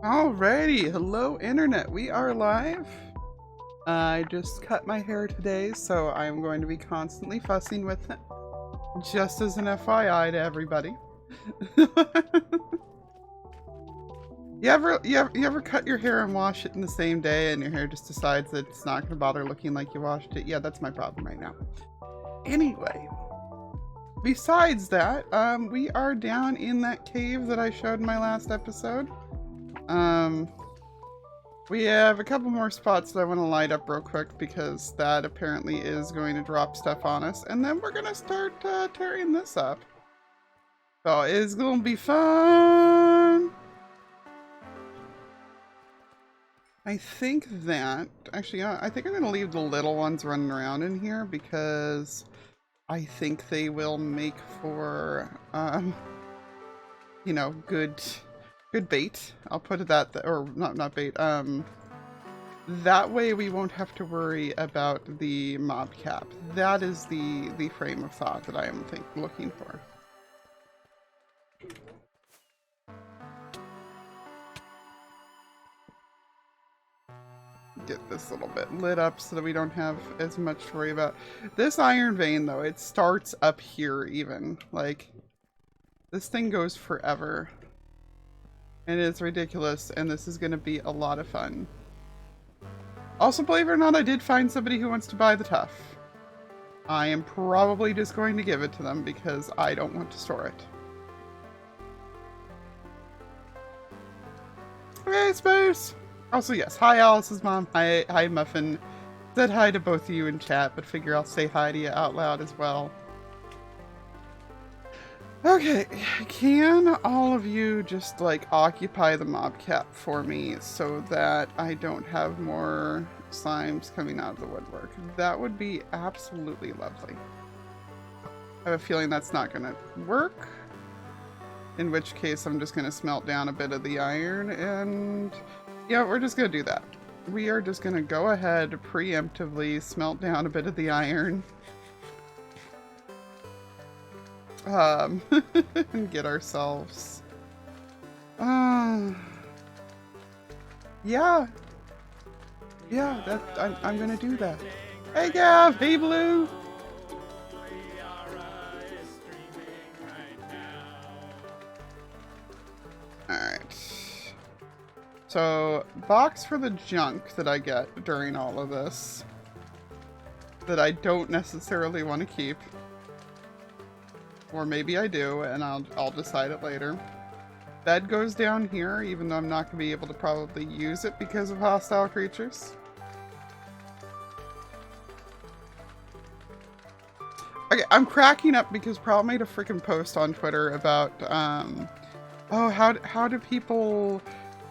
Alrighty, hello internet, we are live. I just cut my hair today, so I'm going to be constantly fussing with it. Just as an FYI to everybody. You ever cut your hair and wash it in the same day and your hair just decides that it's not going to bother looking like you washed it? Yeah, that's my problem right now. Anyway, besides that, we are down in that cave that I showed in my last episode. We have a couple more spots that I want to light up real quick because that apparently is going to drop stuff on us. And then we're going to start tearing this up. So it's going to be fun. I think that, actually, I think I'm going to leave the little ones running around in here because I think they will make for, you know, good bait. I'll put it that, or not bait. That way we won't have to worry about the mob cap. That is the frame of thought that I am looking for. Get this little bit lit up so that we don't have as much to worry about. This iron vein, though, it starts up here even. Like, this thing goes forever. And it's ridiculous, and this is going to be a lot of fun. Also, believe it or not, I did find somebody who wants to buy the tuff. I am probably just going to give it to them because I don't want to store it. Hey, Space! Also, yes, hi Alice's mom, hi Muffin. Said hi to both of you in chat, but figure I'll say hi to you out loud as well. Okay, can all of you just, like, occupy the mob cap for me so that I don't have more slimes coming out of the woodwork? That would be absolutely lovely. I have a feeling that's not going to work, in which case I'm just going to smelt down a bit of the iron, and yeah, we're just going to do that. We are just going to go ahead, preemptively smelt down a bit of the iron. And get ourselves yeah that I'm gonna do that. Hey Gav, hey Blue. Alright, so box for the junk that I get during all of this that I don't necessarily want to keep. Or maybe I do, and I'll decide it later. Bed goes down here, even though I'm not going to be able to probably use it because of hostile creatures. Okay, I'm cracking up because Prowl made a freaking post on Twitter about, oh, how do people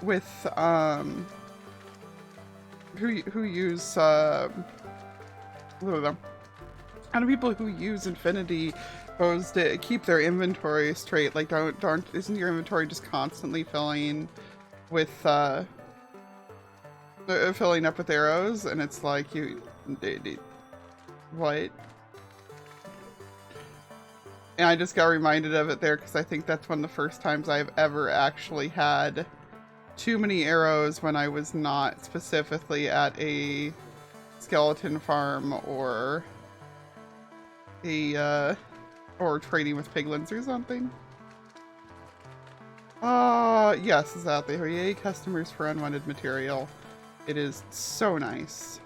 with, who use, how do people who use Infinity supposed to keep their inventory straight? Like, isn't your inventory just constantly filling with filling up with arrows? And it's like what? And I just got reminded of it there because I think that's one of the first times I've ever actually had too many arrows when I was not specifically at a skeleton farm or a or trading with piglins or something. Yes, exactly. Yay, customers for unwanted material. It is so nice.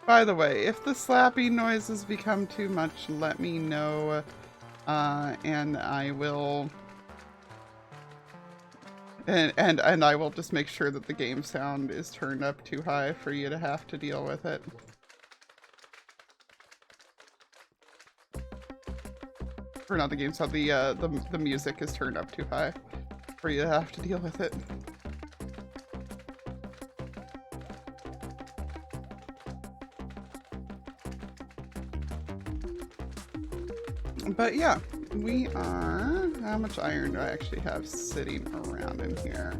By the way, if the slapping noises become too much, let me know, and I will... And I will just make sure that the game sound is turned up too high for you to have to deal with it. Or not the game sound, the music is turned up too high for you to have to deal with it. But yeah, we are... How much iron do I actually have sitting around in here?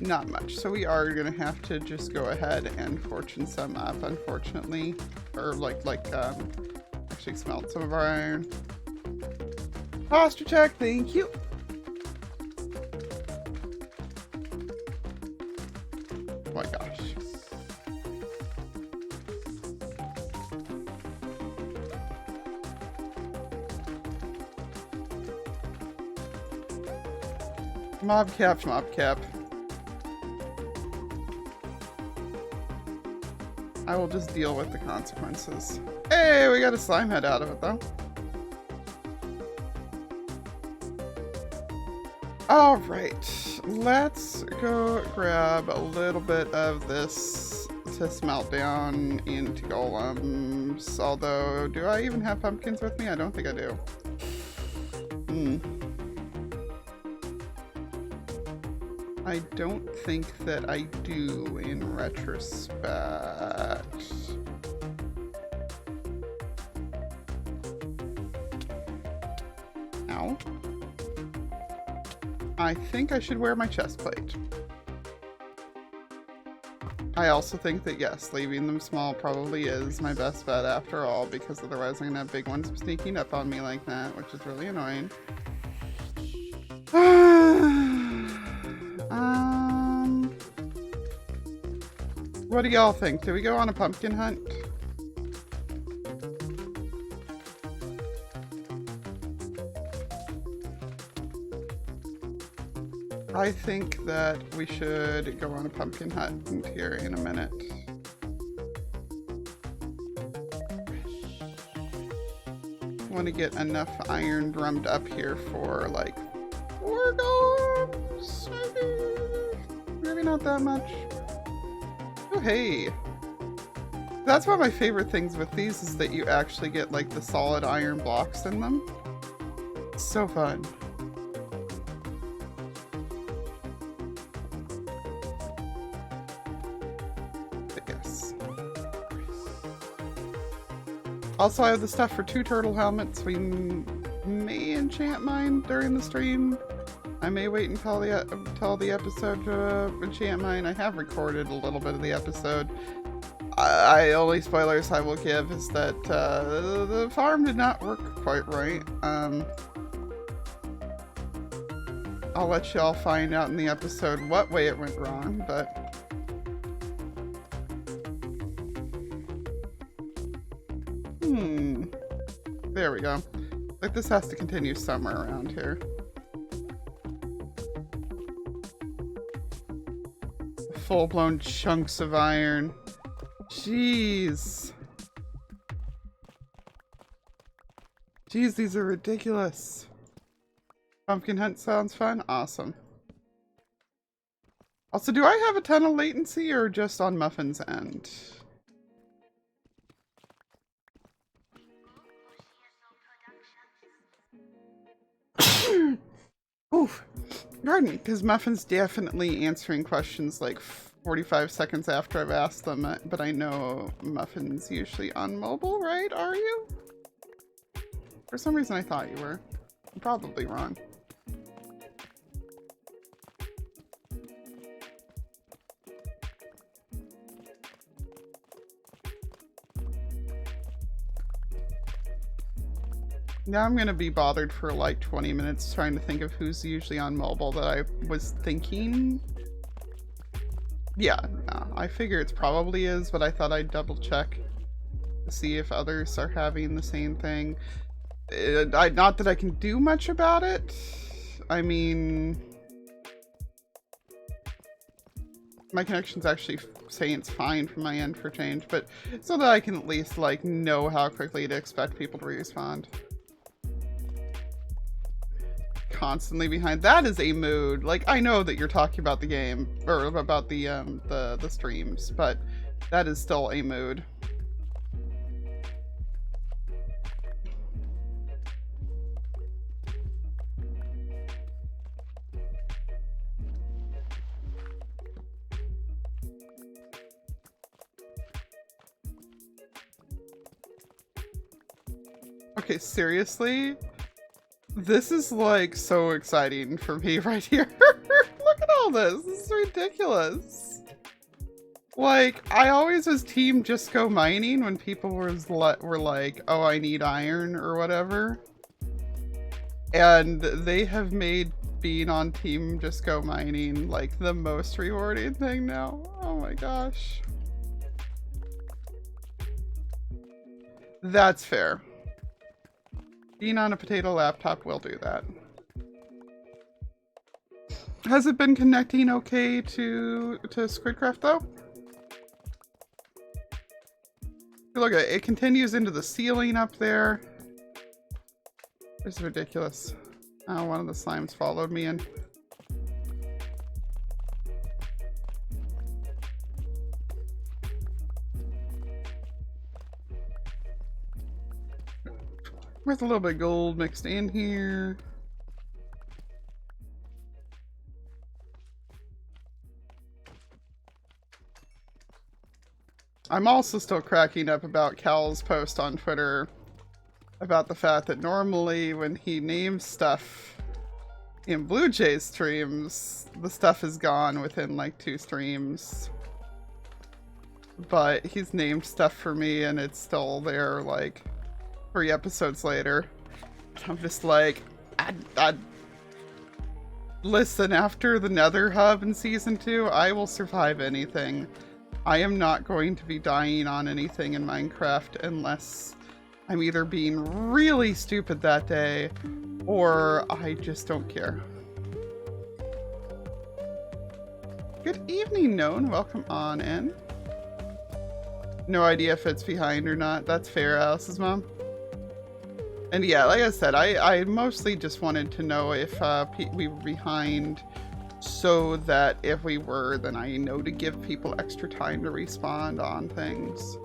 Not much. So we are going to have to just go ahead and fortune some up, unfortunately. Or actually smelt some of our iron. Posture check, thank you. Oh my gosh. Mob cap, mob cap. I will just deal with the consequences. Hey, we got a slime head out of it though. Alright, let's go grab a little bit of this to smelt down into golems. Although, do I even have pumpkins with me? I don't think I do. I don't think that I do in retrospect. Ow. I think I should wear my chest plate. I also think that, yes, leaving them small probably is my best bet after all, because otherwise I'm gonna have big ones sneaking up on me like that, which is really annoying. What do y'all think? Do we go on a pumpkin hunt? I think that we should go on a pumpkin hunt here in a minute. I want to get enough iron drummed up here for like 4 golems, maybe not that much. Oh hey, that's one of my favorite things with these is that you actually get like the solid iron blocks in them. It's so fun. Also, I have the stuff for 2 turtle helmets. We may enchant mine during the stream. I may wait until the episode to enchant mine. I have recorded a little bit of the episode. Only spoilers I will give is that the farm did not work quite right. I'll let y'all find out in the episode what way it went wrong, but... There we go. Like, this has to continue somewhere around here. Full-blown chunks of iron. Jeez. Jeez, these are ridiculous. Pumpkin hunt sounds fun? Awesome. Also, do I have a ton of latency or just on Muffin's end? Oof. Pardon me, because Muffin's definitely answering questions like 45 seconds after I've asked them, but I know Muffin's usually on mobile, right? Are you? For some reason I thought you were. I'm probably wrong. Now I'm gonna be bothered for like 20 minutes trying to think of who's usually on mobile that I was thinking. Yeah, no, I figure it probably is, but I thought I'd double check to see if others are having the same thing. Not that I can do much about it. I mean... my connection's actually saying it's fine from my end for change, but so that I can at least like know how quickly to expect people to respond. Constantly behind. That is a mood. Like, I know that you're talking about the game or about the streams, but that is still a mood. Okay, seriously? This is like so exciting for me right here. Look at all this. This is ridiculous. Like, I always was team just go mining when people were like, oh, I need iron or whatever. And they have made being on Team Just Go Mining like the most rewarding thing now. Oh my gosh. That's fair. Being on a potato laptop will do that. Has it been connecting okay to Squidcraft though? Look at it, it continues into the ceiling up there. It's ridiculous. Oh, one of the slimes followed me in. With a little bit of gold mixed in here. I'm also still cracking up about Cal's post on Twitter about the fact that normally when he names stuff in Blue Jay streams, the stuff is gone within like 2 streams. But he's named stuff for me and it's still there like 3 episodes later. I'm just like, I'd listen, after the Nether Hub in Season 2, I will survive anything. I am not going to be dying on anything in Minecraft unless I'm either being really stupid that day or I just don't care. Good evening, Known. Welcome on in. No idea if it's behind or not. That's fair, Alice's mom. And yeah, like I said, I mostly just wanted to know if we were behind so that if we were, then I know to give people extra time to respond on things.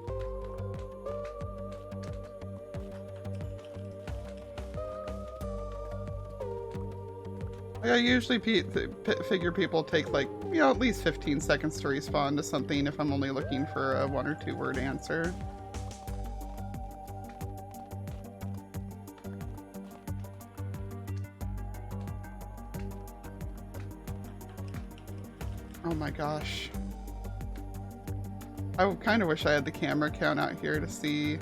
I usually figure people take like, you know, at least 15 seconds to respond to something if I'm only looking for a 1 or 2 word answer. Oh my gosh. I kind of wish I had the camera count out here to see.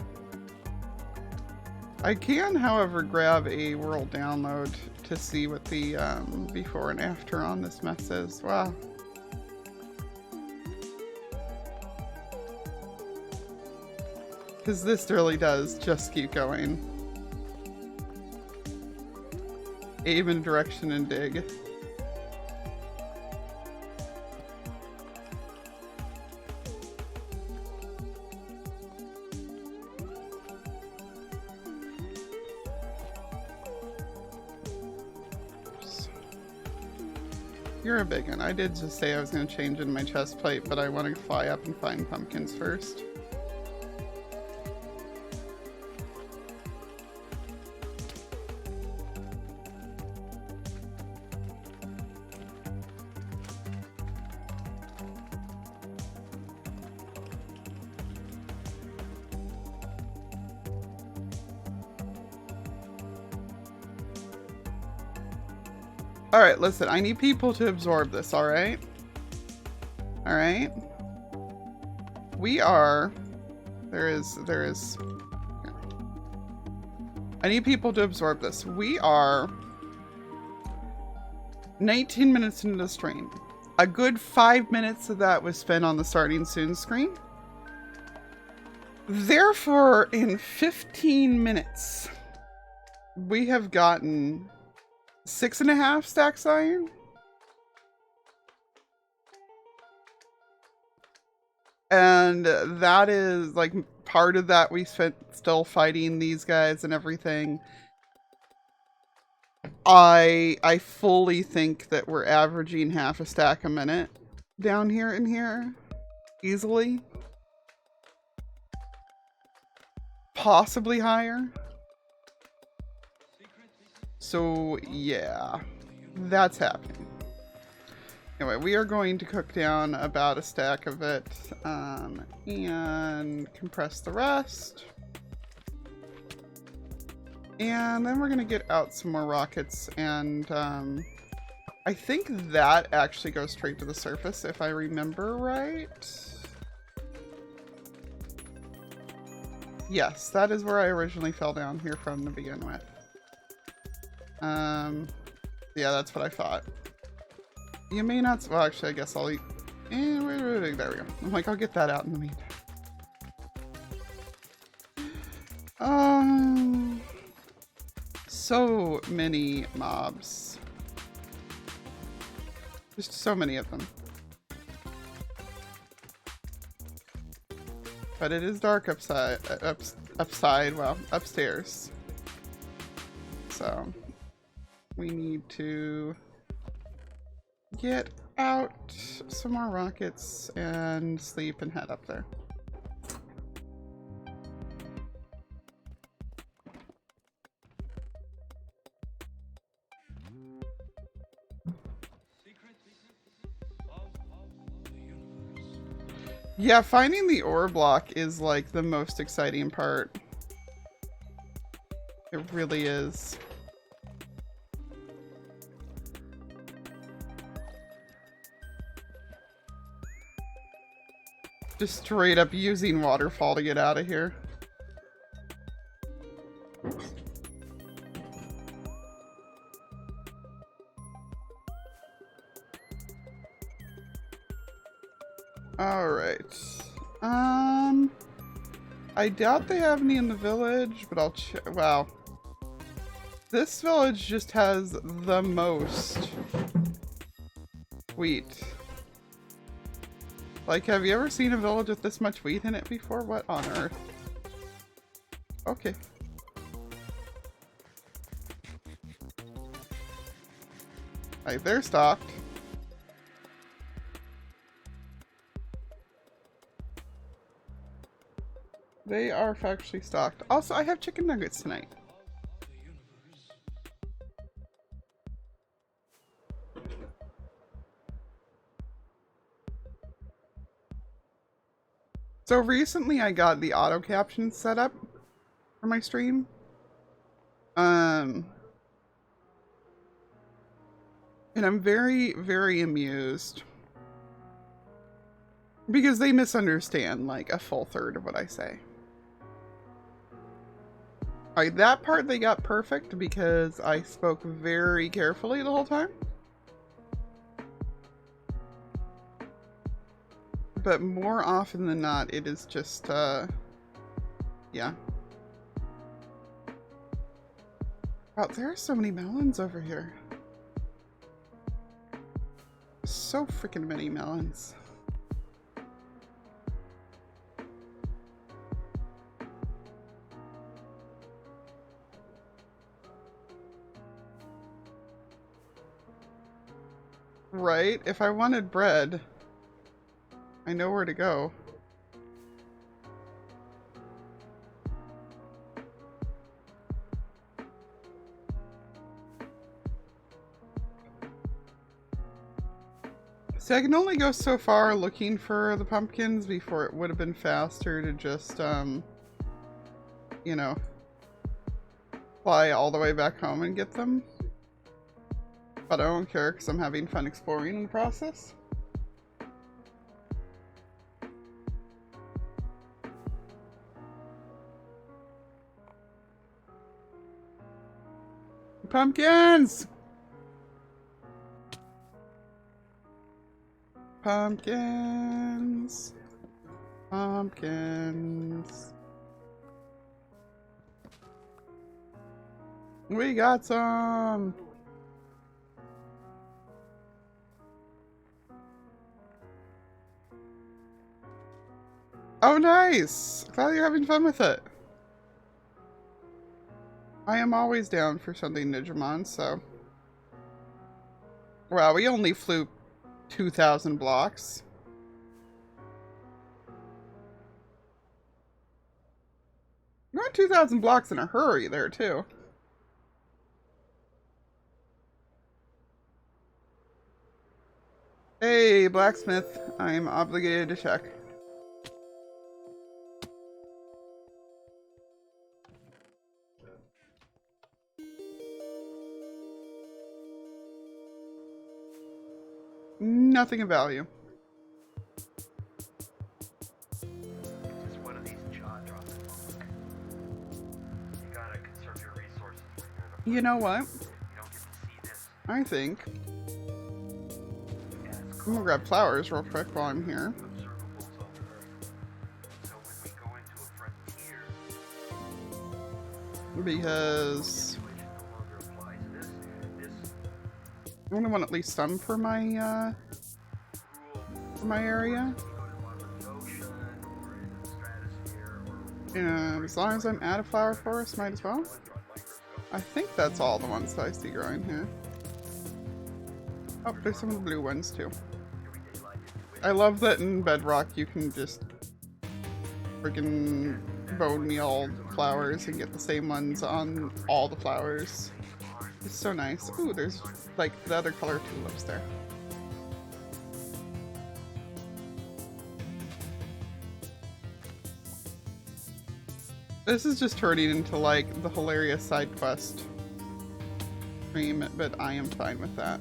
I can, however, grab a world download to see what the before and after on this mess is. Wow. Because this really does just keep going. Aim in direction and dig. You're a big one. I did just say I was going to change in my chest plate, but I want to fly up and find pumpkins first. Alright, listen, I need people to absorb this, alright? Alright? We are... There is... Yeah. I need people to absorb this. We are 19 minutes into the stream. A good 5 minutes of that was spent on the starting soon screen. Therefore, in 15 minutes, we have gotten 6.5 stacks iron. And that is like part of that we spent still fighting these guys and everything. I fully think that we're averaging half a stack a minute down here in here. Easily. Possibly higher. So, yeah, that's happening. Anyway, we are going to cook down about a stack of it, and compress the rest. And then we're going to get out some more rockets, and I think that actually goes straight to the surface, if I remember right. Yes, that is where I originally fell down here from to begin with. Yeah, that's what I thought. You may not. Well, actually, I guess I'll eat. Wait, there we go. I'm like, I'll get that out in the meantime. So many mobs. Just so many of them. But it is dark upstairs. So we need to get out some more rockets and sleep and head up there. Yeah, finding the ore block is like the most exciting part. It really is. Just straight up using waterfall to get out of here. Alright. I doubt they have any in the village, but I'll check. Wow. This village just has the most wheat. Like, have you ever seen a village with this much wheat in it before? What on earth? Okay. Like, they're stocked. They are factually stocked. Also, I have chicken nuggets tonight. So recently I got the auto caption set up for my stream. And I'm very, very amused. Because they misunderstand like a full third of what I say. Alright, that part they got perfect because I spoke very carefully the whole time. But more often than not, it is just, yeah. Wow, there are so many melons over here. So freaking many melons. Right? If I wanted bread, I know where to go. See, I can only go so far looking for the pumpkins before it would have been faster to just, you know, fly all the way back home and get them. But I don't care because I'm having fun exploring in the process. Pumpkins! Pumpkins. Pumpkins. We got some. Oh, nice. Glad you're having fun with it. I am always down for something Nidramon, so. Wow, we only flew 2,000 blocks. You went 2,000 blocks in a hurry there, too. Hey, blacksmith. I'm obligated to check. Nothing of value. It's one of these jaw dropping. You gotta conserve your resources when you're in a You know what? I think. And it's I'm gonna grab flowers real quick while I'm here. observables on Earth. So when we go into a frontier, Because situation no longer applies. This I only want at least some for my rule area. if you go to the bottom of the ocean or into the stratosphere or And as long as I'm at a flower forest, might as well. electron microscope. I think that's all the ones that I see growing here. Oh, there's some of the blue ones too. Everyday life is I love that in Bedrock you can just freaking bone meal flowers and get the same ones on all the flowers. It's so nice. Ooh, there's like the other color tulips there. This is just turning into like the hilarious side quest stream, but I am fine with that.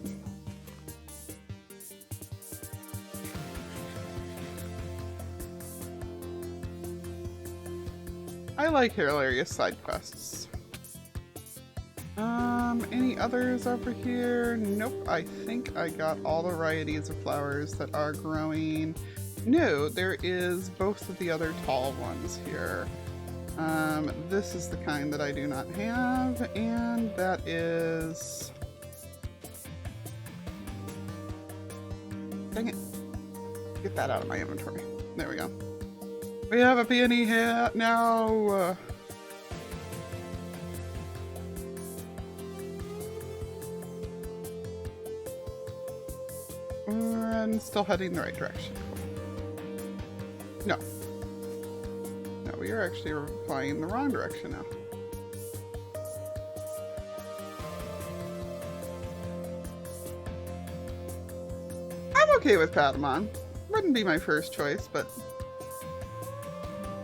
I like hilarious side quests. Any others over here? Nope, I think I got all the varieties of flowers that are growing. No, there is both of the other tall ones here. This is the kind that I do not have, and that is... Dang it. Get that out of my inventory. There we go. We have a peony here now! And still heading the right direction. No. No, we are actually flying the wrong direction now. I'm okay with Patamon. Wouldn't be my first choice, but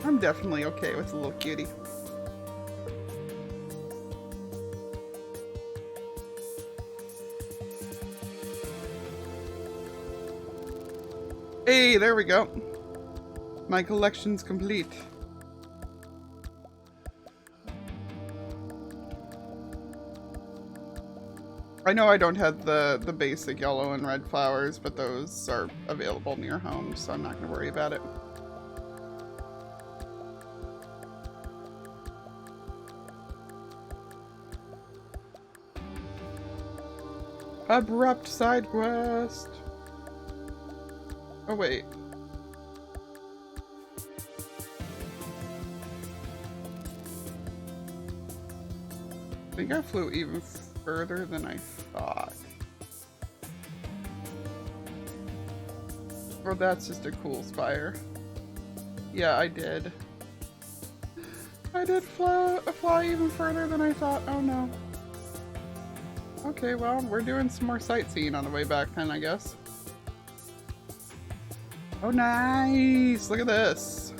I'm definitely okay with the little cutie. Hey, there we go. My collection's complete. I know I don't have the basic yellow and red flowers, but those are available near home, so I'm not going to worry about it. Abrupt side quest. Oh wait. I think I flew even further than I thought. Or that's just a cool spire. Yeah, I did. I did fly even further than I thought. Oh no. Okay, well, we're doing some more sightseeing on the way back then, I guess. Oh, nice! Look at this.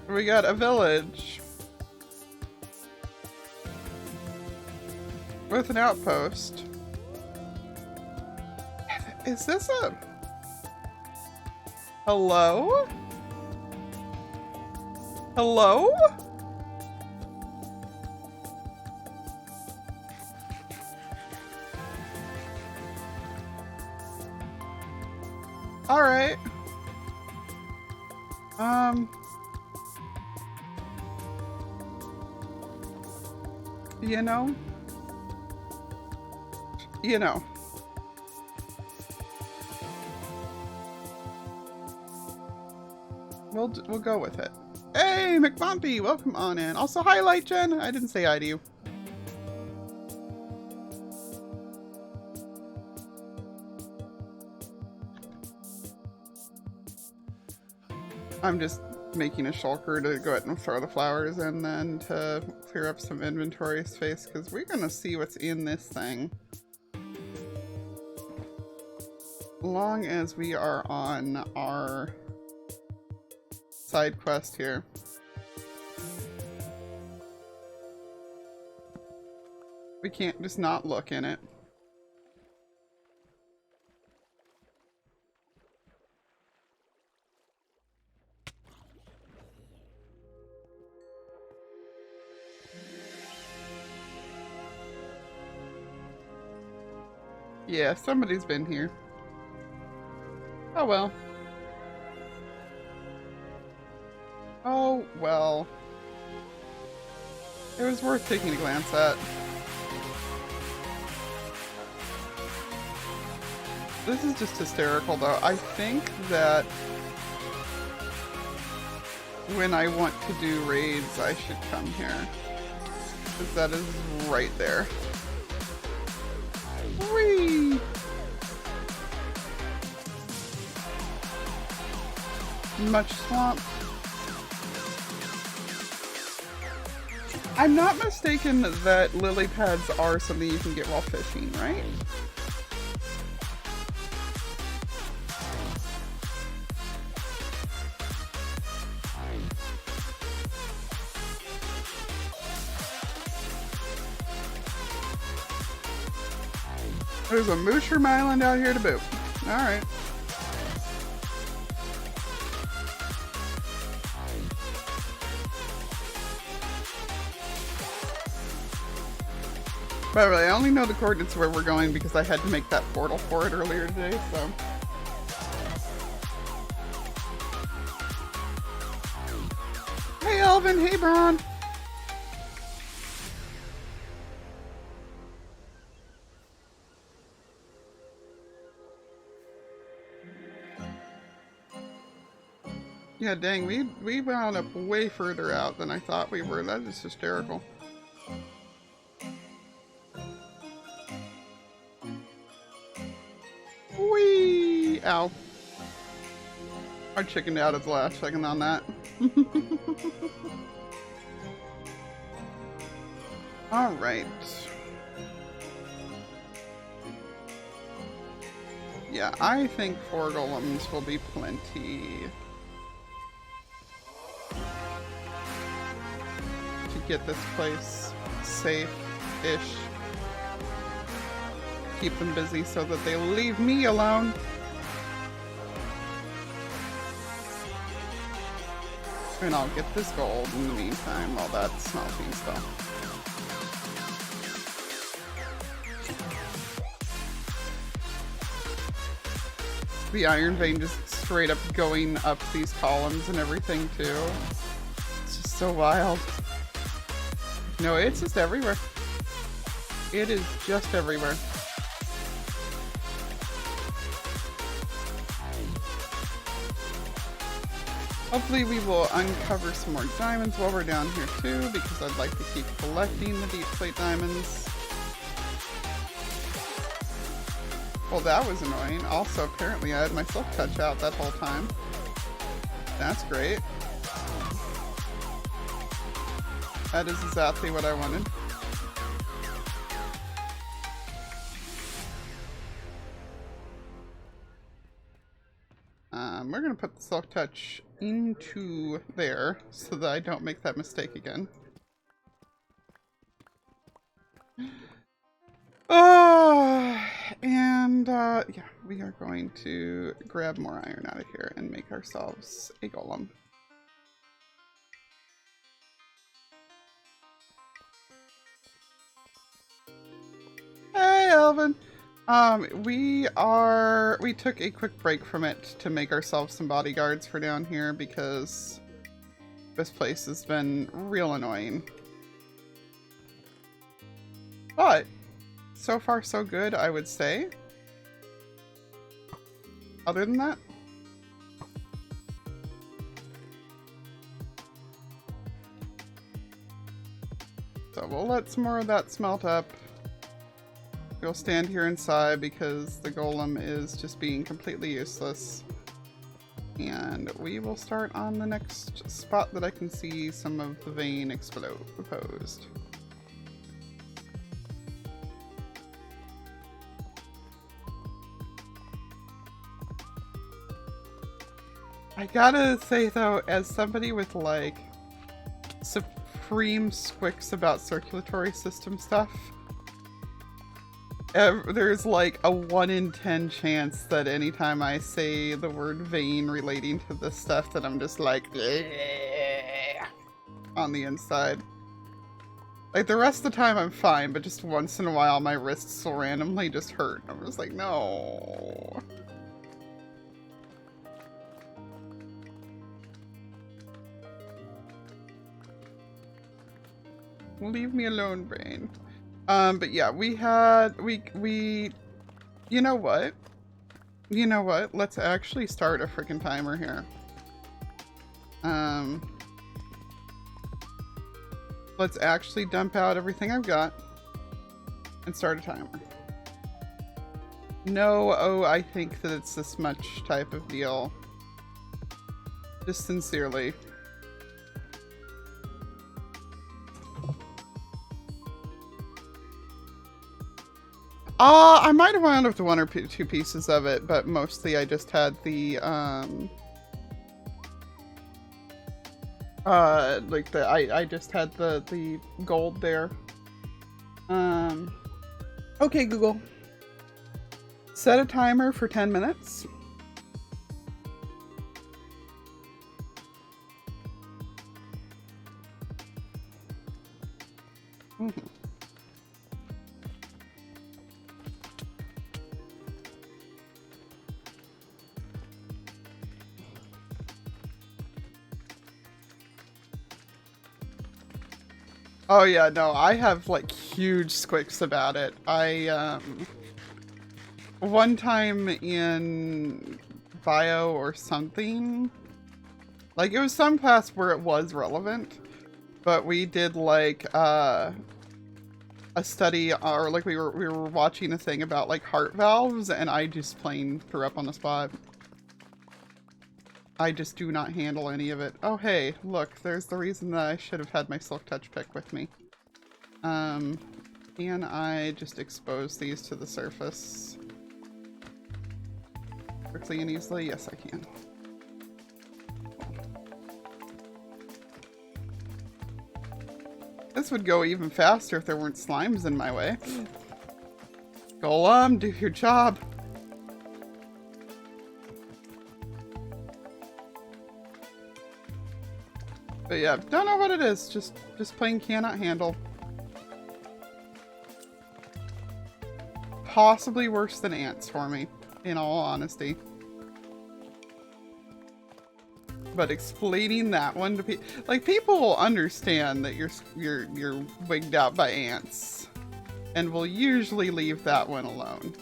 We got a village. With an outpost. Is this a... Hello? Hello? Alright. You know? You know. We'll go with it. Hey, McMonty, welcome on in. Also, hi, Lightgen. I didn't say hi to you. I'm just making a shulker to go ahead and throw the flowers in then to clear up some inventory space because we're going to see what's in this thing. Long as we are on our side quest here. We can't just not look in it. Yeah, somebody's been here. Oh well. Oh well. It was worth taking a glance at. This is just hysterical though. I think that when I want to do raids, I should come here. Because that is right there. Whee! Much swamp. I'm not mistaken that lily pads are something you can get while fishing, right? There's a mushroom island out here to boot. Alright. By the way, I only know the coordinates where we're going because I had to make that portal for it earlier today, so. Hey Elvin, hey Braun! Yeah, dang, we wound up way further out than I thought we were. That is hysterical. Whee! Ow. I chickened out at the last second on that. Alright. Yeah, I think 4 golems will be plenty. Get this place safe-ish. Keep them busy so that they leave me alone. And I'll get this gold in the meantime while that's smelting stuff. The iron vein just straight up going up these columns and everything too. It's just so wild. No, it's just everywhere. It is just everywhere. Hopefully we will uncover some more diamonds while we're down here too, because I'd like to keep collecting the deep plate diamonds. Well, that was annoying. Also, apparently I had my silk touch out that whole time. That's great. That is exactly what I wanted. We're gonna put the silk touch into there so that I don't make that mistake again. And yeah, we are going to grab more iron out of here and make ourselves a golem. Hey, Elvin. We took a quick break from it to make ourselves some bodyguards for down here because this place has been real annoying. But so far so good, I would say. Other than that, so we'll let some more of that smelt up. We'll stand here inside because the golem is just being completely useless. And we will start on the next spot that I can see some of the vein exposed. I gotta say though, as somebody with like supreme squicks about circulatory system stuff, there's like a 1 in 10 chance that anytime I say the word vein relating to this stuff that I'm just like on the inside. Like, the rest of the time I'm fine, but just once in a while my wrists will randomly just hurt. I'm just like, no. Leave me alone, brain. But yeah, we, you know what? You know what? Let's actually start a freaking timer here. Let's actually dump out everything I've got and start a timer. No, oh, I think that it's this much type of deal. Just sincerely. I might have wound up with one or two pieces of it, but mostly I just had the, like I just had the gold there. Okay, Google. Set a timer for 10 minutes. Mm-hmm. Oh yeah, no, I have like huge squicks about it. One time in bio or something, like it was some class where it was relevant, but we did like a study, or like we were watching a thing about like heart valves, and I just plain threw up on the spot. I just do not handle any of it. Oh hey, look, there's the reason that I should have had my Silk Touch pick with me. Can I just expose these to the surface quickly and easily? Yes, I can. This would go even faster if there weren't slimes in my way. Golem, do your job. But yeah, don't know what it is. Just plain cannot handle. Possibly worse than ants for me, in all honesty. But explaining that one to people, like, people will understand that you're wigged out by ants, and will usually leave that one alone.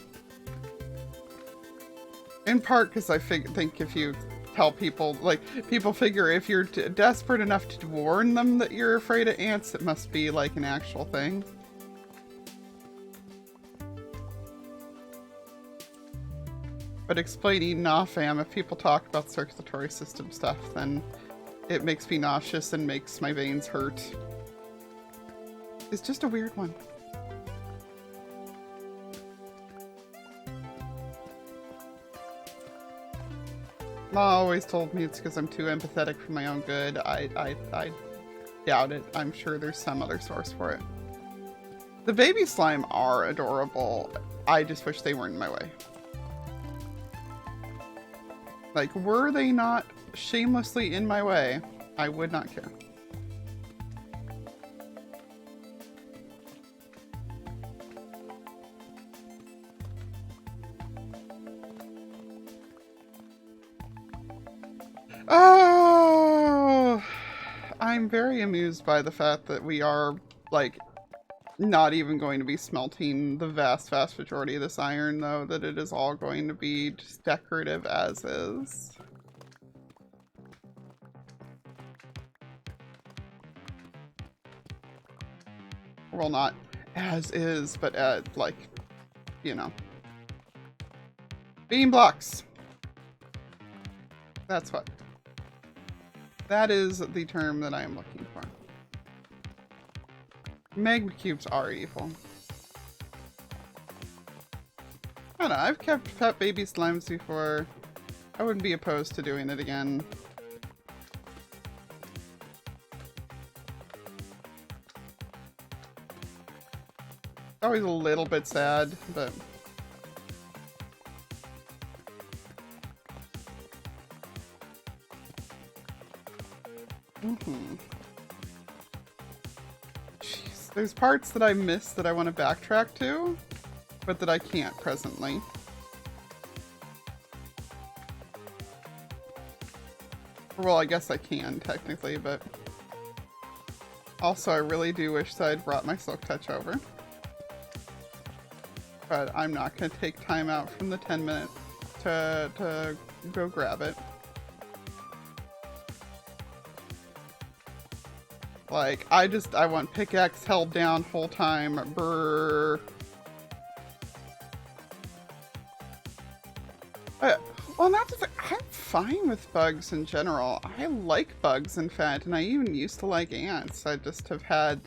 In part because I think if you tell people, like, people figure if you're desperate enough to warn them that you're afraid of ants, it must be like an actual thing. But explaining, nah fam, if people talk about circulatory system stuff, then it makes me nauseous and makes my veins hurt. It's just a weird one. Ma always told me it's because I'm too empathetic for my own good. I doubt it. I'm sure there's some other source for it. The baby slime are adorable. I just wish they weren't in my way. Like, were they not shamelessly in my way, I would not care. Oh, I'm very amused by the fact that we are, like, not even going to be smelting the vast majority of this iron, though, that it is all going to be just decorative as is. Well, not as is, but like, you know. Beam blocks! That's what. That is the term that I am looking for. Magma cubes are evil. I don't know, I've kept pet baby slimes before. I wouldn't be opposed to doing it again. Always a little bit sad, but... There's parts that I missed that I want to backtrack to, but that I can't presently. Well, I guess I can, technically, but... Also, I really do wish that I'd brought my Silk Touch over. But I'm not going to take time out from the 10 minutes to go grab it. Like, I want pickaxe held down whole time. Brrr. Well, not just, I'm fine with bugs in general. I like bugs, in fact, and I even used to like ants. I just have had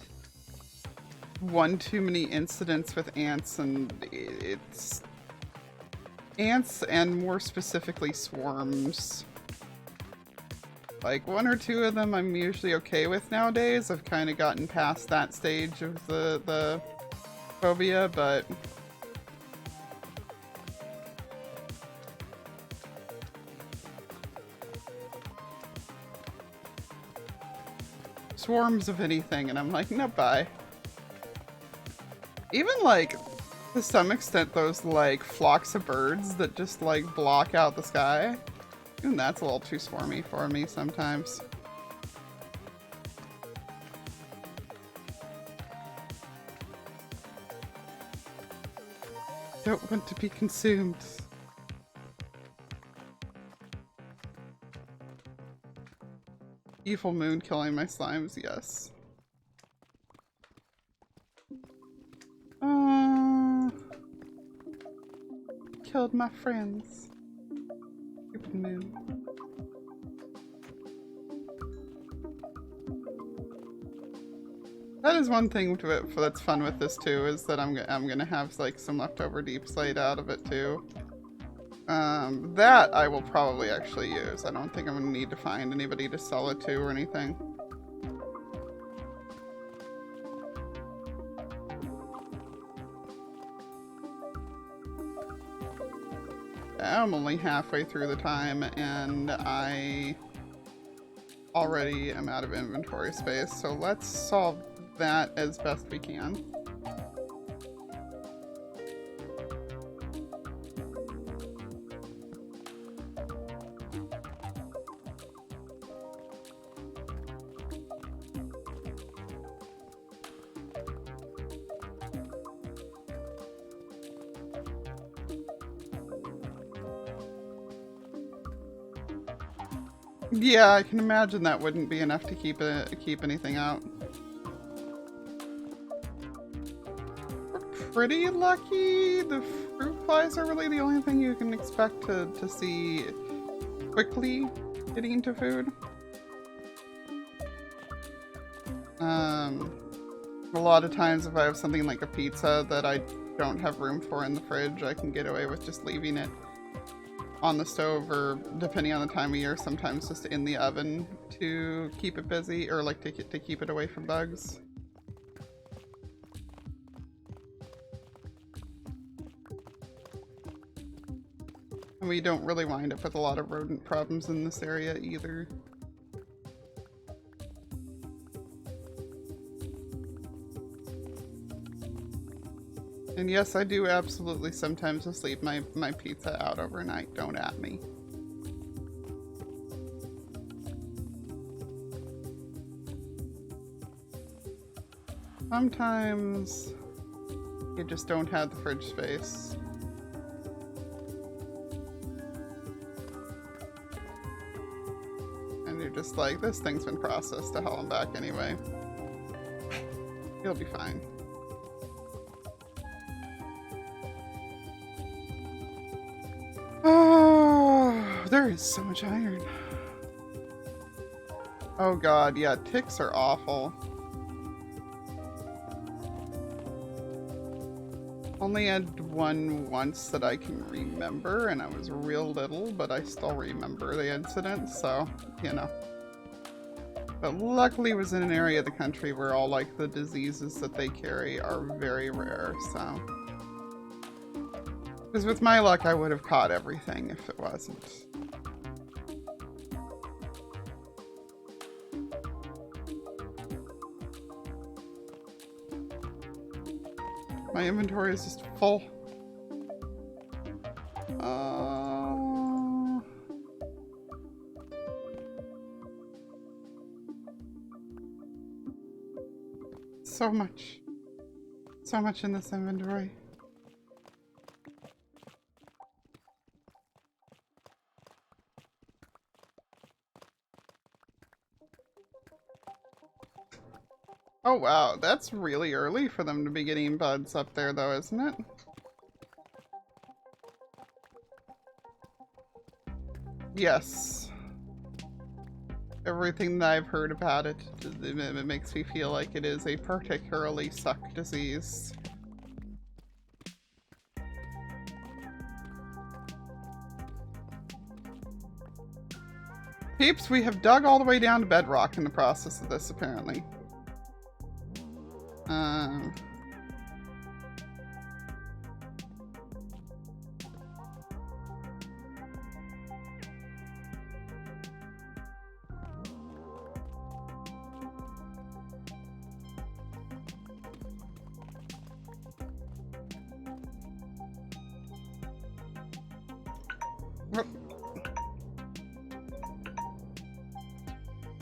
one too many incidents with ants, and it's... Ants, and more specifically swarms. Like, one or two of them I'm usually okay with nowadays. I've kind of gotten past that stage of the phobia, but... Swarms of anything, and I'm like, no, bye. Even, like, to some extent, those, like, flocks of birds that just, like, block out the sky. Even that's a little too swarmy for me sometimes. Don't want to be consumed. Evil moon killing my slimes, yes. Killed my friends. Stupid moon. That is one thing to it that's fun with this too, is that I'm gonna have like some leftover deep slate out of it too. That I will probably actually use. I don't think I'm gonna need to find anybody to sell it to or anything. I'm only halfway through the time and I already am out of inventory space, so let's solve that as best we can. Yeah, I can imagine that wouldn't be enough to keep anything out. We're pretty lucky. The fruit flies are really the only thing you can expect to see quickly getting into food. A lot of times if I have something like a pizza that I don't have room for in the fridge, I can get away with just leaving it on the stove, or depending on the time of year, sometimes just in the oven to keep it busy, or like to keep it away from bugs. And we don't really wind up with a lot of rodent problems in this area either. And yes, I do absolutely sometimes just leave my pizza out overnight. Don't at me. Sometimes you just don't have the fridge space. And you're just like, this thing's been processed to hell and back anyway. You'll be fine. There is so much iron. Oh god, yeah, ticks are awful. Only had one once that I can remember, and I was real little, but I still remember the incident, so, you know. But luckily it was in an area of the country where all, like, the diseases that they carry are very rare, so. Because with my luck, I would have caught everything if it wasn't. My inventory is just full. So much. So much in this inventory. Oh wow, that's really early for them to be getting buds up there though, isn't it? Yes. Everything that I've heard about it, it makes me feel like it is a particularly suck disease. Peeps, we have dug all the way down to Bedrock in the process of this, apparently.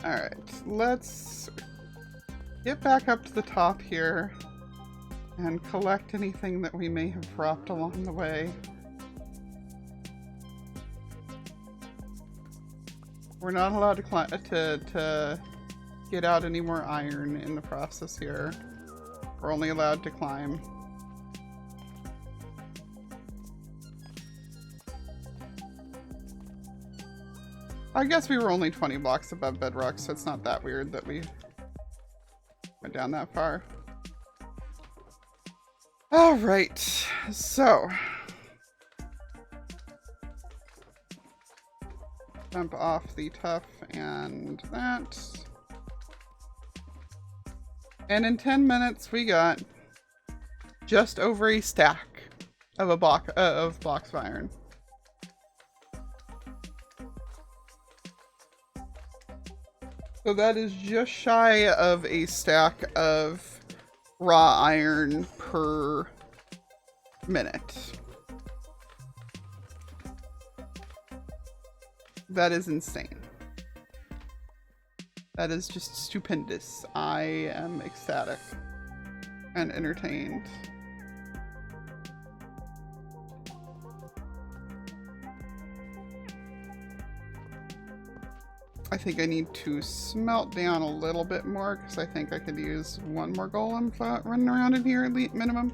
Alright, let's get back up to the top here and collect anything that we may have dropped along the way. We're not allowed to get out any more iron in the process here. We're only allowed to climb. I guess we were only 20 blocks above Bedrock, so it's not that weird that we went down that far. Alright, so jump off the tough and that. And in 10 minutes we got just over a stack of a blocks of iron. So that is just shy of a stack of raw iron per minute. That is insane. That is just stupendous. I am ecstatic and entertained. I think I need to smelt down a little bit more because I think I could use one more golem running around in here at minimum.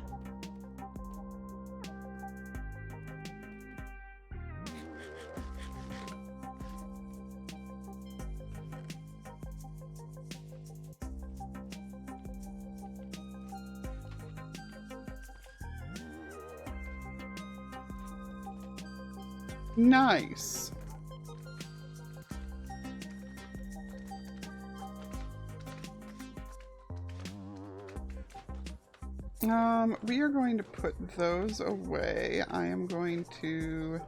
Nice. We are going to put those away. I am going to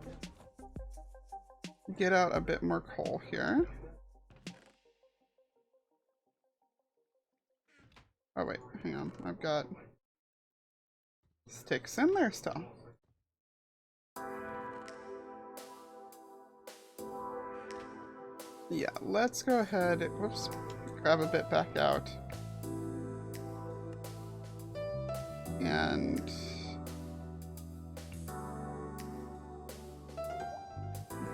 get out a bit more coal here. Oh wait, hang on. I've got sticks in there still. Yeah, let's go ahead. Whoops. Grab a bit back out. And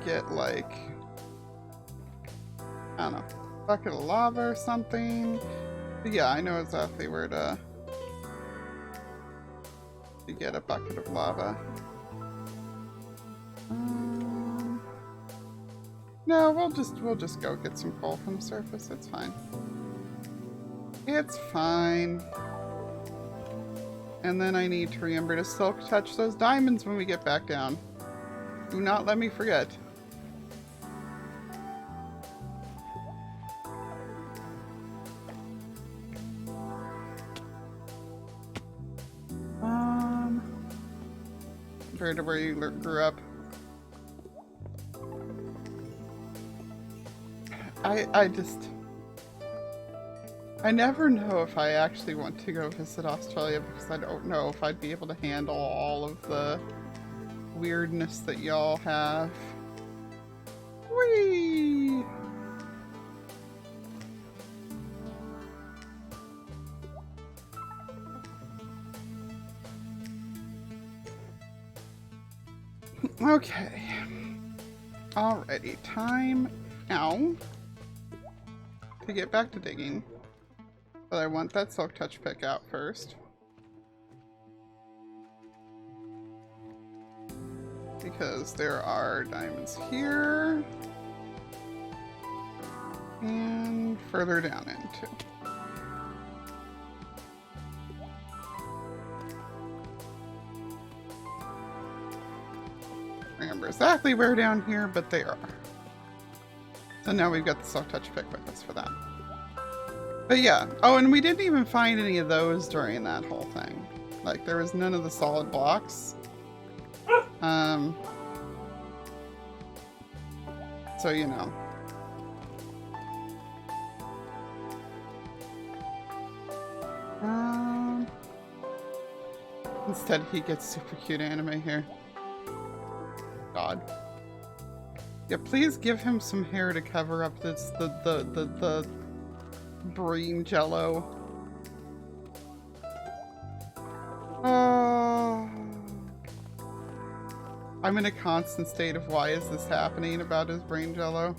get like, I don't know, bucket of lava or something. But yeah, I know exactly where to get a bucket of lava. No, we'll just go get some coal from the surface. It's fine. It's fine. And then I need to remember to silk touch those diamonds when we get back down. Do not let me forget. Compared to where you grew up. I never know if I actually want to go visit Australia because I don't know if I'd be able to handle all of the weirdness that y'all have. Whee! Okay. Alrighty, time now to get back to digging. But I want that silk touch pick out first. Because there are diamonds here. And further down into. Remember exactly where down here, but they are. So now we've got the silk touch pick with us for that. But yeah. Oh, and we didn't even find any of those during that whole thing. Like, there was none of the solid blocks. So, you know. Instead, he gets super cute anime here. God. Yeah, please give him some hair to cover up this the brain jello. Oh. I'm in a constant state of why is this happening about his brain jello.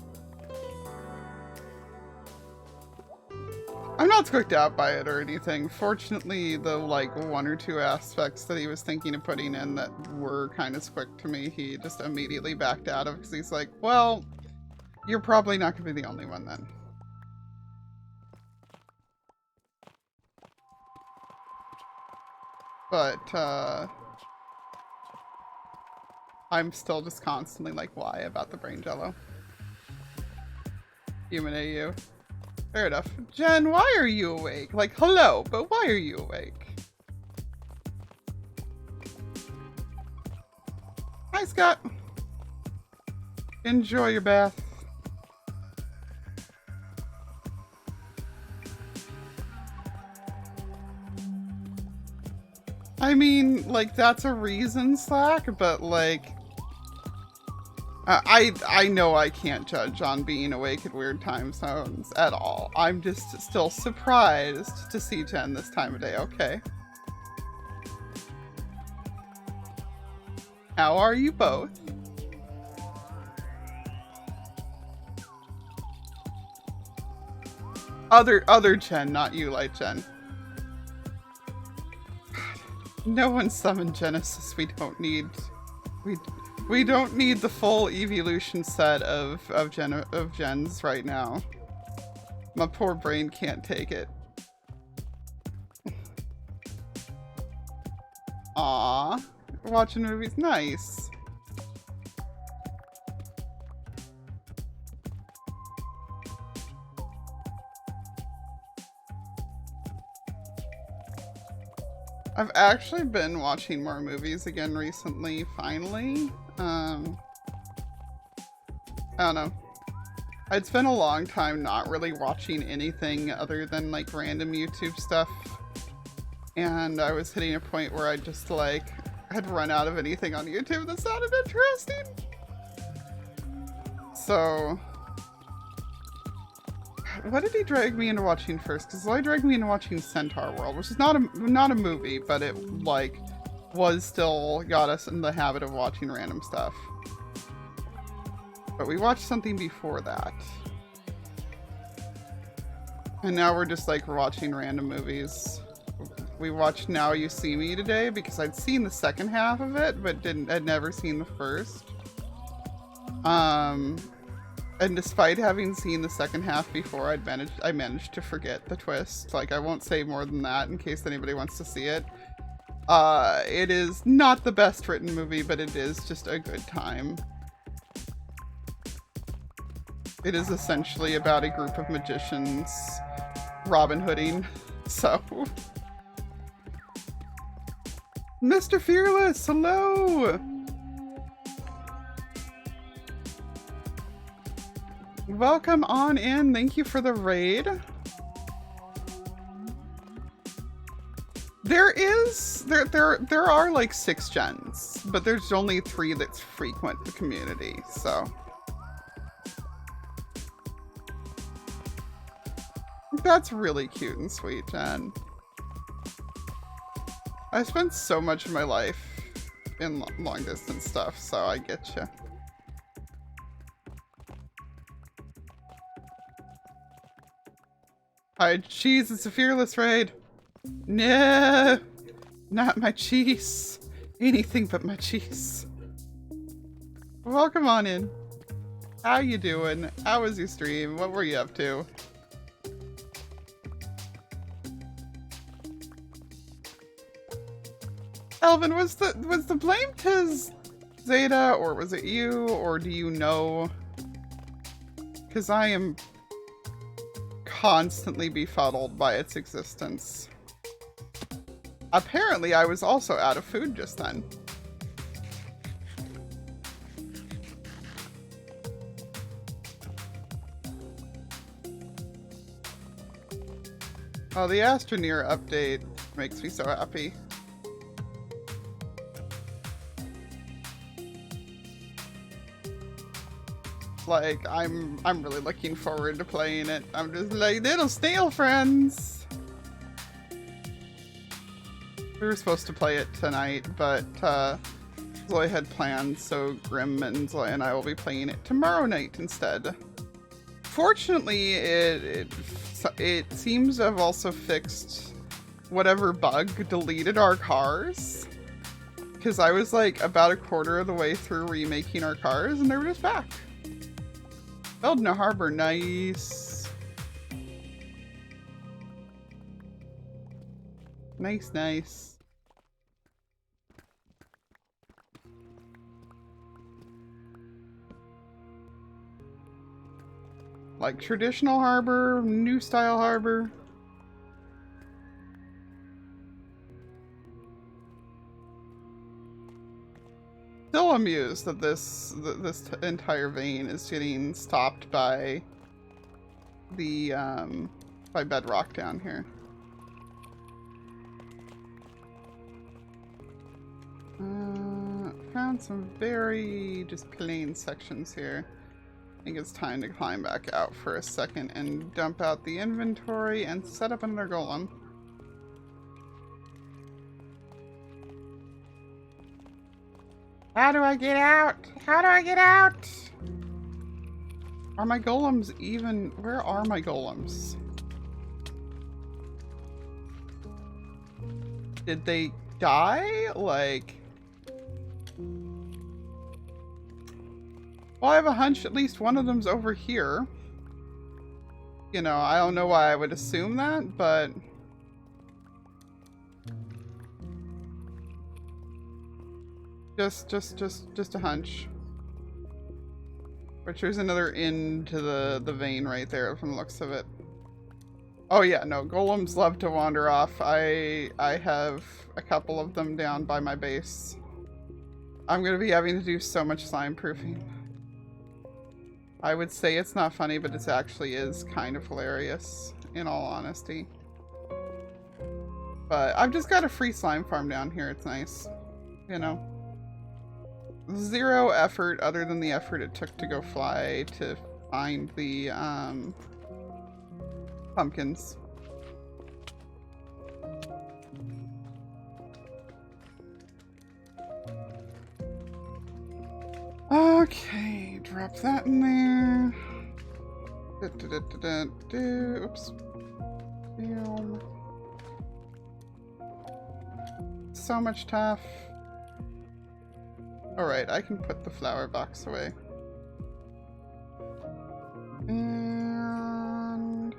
I'm not squicked out by it or anything. Fortunately, the like one or two aspects that he was thinking of putting in that were kind of squick to me, he just immediately backed out of because he's like, well, you're probably not going to be the only one then. But, I'm still just constantly like, why about the brain jello? Human AU. Fair enough. Jen, why are you awake? Like, hello, but why are you awake? Hi, Scott. Enjoy your bath. I mean, like, that's a reason, Slack, but, like, I know I can't judge on being awake at weird time zones at all. I'm just still surprised to see Jen this time of day, okay? How are you both? Other Jen, not you, Light Jen. No one summoned Genesis. We don't need the full evolution set of gens right now. My poor brain can't take it. Aww, watching movies, nice. I've actually been watching more movies again recently, finally. I don't know. I'd spent a long time not really watching anything other than like random YouTube stuff. And I was hitting a point where I just like had run out of anything on YouTube that sounded interesting. So what did he drag me into watching first? Because he dragged me into watching Centaur World, which is not a movie, but it like was still got us in the habit of watching random stuff. But we watched something before that. And now we're just like watching random movies. We watched Now You See Me today because I'd seen the second half of it, but had never seen the first. And despite having seen the second half before, I managed to forget the twist. Like, I won't say more than that in case anybody wants to see it. It is not the best written movie, but it is just a good time. It is essentially about a group of magicians Robin Hooding, so... Mr. Fearless, hello! Welcome on in. Thank you for the raid. There are like 6 gens, but there's only 3 that's frequent the community, so. That's really cute and sweet, Jen. I spent so much of my life in long distance stuff, so I get you. Hi, cheese, it's a fearless raid. No, not my cheese. Anything but my cheese. Welcome on in. How you doing? How was your stream? What were you up to? Elvin, was the blame to Zeta, or was it you, or do you know? Because I am constantly befuddled by its existence. Apparently, I was also out of food just then. Oh, the Astroneer update makes me so happy. Like, I'm really looking forward to playing it. I'm just like, little snail friends. We were supposed to play it tonight, but Zoe had plans, so Grim and Zoe and I will be playing it tomorrow night instead. Fortunately, it seems to have also fixed whatever bug deleted our cars. Because I was like about a quarter of the way through remaking our cars, and they were just back. Building a harbor, nice. Nice, nice. Like traditional harbor, new style harbor. Still amused that this entire vein is getting stopped by the by Bedrock down here. Found some very just plain sections here. I think it's time to climb back out for a second and dump out the inventory and set up another golem. How do I get out? How do I get out? Are my golems even... Where are my golems? Did they die? Like... Well, I have a hunch at least one of them's over here. You know, I don't know why I would assume that, but... Just a hunch. Which there's another end to the vein right there from the looks of it. Oh yeah, no, golems love to wander off. I have a couple of them down by my base. I'm gonna be having to do so much slime proofing. I would say it's not funny, but it actually is kind of hilarious, in all honesty. But I've just got a free slime farm down here, it's nice. You know? Zero effort other than the effort it took to go fly to find the pumpkins. Okay, drop that in there. Oops. So much tough. Alright, I can put the flower box away. And...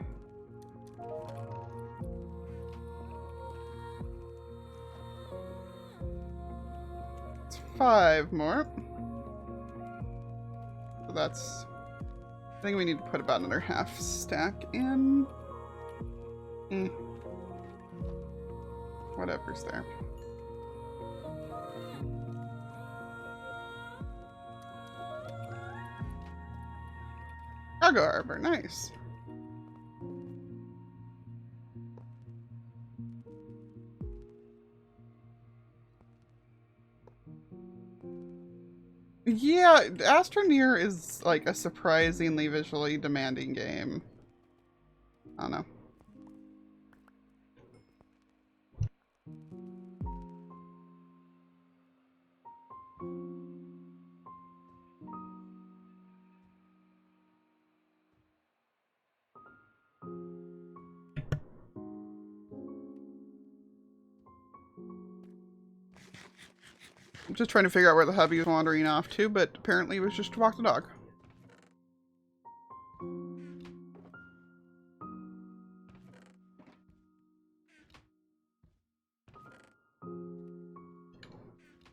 it's 5 more. So that's... I think we need to put about another half stack in. Whatever's there. Cargo harbor, nice. Yeah, Astroneer is like a surprisingly visually demanding game. I don't know. I'm just trying to figure out where the hubby was wandering off to, but apparently it was just to walk the dog.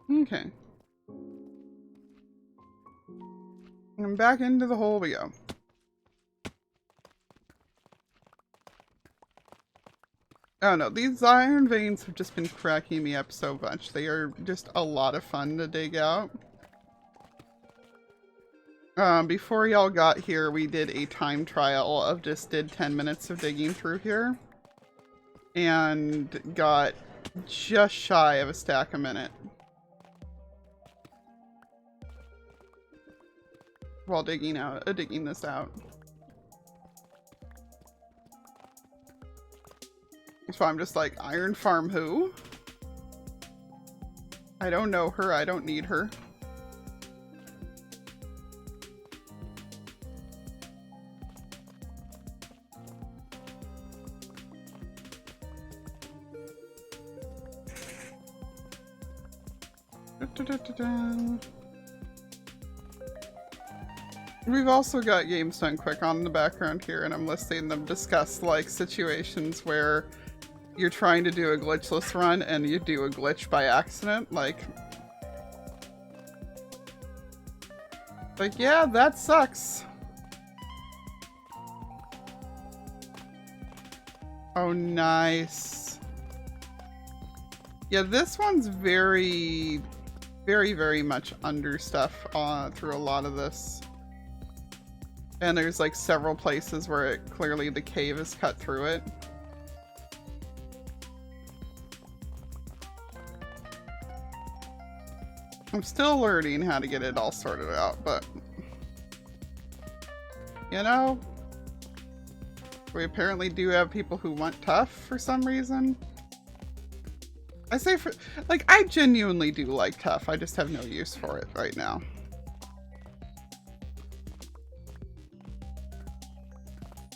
Okay. And back into the hole we go. Oh no, these iron veins have just been cracking me up so much. They are just a lot of fun to dig out. Before y'all got here, we did a time trial of just did 10 minutes of digging through here. And got just shy of a stack a minute. While digging this out. So I'm just like, Iron Farm who? I don't know her, I don't need her. We've also got Games Done Quick on in the background here, and I'm listening them discuss like situations where you're trying to do a glitchless run and you do a glitch by accident. Like yeah, that sucks. Oh, nice. Yeah, this one's very, very, very much under stuff through a lot of this. And there's like several places where it clearly the cave is cut through it. I'm still learning how to get it all sorted out, but you know, we apparently do have people who want tough for some reason. I say for, like, I genuinely do like tough. I just have no use for it right now.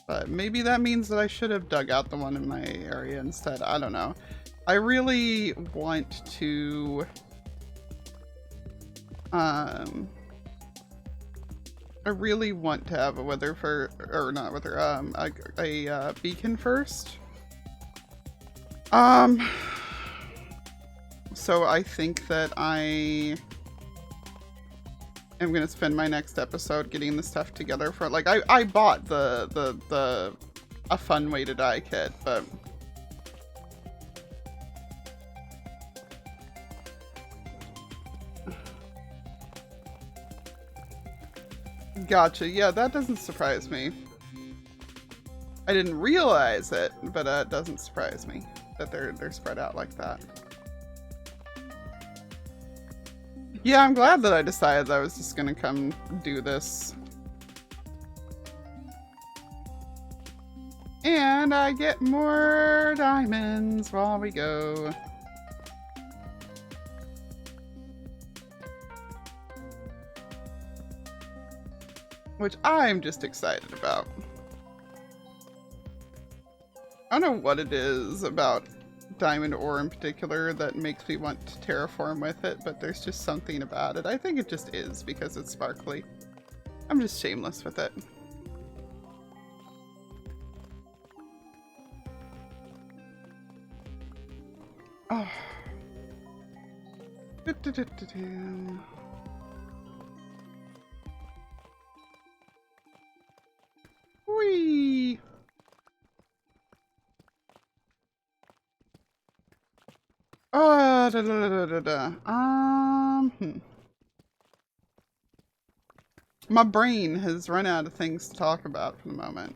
But maybe that means that I should have dug out the one in my area instead. I don't know. I really want to... I really want to have a weather for... Or not weather, a beacon first. So I think that I am gonna spend my next episode getting the stuff together for, like, I bought the a fun way to die kit, but gotcha. Yeah, that doesn't surprise me. I didn't realize it, but it doesn't surprise me that they're spread out like that. Yeah, I'm glad that I decided I was just gonna come do this. And I get more diamonds while we go. Which I'm just excited about. I don't know what it is about diamond ore in particular that makes me want to terraform with it, but there's just something about it. I think it just is because it's sparkly. I'm just shameless with it. Oh. Whee! My brain has run out of things to talk about for the moment.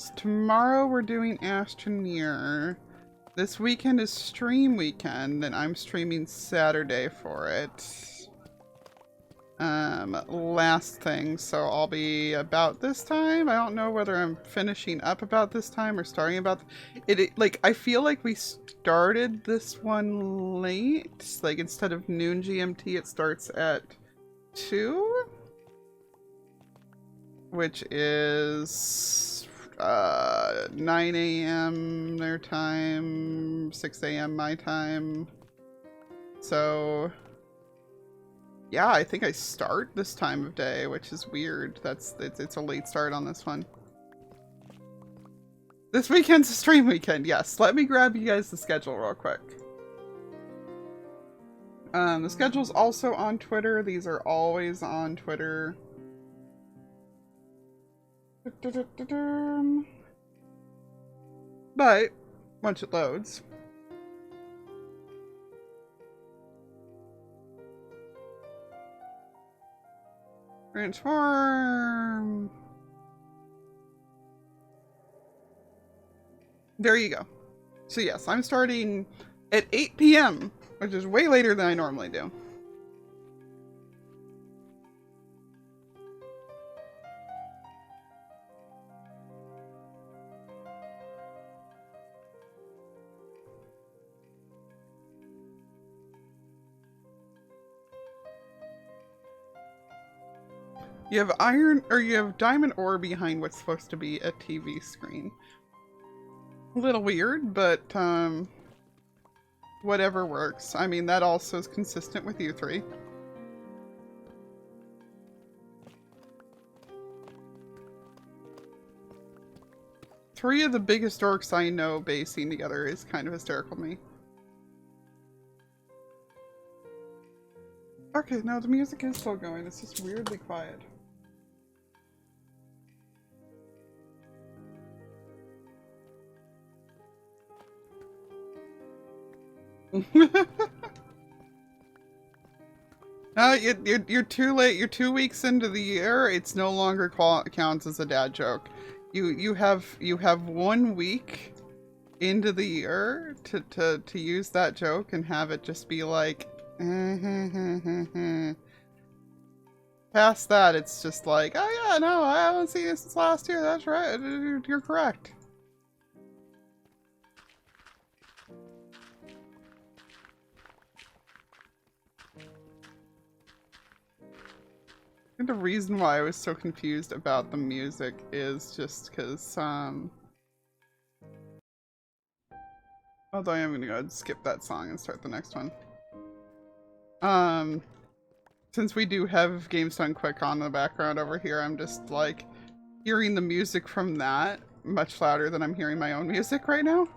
So tomorrow we're doing Astroneer. This weekend is stream weekend, and I'm streaming Saturday for it. Last thing, so I'll be about this time. I don't know whether I'm finishing up about this time or starting about like, I feel like we started this one late. Like, instead of noon GMT, it starts at 2, which is 9 a.m. their time, 6 a.m. my time. So yeah, I think I start this time of day, which is weird. It's a late start on this one. This weekend's a stream weekend, yes. Let me grab you guys the schedule real quick. The schedule's also on Twitter. These are always on Twitter. But once it loads. Transform. There you go. So yes, I'm starting at 8 p.m., which is way later than I normally do. You have you have diamond ore behind what's supposed to be a TV screen. A little weird, but whatever works. I mean, that also is consistent with you three. Three of the biggest orcs I know basing together is kind of hysterical to me. Okay, no, the music is still going. It's just weirdly quiet. No, you're too late. You're 2 weeks into the year. It's no longer counts as a dad joke. You have 1 week into the year to use that joke and have it just be like. Past that, it's just like, oh yeah, no, I haven't seen it since last year. That's right. You're correct. The reason why I was so confused about the music is just because, although I am gonna go ahead and skip that song and start the next one. Since we do have Games Done Quick on in the background over here, I'm just, like, hearing the music from that much louder than I'm hearing my own music right now.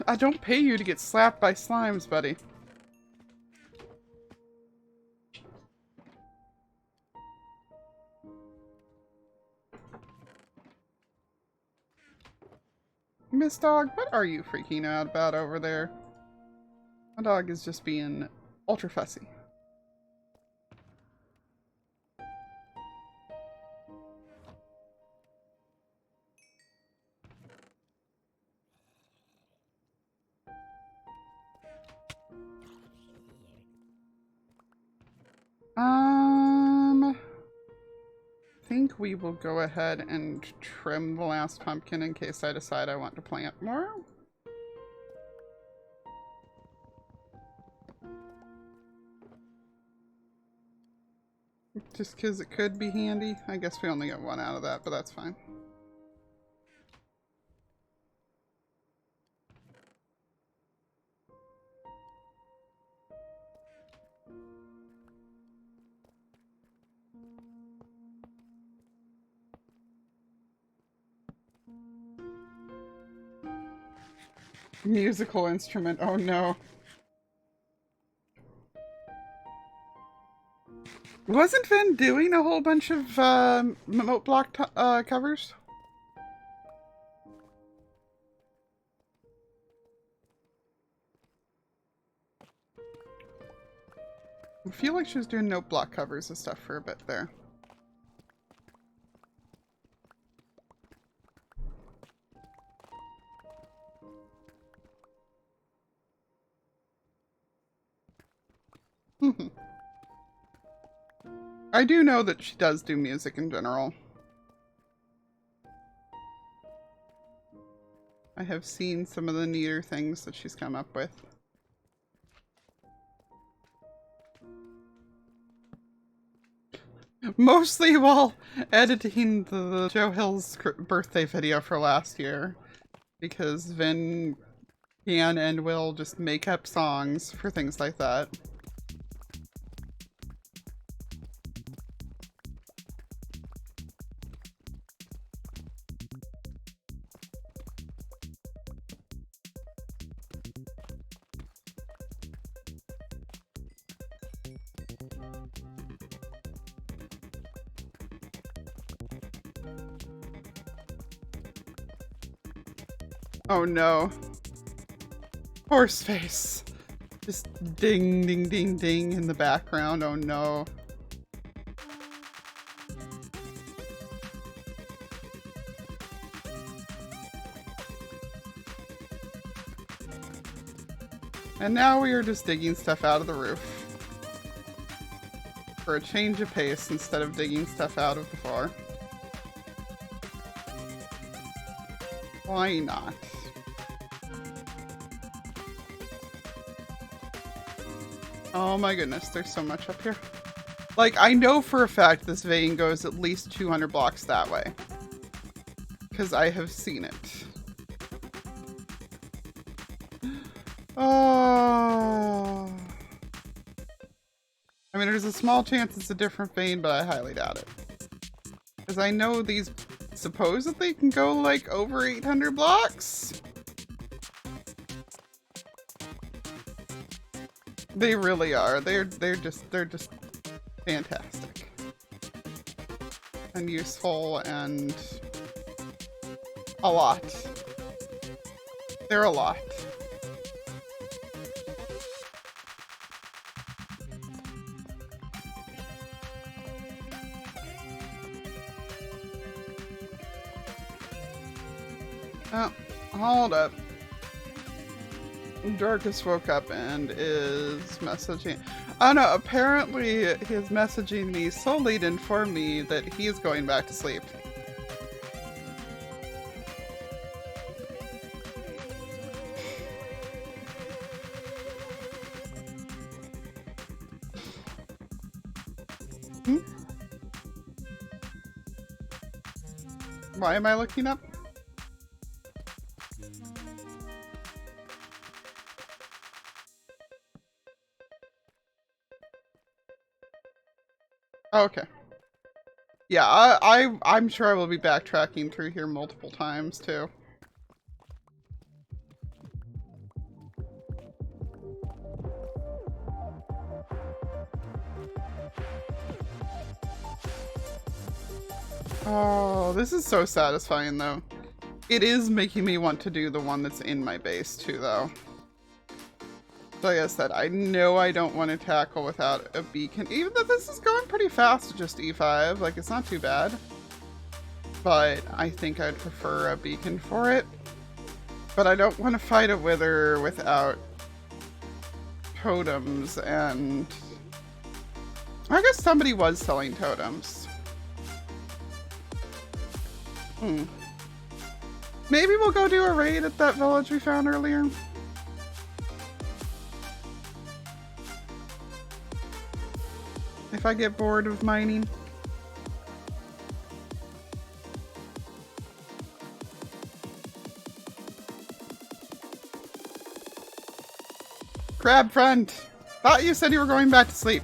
I don't pay you to get slapped by slimes, buddy. Miss Dog, what are you freaking out about over there? My dog is just being ultra fussy. I think we will go ahead and trim the last pumpkin in case I decide I want to plant more. Just because it could be handy. I guess we only get one out of that, but that's fine. Musical instrument, oh no. Wasn't Finn doing a whole bunch of Moat Block covers? I feel like she was doing note block covers and stuff for a bit there. I do know that she does do music in general. I have seen some of the neater things that she's come up with. Mostly while editing the Joe Hill's birthday video for last year. Because Vin can and will just make up songs for things like that. Oh no. Horseface. Just ding, ding, ding, ding in the background. Oh no. And now we are just digging stuff out of the roof. For a change of pace instead of digging stuff out of the floor. Why not? Oh my goodness, there's so much up here. Like, I know for a fact this vein goes at least 200 blocks that way. Because I have seen it. Oh. I mean, there's a small chance it's a different vein, but I highly doubt it. Because I know these supposedly can go like over 800 blocks. They really are. They're just fantastic. And useful and a lot. They're a lot. Oh, hold up. Darkus woke up and is messaging. Oh no, apparently he's messaging me solely to inform me that he is going back to sleep. Hmm? Why am I looking up? Oh, okay. Yeah, I'm sure I will be backtracking through here multiple times too. Oh, this is so satisfying though. It is making me want to do the one that's in my base too though. Like I said, I know I don't want to tackle without a beacon, even though this is going pretty fast, just E5, like it's not too bad. But I think I'd prefer a beacon for it. But I don't want to fight a wither without totems, and I guess somebody was selling totems. Maybe we'll go do a raid at that village we found earlier. If I get bored of mining. Crab friend, thought you said you were going back to sleep.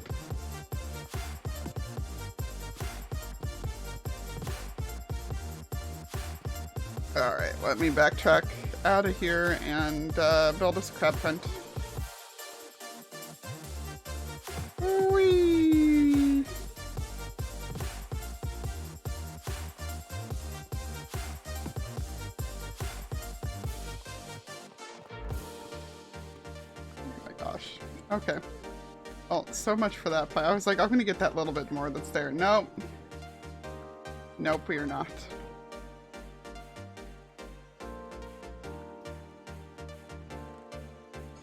Alright, let me backtrack out of here and build us a crab friend. Whee! Oh my gosh. Okay. Oh, so much for that pie. I was like, I'm gonna get that little bit more that's there. Nope. Nope, we are not.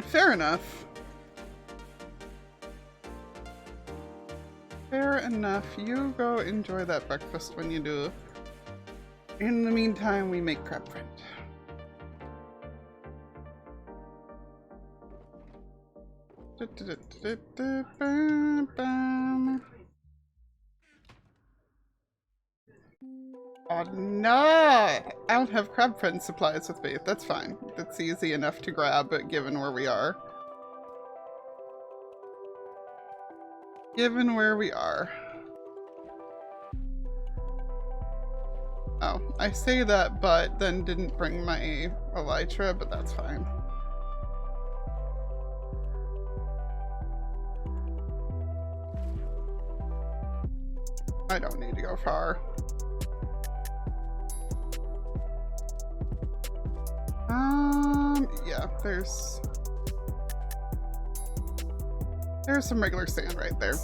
Fair enough. Fair enough. You go enjoy that breakfast when you do. In the meantime, we make crab friend. Oh no! I don't have crab friend supplies with me. That's fine. That's easy enough to grab, given where we are. Given where we are. Oh, I say that, but then didn't bring my elytra, but that's fine. I don't need to go far. Yeah, there's some regular sand right there.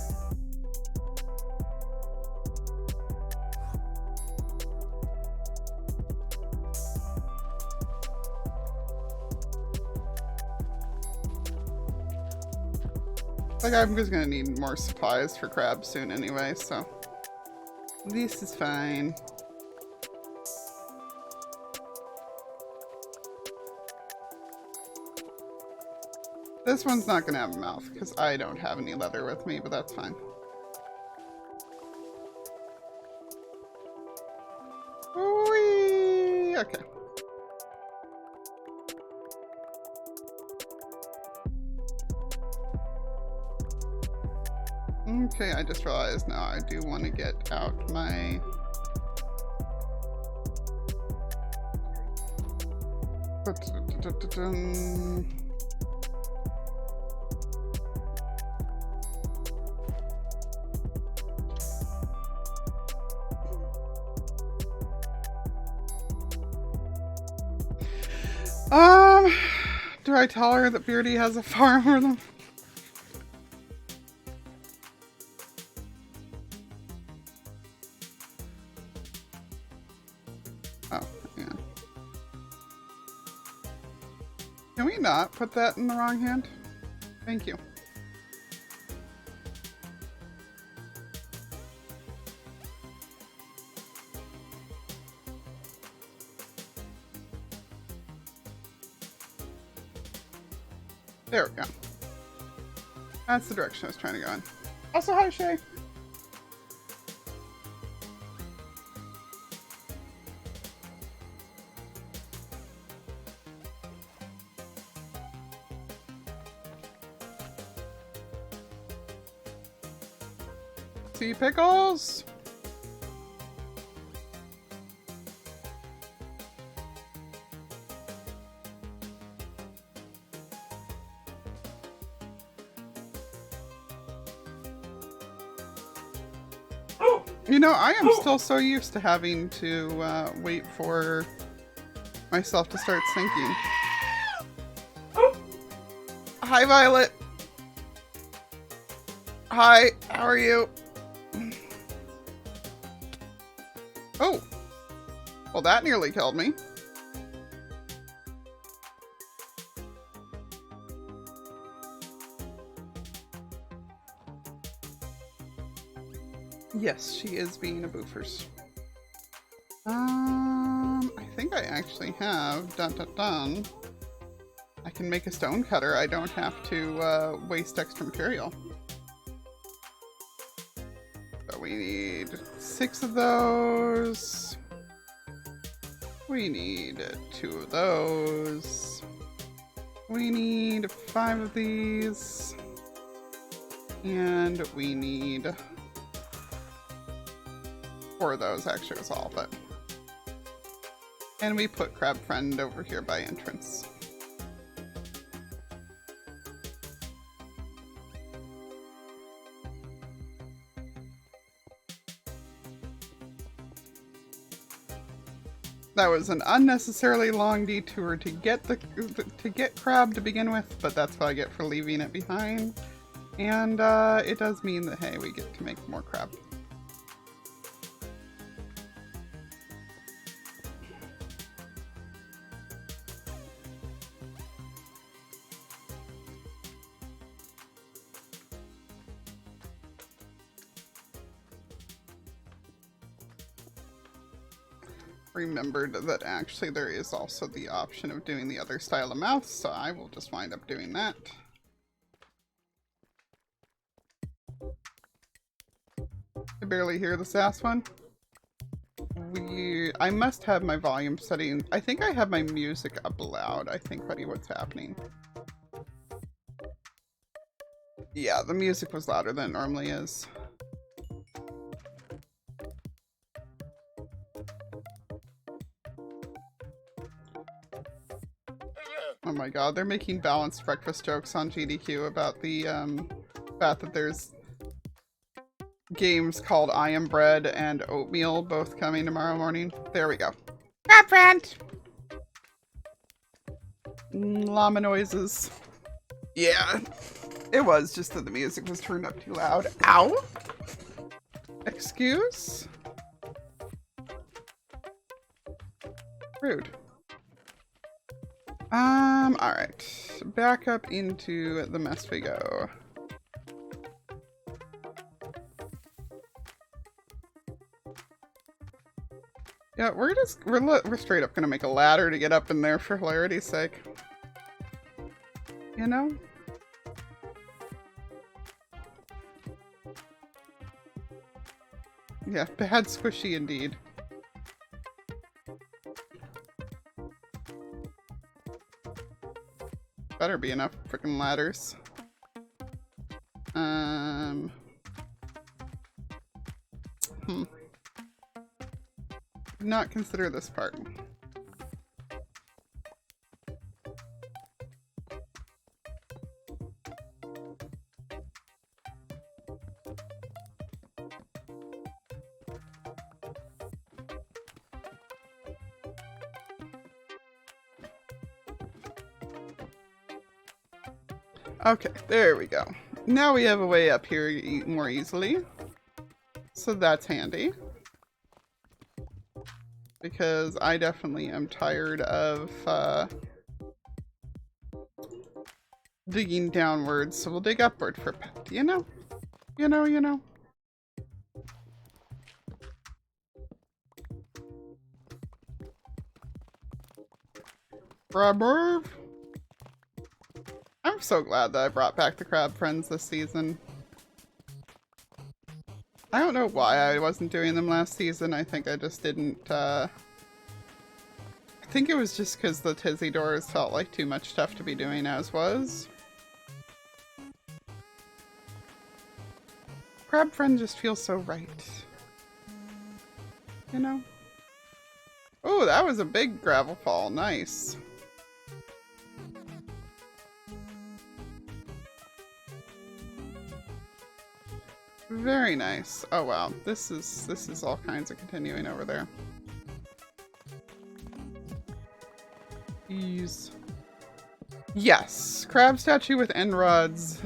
Like, I'm just gonna need more supplies for crabs soon anyway, so this is fine. This one's not gonna have a mouth because I don't have any leather with me, but that's fine. Whee! Okay. Okay, I just realized now I do want to get out my... Do I tell her that Beardy has a farm or them? Oh, yeah. Can we not put that in the wrong hand? Thank you. There we go. That's the direction I was trying to go in. Also, hi, Shay. Sea pickles. You know, I am still so used to having to wait for myself to start sinking. Hi, Violet. Hi, how are you? Oh. Well, that nearly killed me. Yes, she is being a boofers. I think I actually have dun. I can make a stone cutter. I don't have to waste extra material. So we need 6 of those. We need 2 of those. We need 5 of these. And we need 4 of those, actually was all, but... And we put Crab Friend over here by entrance. That was an unnecessarily long detour to get to get crab to begin with, but that's what I get for leaving it behind. And it does mean that, hey, we get to make more crab. Remembered that actually there is also the option of doing the other style of mouth, so I will just wind up doing that. I barely hear the sass one. I must have my volume setting. I think I have my music up loud. I think, buddy, what's happening? Yeah, the music was louder than it normally is. Oh my god, they're making balanced breakfast jokes on GDQ about the fact that there's games called I Am Bread and Oatmeal both coming tomorrow morning. There we go. Crab friend! Llama noises. Yeah, it was just that the music was turned up too loud. Ow! Excuse? Rude. Alright. Back up into the mess we go. Yeah, we're straight up gonna make a ladder to get up in there for hilarity's sake. You know? Yeah, bad squishy indeed. Better be enough freaking ladders. Did not consider this part. Okay, there we go. Now we have a way up here to eat more easily. So that's handy. Because I definitely am tired of digging downwards, so we'll dig upward for a bit. You know? You know. Crab. I'm so glad that I brought back the crab friends this season. I don't know why I wasn't doing them last season. I think I just didn't, I think it was just because the Tizzy doors felt like too much stuff to be doing as was. Crab friend just feels so right. You know? Oh, that was a big gravel fall. Nice. Very nice. Oh wow, this is all kinds of continuing over there. Ease. Yes, crab statue with end rods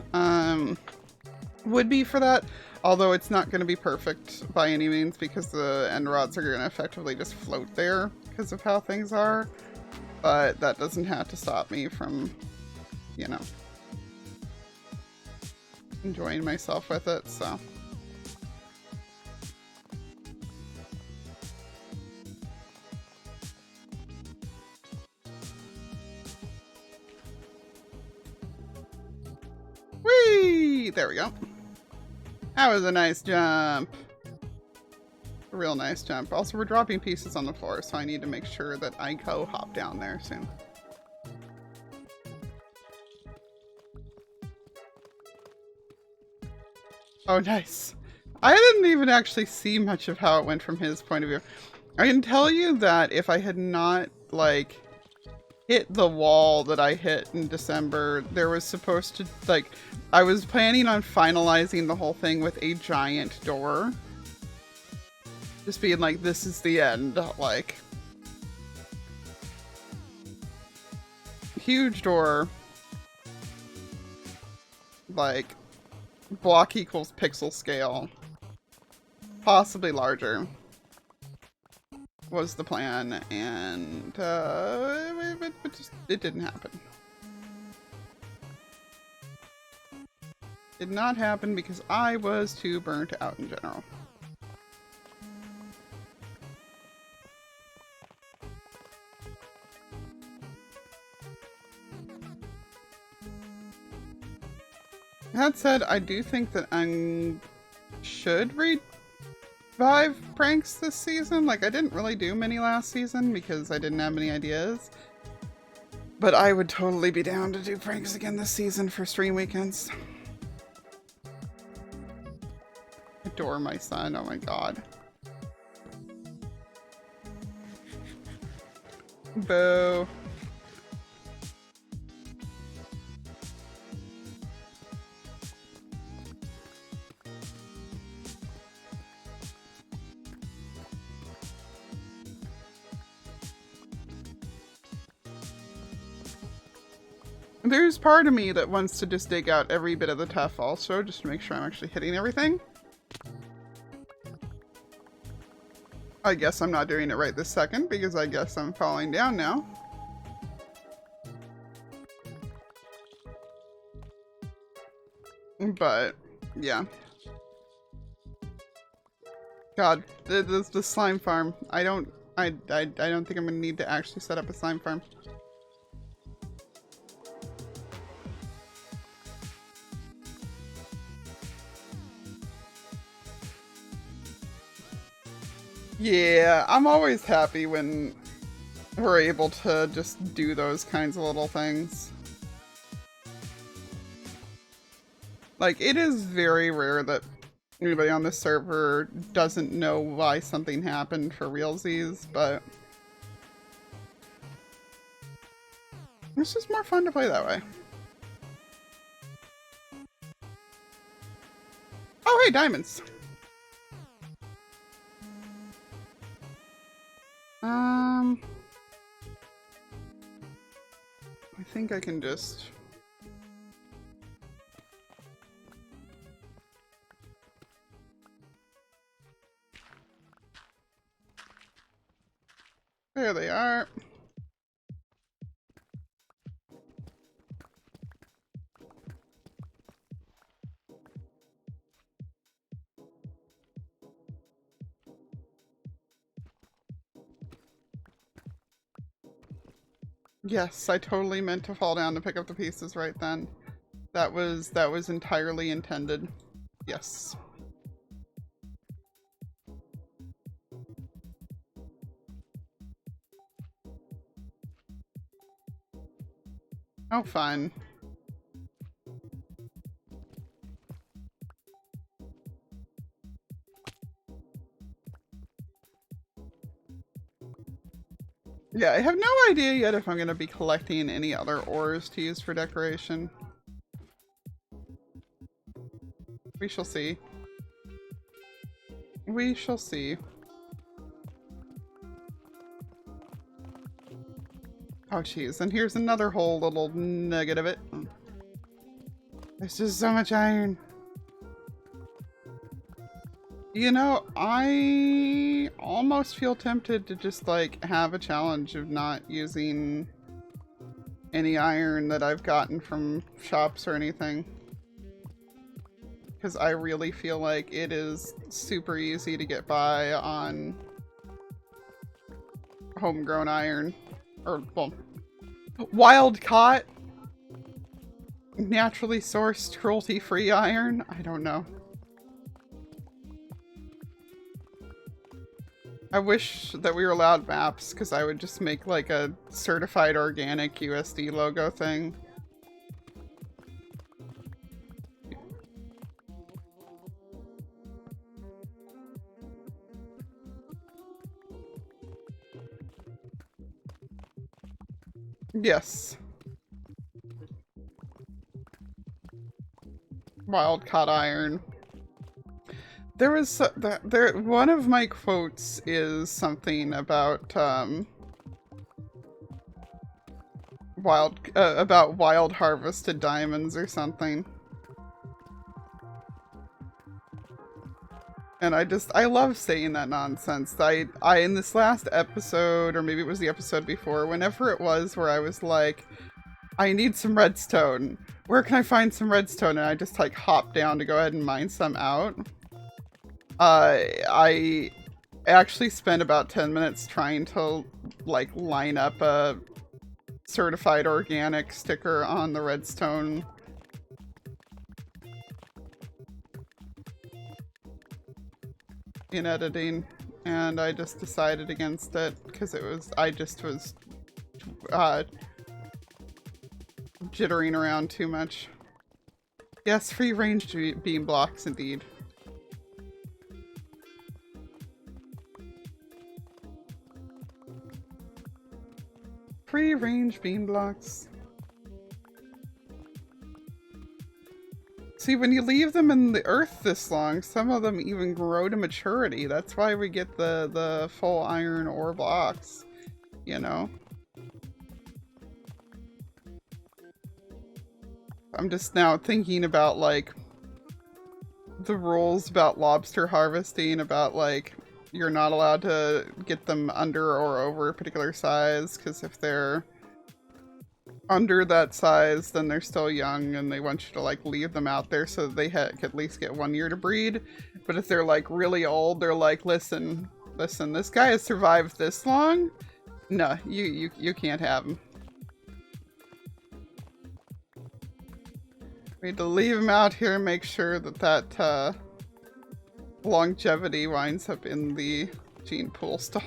would be for that, although it's not going to be perfect by any means because the end rods are going to effectively just float there because of how things are. But that doesn't have to stop me from, you know, enjoying myself with it, so. Whee! There we go. That was a nice jump. A real nice jump. Also, we're dropping pieces on the floor, so I need to make sure that I go hop down there soon. Oh, nice. I didn't even actually see much of how it went from his point of view. I can tell you that if I had not, like, hit the wall that I hit in December, there was supposed to, like, I was planning on finalizing the whole thing with a giant door. Just being like, this is the end, like. Huge door. Like, block equals pixel scale. Possibly larger was the plan, and it didn't happen. Did not happen because I was too burnt out in general. That said, I do think that I should revive pranks this season. Like, I didn't really do many last season because I didn't have many ideas. But I would totally be down to do pranks again this season for stream weekends. Adore my son, oh my god. Boo. There's part of me that wants to just dig out every bit of the tuff also, just to make sure I'm actually hitting everything. I guess I'm not doing it right this second, because I guess I'm falling down now. But, yeah. God, the slime farm. I don't think I'm gonna need to actually set up a slime farm. Yeah, I'm always happy when we're able to just do those kinds of little things. Like, it is very rare that anybody on the server doesn't know why something happened for realsies, but it's just more fun to play that way. Oh, hey, diamonds! I think I can just... There they are. Yes, I totally meant to fall down to pick up the pieces right then. That was entirely intended. Yes. Oh, fun. Yeah, I have no idea yet if I'm going to be collecting any other ores to use for decoration. We shall see. We shall see. Oh, jeez. And here's another whole little nugget of it. There's just so much iron. You know, I almost feel tempted to just, like, have a challenge of not using any iron that I've gotten from shops or anything. Because I really feel like it is super easy to get by on homegrown iron. Or, well, wild caught, naturally sourced, cruelty-free iron? I don't know. I wish that we were allowed maps, because I would just make like a certified organic USD logo thing. Yes. Wild caught iron. There was one of my quotes is something about wild harvested diamonds or something. And I love saying that nonsense. I in this last episode, or maybe it was the episode before, whenever it was where I was like, I need some redstone. Where can I find some redstone? And I just like hop down to go ahead and mine some out. I actually spent about 10 minutes trying to like line up a certified organic sticker on the redstone. In editing, and I just decided against it because I just was jittering around too much. Yes, free range beam blocks indeed. Free range beam blocks. See, when you leave them in the earth this long, some of them even grow to maturity. That's why we get the full iron ore blocks, you know? I'm just now thinking about, like, the rules about lobster harvesting, about, like, you're not allowed to get them under or over a particular size, because if they're under that size, then they're still young, and they want you to like leave them out there so that they can at least get 1 year to breed. But if they're like really old, they're like, listen, this guy has survived this long. No, you can't have him. We need to leave him out here and make sure that longevity winds up in the gene pool stall.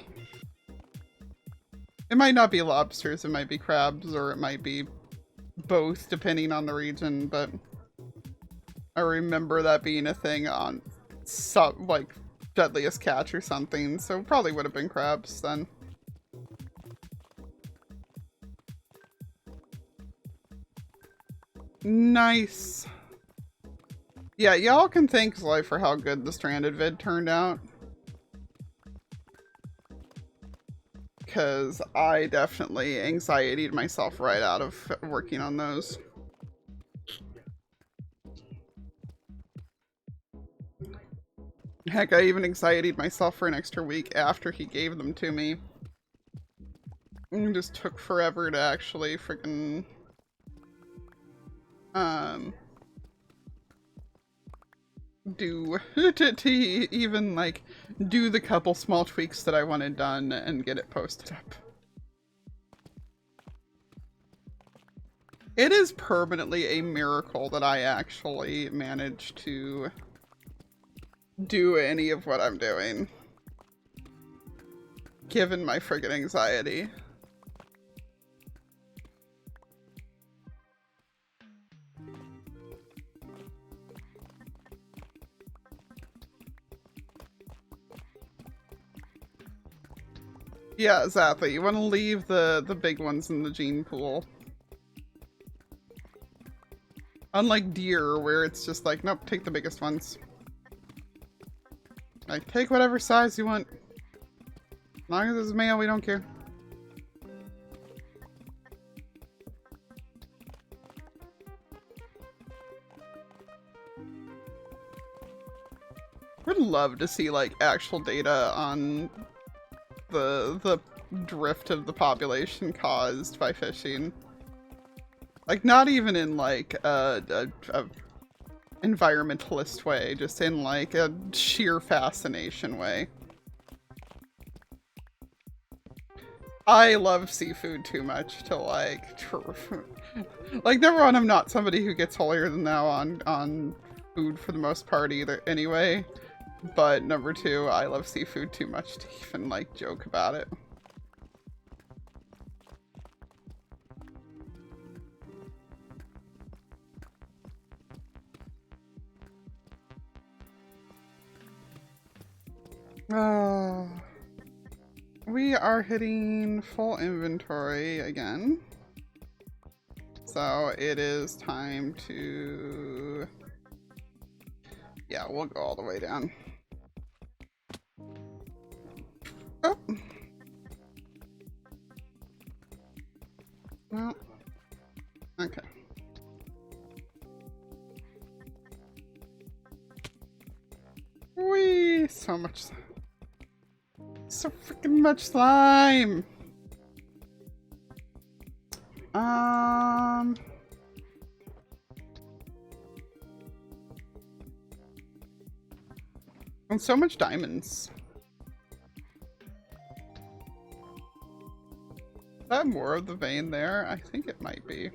It might not be lobsters, it might be crabs, or it might be both, depending on the region, but I remember that being a thing on some, like, Deadliest Catch or something, so probably would have been crabs then. Nice. Yeah, y'all can thank Zoe for how good the Stranded vid turned out. Because I definitely anxietied myself right out of working on those. Heck, I even anxietied myself for an extra week after he gave them to me. It just took forever to actually freaking to even like do the couple small tweaks that I wanted done and get it posted up. It is permanently a miracle that I actually managed to do any of what I'm doing, given my friggin' anxiety. Yeah, exactly. You want to leave the big ones in the gene pool. Unlike deer, where it's just like, nope, take the biggest ones. Like, take whatever size you want. As long as it's male, we don't care. Would love to see, like, actual data on the drift of the population caused by fishing. Like, not even in, like, a environmentalist way, just in, like, a sheer fascination way. I love seafood too much to, like, like, number one, I'm not somebody who gets holier than thou on food for the most part either, anyway. But number two, I love seafood too much to even, like, joke about it. We are hitting full inventory again. So it is time to... Yeah, we'll go all the way down. Oh. Well. Okay. Whee! Yay! So much. So freaking much slime! And so much diamonds. Is that more of the vein there? I think it might be.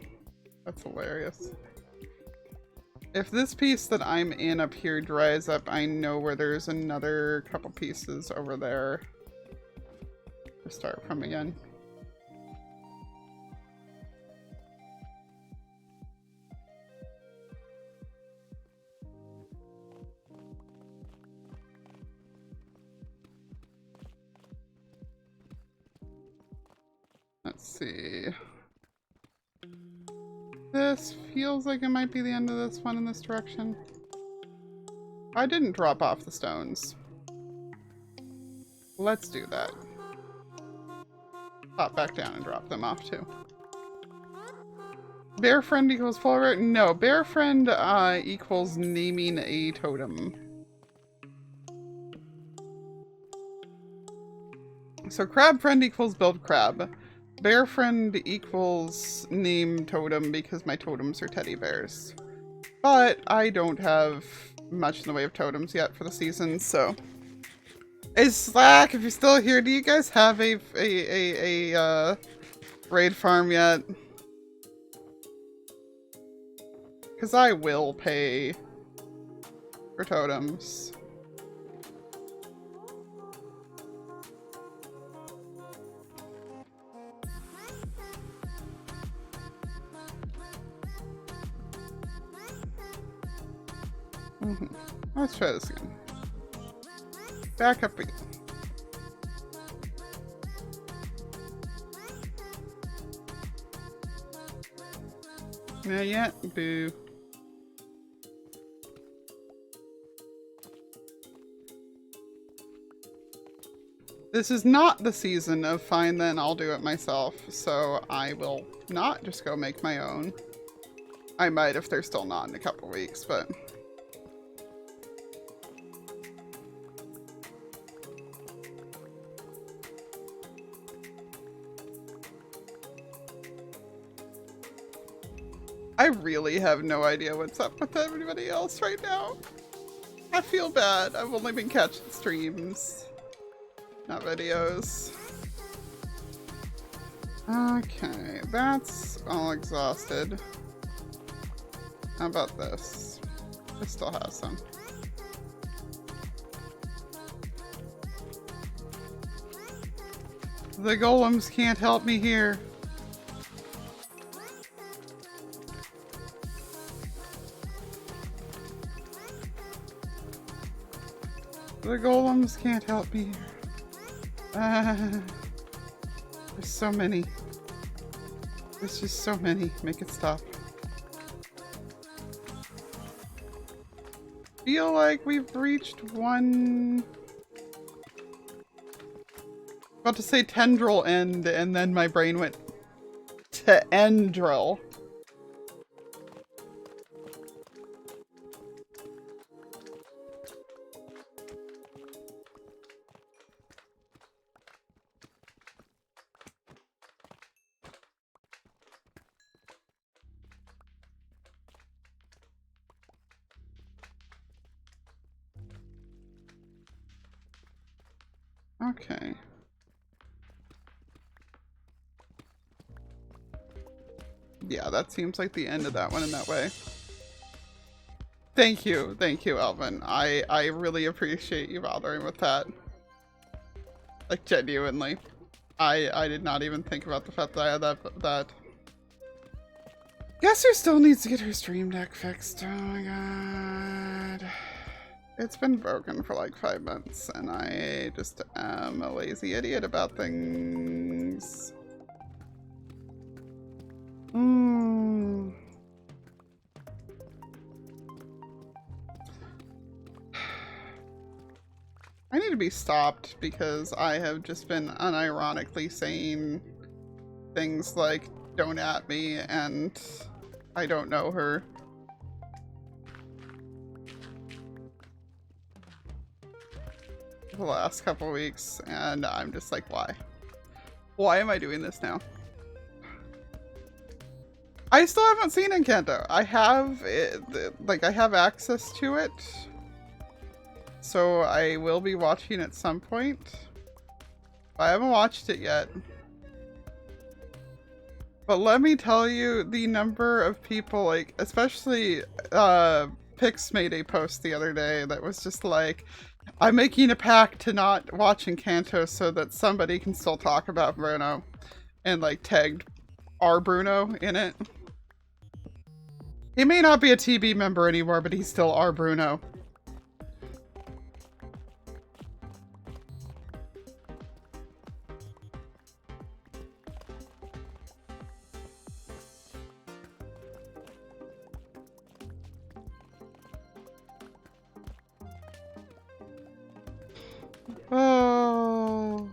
That's hilarious. If this piece that I'm in up here dries up, I know where there's another couple pieces over there to start from again. Let's see. This feels like it might be the end of this one in this direction. I didn't drop off the stones. Let's do that. Pop back down and drop them off too. Bear friend equals polar. No, bear friend equals naming a totem. So crab friend equals build crab. Bear friend equals name totem because my totems are teddy bears. But I don't have much in the way of totems yet for the season, so. Hey Slack, if you're still here, do you guys have a raid farm yet? Because I will pay for totems. Let's try this again. Back up again. Not yet. Boo. This is not the season of fine then I'll do it myself, so I will not just go make my own. I might if they're still not in a couple weeks, but... I really have no idea what's up with everybody else right now. I feel bad. I've only been catching streams, not videos. Okay, that's all exhausted. How about this? I still have some. The golems can't help me here. The golems can't help me. There's so many. There's just so many. Make it stop. Feel like we've reached one... About to say tendril end, and then my brain went to endril. Okay. Yeah, that seems like the end of that one in that way. Thank you, Alvin. I really appreciate you bothering with that. Like, genuinely. I did not even think about the fact that I had that. Guess who still needs to get her stream deck fixed? Oh my god. It's been broken for like 5 months, and I just am a lazy idiot about things. I need to be stopped because I have just been unironically saying things like, don't at me, and I don't know her. the last couple weeks, and I'm just like, why? Why am I doing this now? I still haven't seen Encanto. I have I have access to it, so I will be watching at some point. I haven't watched it yet. But let me tell you, the number of people, like, especially, Pix made a post the other day that was just like, I'm making a pact to not watch Encanto so that somebody can still talk about Bruno. And, like, tagged our Bruno in it. He may not be a TB member anymore, but he's still our Bruno. Oh.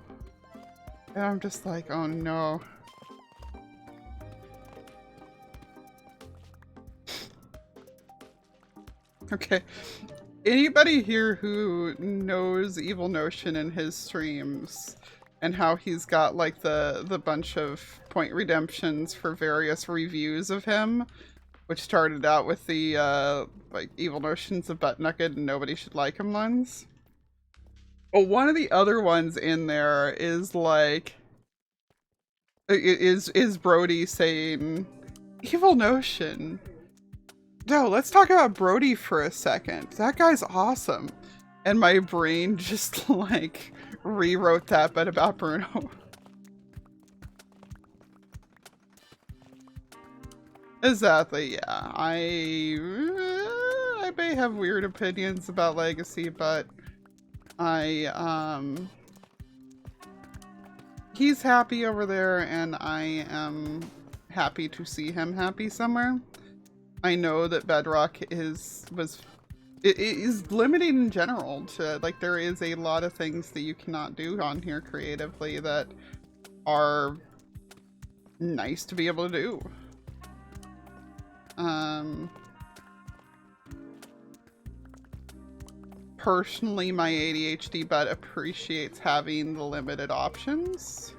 And I'm just like, oh no. Okay. Anybody here who knows Evil Notion in his streams and how he's got like the bunch of point redemptions for various reviews of him, which started out with the like Evil Notions of Butt Naked and Nobody Should Like Him ones? Oh, one of the other ones in there is like is Brody saying Evil Notion. No, let's talk about Brody for a second. That guy's awesome. And my brain just like rewrote that bit about Bruno. Exactly, yeah. I may have weird opinions about Legacy, but he's happy over there, and I am happy to see him happy somewhere. I know that Bedrock is limiting in general to, like, there is a lot of things that you cannot do on here creatively that are nice to be able to do. Personally, my ADHD butt appreciates having the limited options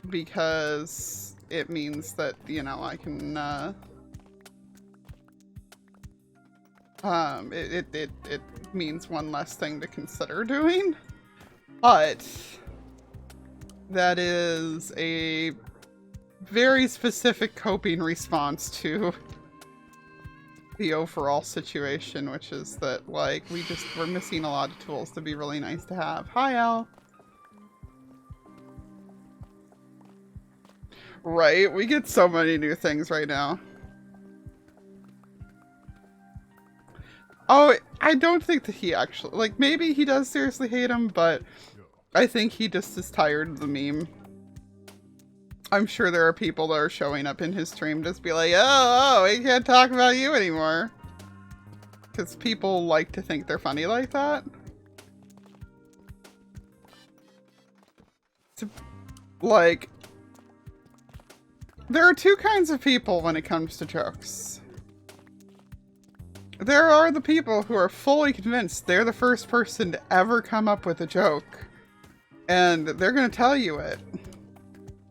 because it means that, you know, I can, it means one less thing to consider doing, but that is a very specific coping response to the overall situation, which is that, like, we're missing a lot of tools to be really nice to have. Hi, Al. Right? We get so many new things right now. Oh, I don't think that he actually, like, maybe he does seriously hate him, but I think he just is tired of the meme. I'm sure there are people that are showing up in his stream just be like, oh, we can't talk about you anymore. Because people like to think they're funny like that. Like, there are two kinds of people when it comes to jokes. There are the people who are fully convinced they're the first person to ever come up with a joke. And they're going to tell you it.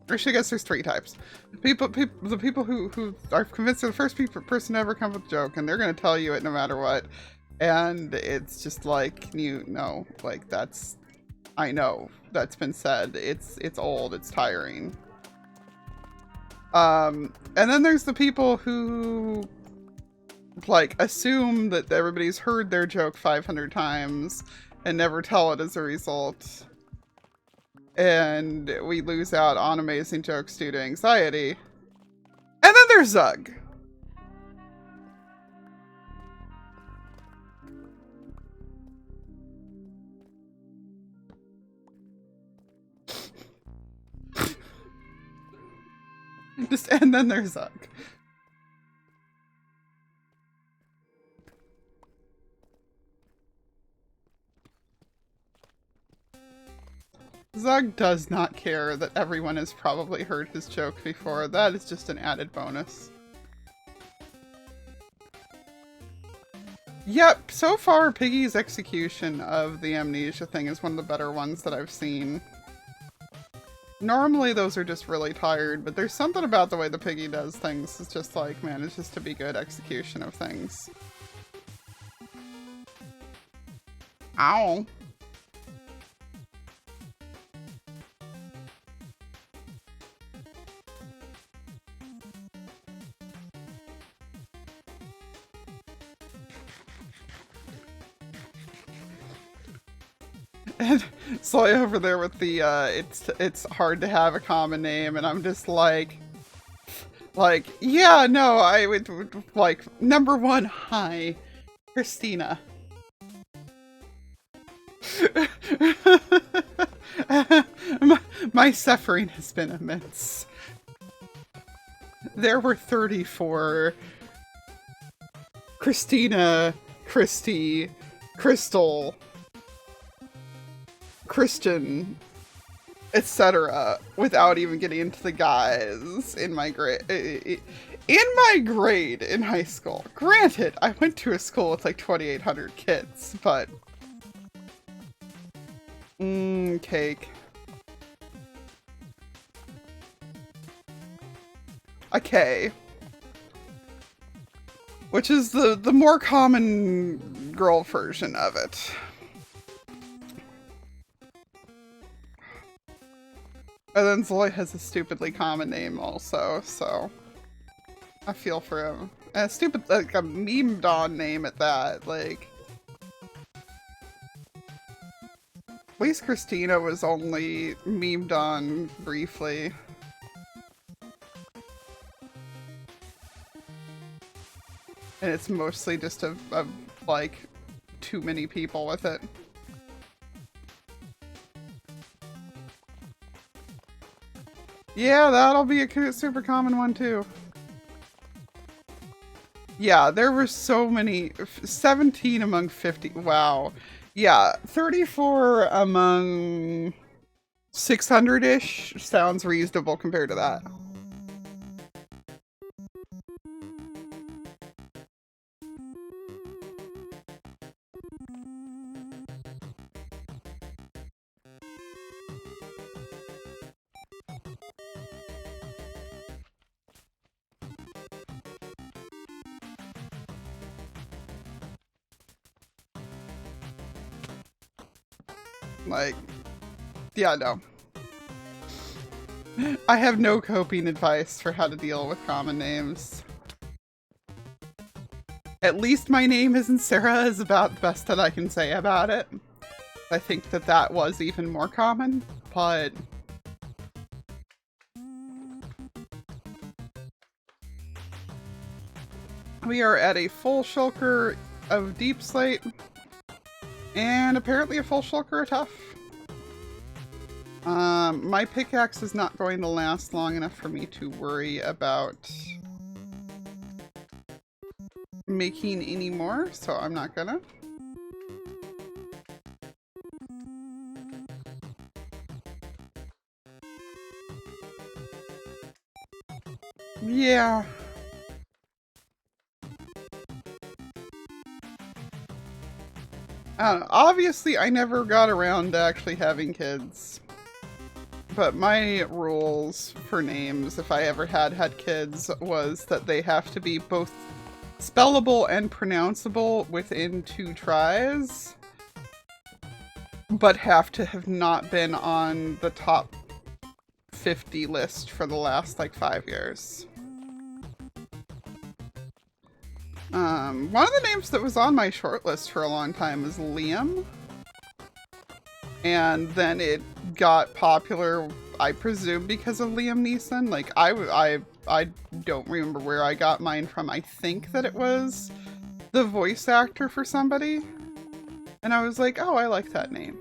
Actually, I guess there's three types. The people who are convinced they're the first person to ever come up with a joke, and they're going to tell you it no matter what. And it's just like, you know, like, that's, I know, that's been said. It's old, it's tiring. And then there's the people who, like, assume that everybody's heard their joke 500 times and never tell it as a result. And we lose out on amazing jokes due to anxiety. And then there's Zug. And then there's Zug. Zug does not care that everyone has probably heard his joke before. That is just an added bonus. Yep, so far Piggy's execution of the amnesia thing is one of the better ones that I've seen. Normally those are just really tired, but there's something about the way the Piggy does things. It's just like, manages to be good execution of things. Ow. And Soy over there with the, it's hard to have a common name, and I'm just like, yeah, no, I would like, number one, hi, Christina. my suffering has been immense. There were 34 Christina, Christy, Crystal, Christian, etc. without even getting into the guys in my grade. In my grade in high school. Granted, I went to a school with like 2,800 kids, but cake. A K. Which is the more common girl version of it. And then Zoe has a stupidly common name also, so I feel for him. And a stupid, like a meme Dawn name at that, like. At least Christina was only memed on briefly. And it's mostly just of like, too many people with it. Yeah, that'll be a super common one too. Yeah, there were so many. 17 among 50. Wow. Yeah, 34 among 600-ish sounds reasonable compared to that. Like, yeah, no. I have no coping advice for how to deal with common names. At least my name isn't Sarah is about the best that I can say about it. I think that that was even more common, but... We are at a full shulker of Deep Slate. And apparently a full shulker of Tough. My pickaxe is not going to last long enough for me to worry about making any more, so I'm not gonna. Yeah. I don't know. Obviously, I never got around to actually having kids. But my rules for names, if I ever had kids, was that they have to be both spellable and pronounceable within 2 tries. But have to have not been on the top 50 list for the last, like, 5 years. One of the names that was on my shortlist for a long time was Liam. And then it got popular, I presume, because of Liam Neeson. Like, I don't remember where I got mine from. I think that it was the voice actor for somebody. And I was like, oh, I like that name.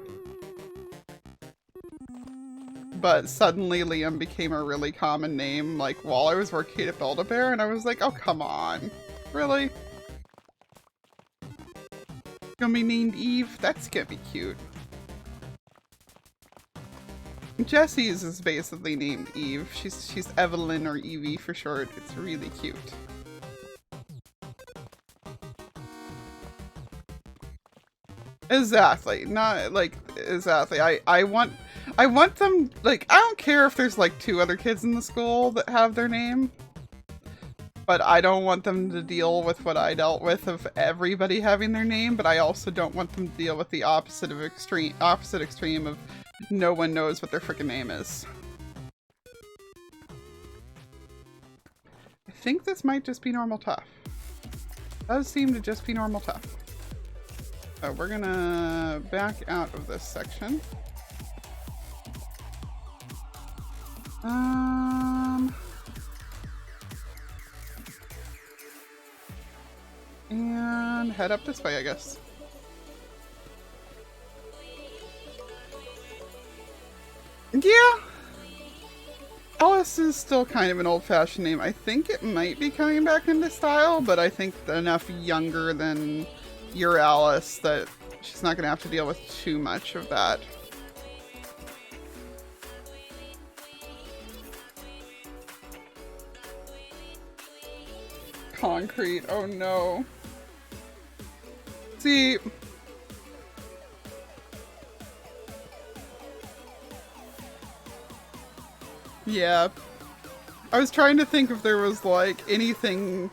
But suddenly Liam became a really common name, like, while I was working at Build-A-Bear, and I was like, oh, come on. Really? Gonna be named Eve? That's gonna be cute. Jessie's is basically named Eve. She's Evelyn or Evie for short. It's really cute. Exactly. Not like exactly. I want them like I don't care if there's like two other kids in the school that have their name, but I don't want them to deal with what I dealt with of everybody having their name, but I also don't want them to deal with the opposite extreme of no one knows what their freaking name is. I think this might just be normal tough. Does seem to just be normal tough. So we're gonna back out of this section. And head up this way, I guess. Yeah. Alice is still kind of an old-fashioned name. I think it might be coming back into style, but I think enough younger than your Alice that she's not going to have to deal with too much of that. Concrete. Oh no. See... Yeah. I was trying to think if there was, like, anything...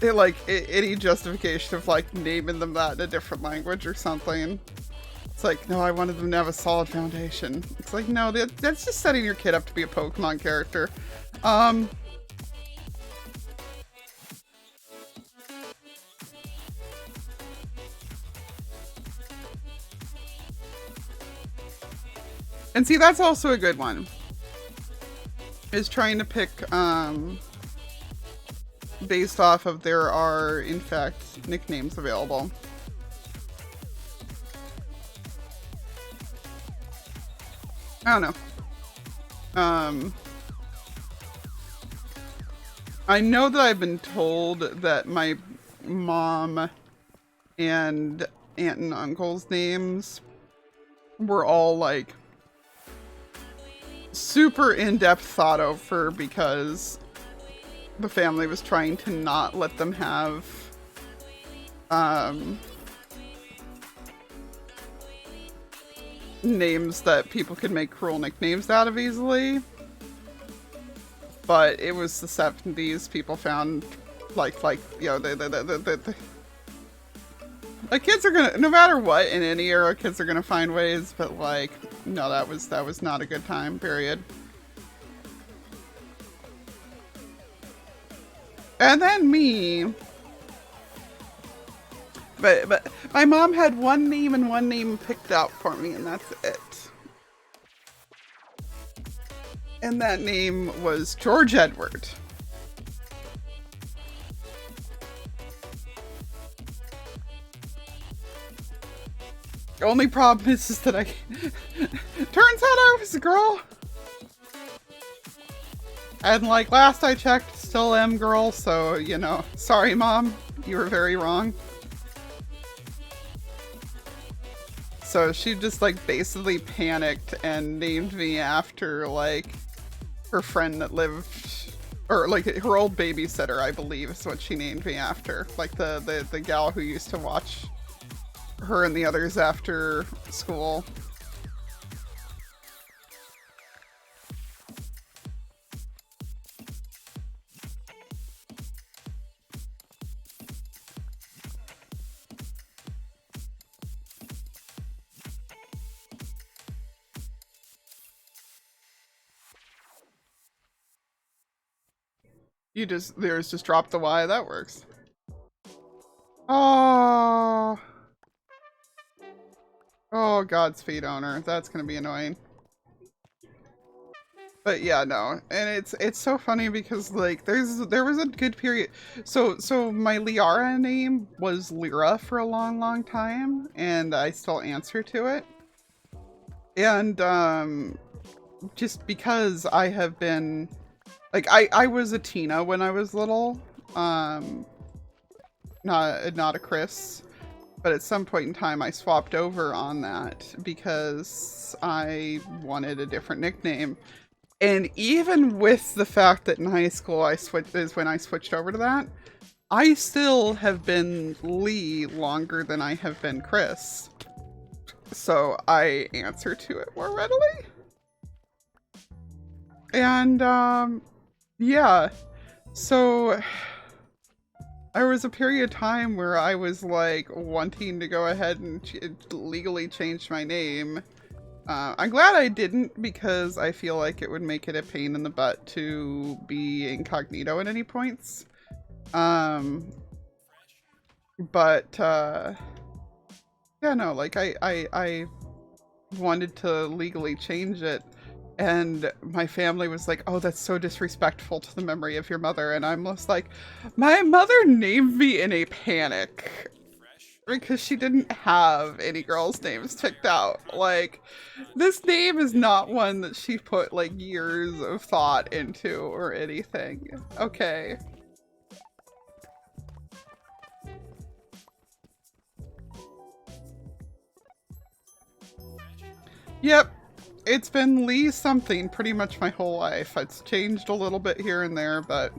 any justification of, like, naming them that in a different language or something. It's like, no, I wanted them to have a solid foundation. It's like, no, that's just setting your kid up to be a Pokemon character. And see, that's also a good one. Is trying to pick, based off of there are, in fact, nicknames available. I don't know. I know that I've been told that my mom and aunt and uncle's names were all, like, super in-depth thought over because the family was trying to not let them have names that people could make cruel nicknames out of easily. But it was the 70s. People found like you know the kids are gonna, no matter what in any era, kids are gonna find ways. But like, no, that was not a good time period. And then me. But my mom had one name and one name picked out for me, and that's it. And that name was George Edward. The only problem is that I... Turns out I was a girl. And like, last I checked, still am girl, so, you know, sorry mom, you were very wrong. So she just like basically panicked and named me after like her friend that lived, or like her old babysitter, I believe is what she named me after. Like the gal who used to watch her and the others after school. There's just drop the Y, that works. Oh. Oh, Godspeed owner. That's gonna be annoying. But yeah, no. And it's so funny because like there was a good period. So my Liara name was Lyra for a long time, and I still answer to it. And just because I have been like I was a Tina when I was little. Not a Chris. But at some point in time, I swapped over on that because I wanted a different nickname. And even with the fact that in high school is when I switched over to that, I still have been Lee longer than I have been Chris. So I answer to it more readily. And, yeah. So there was a period of time where I was like wanting to go ahead and legally change my name. I'm glad I didn't, because I feel like it would make it a pain in the butt to be incognito at any points. But yeah, no, like I wanted to legally change it, and my family was like, oh, that's so disrespectful to the memory of your mother. And I'm just like, my mother named me in a panic because she didn't have any girls' names picked out. Like, this name is not one that she put like years of thought into or anything. Okay. Yep. It's been Lee something pretty much my whole life. It's changed a little bit here and there, but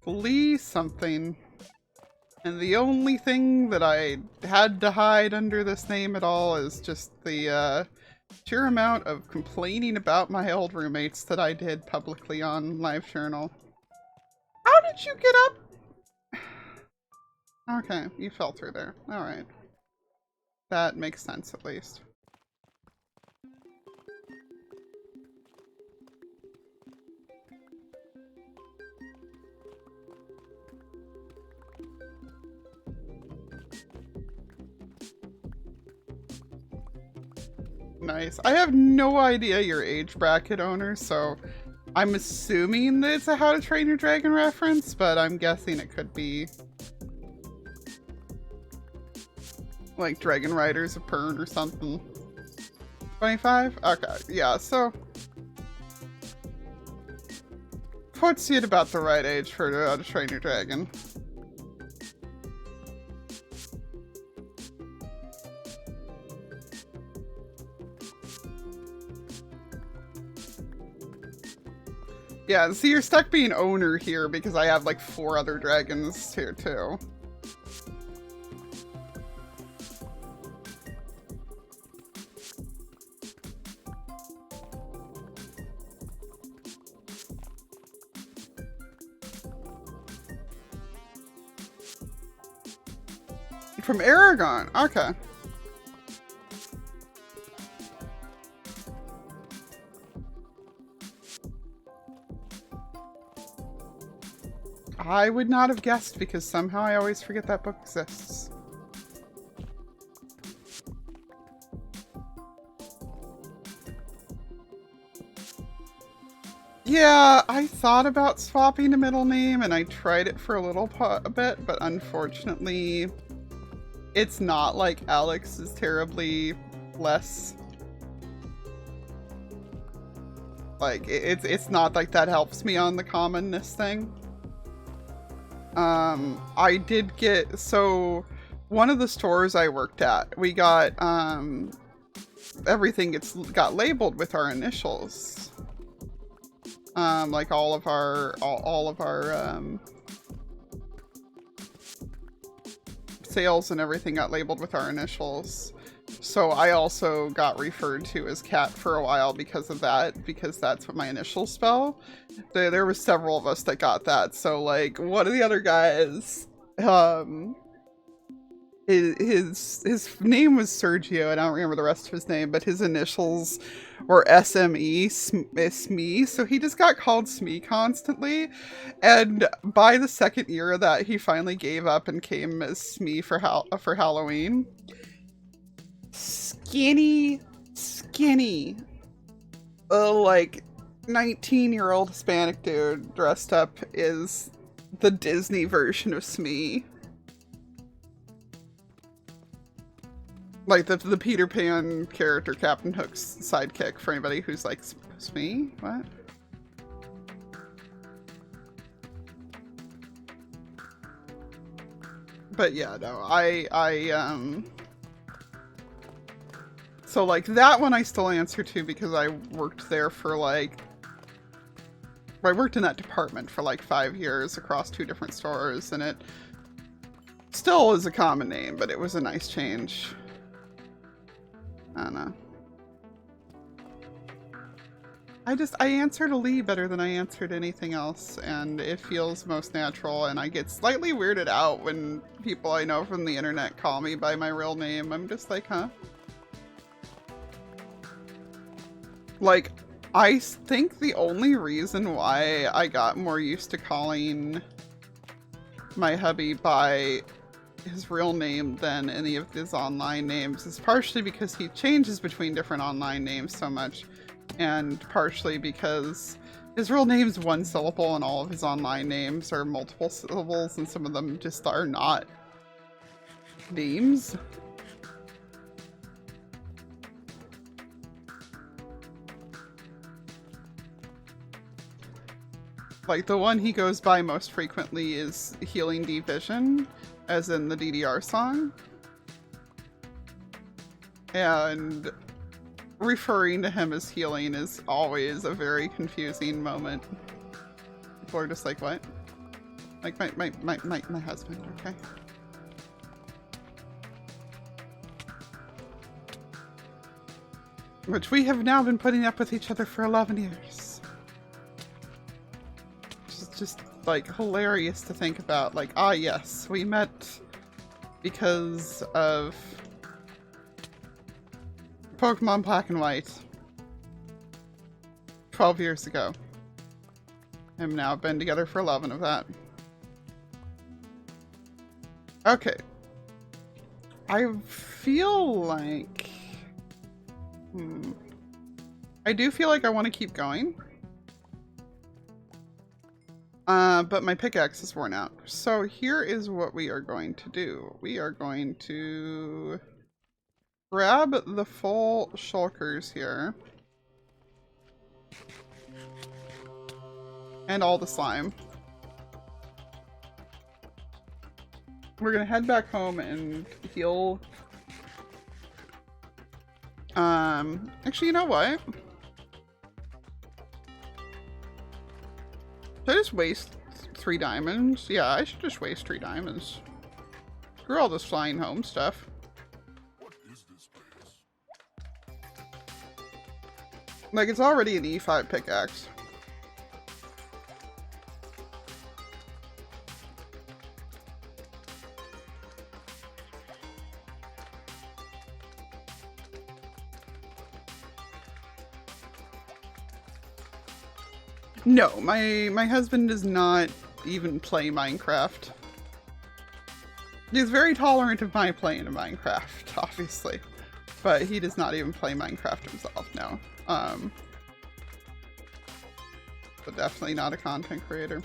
Lee something. And the only thing that I had to hide under this name at all is just the sheer amount of complaining about my old roommates that I did publicly on LiveJournal. How did you get up? Okay, you fell through there. Alright. That makes sense, at least. Nice. I have no idea your age bracket, owner, so I'm assuming that it's a How to Train Your Dragon reference, but I'm guessing it could be like Dragon Riders of Pern or something. 25? Okay, yeah, so puts you at about the right age for How to Train Your Dragon. Yeah, see, you're stuck being owner here because I have like 4 other dragons here too. From Aragon, okay. I would not have guessed because somehow I always forget that book exists. Yeah, I thought about swapping a middle name and I tried it for a little bit, but unfortunately it's not like Alex is terribly less. Like, it's not like that helps me on the commonness thing. I did get, so one of the stores I worked at, we got, everything got labeled with our initials. Like all of our sales and everything got labeled with our initials. So I also got referred to as Cat for a while because of that, because that's what my initials spell. There was several of us that got that. So like one of the other guys, his name was Sergio, and I don't remember the rest of his name, but his initials were SME, Smee, so he just got called Smee constantly. And by the second year of that, he finally gave up and came as Smee for Halloween. Skinny, like 19-year-old Hispanic dude dressed up as the Disney version of Smee. Like the Peter Pan character, Captain Hook's sidekick, for anybody who's like, Smee? What? But yeah, no, so So, like, that one I still answer to because I worked there for, like... I worked in that department for, like, 5 years across 2 different stores, and it still is a common name, but it was a nice change. I don't know. I answer to Lee better than I answer to anything else, and it feels most natural, and I get slightly weirded out when people I know from the internet call me by my real name. I'm just like, huh? Like, I think the only reason why I got more used to calling my hubby by his real name than any of his online names is partially because he changes between different online names so much, and partially because his real name's 1 syllable and all of his online names are multiple syllables, and some of them just are not names. Like, the one he goes by most frequently is Healing Deep Vision, as in the DDR song. And referring to him as Healing is always a very confusing moment. People are just like, what? Like, my husband, okay? Which we have now been putting up with each other for 11 years. Just like hilarious to think about. Like, ah, yes, we met because of Pokemon Black and White 12 years ago, and now been together for 11 of that. Okay, I feel like I do feel like I want to keep going. But my pickaxe is worn out. So here is what we are going to do. We are going to grab the full shulkers here. And all the slime. We're gonna head back home and heal. Actually, you know what? Should I just waste 3 diamonds? Yeah, I should just waste 3 diamonds. Screw all this flying home stuff. What is this place? Like, it's already an E5 pickaxe. No, my husband does not even play Minecraft. He's very tolerant of my playing in Minecraft, obviously. But he does not even play Minecraft himself, no. But definitely not a content creator.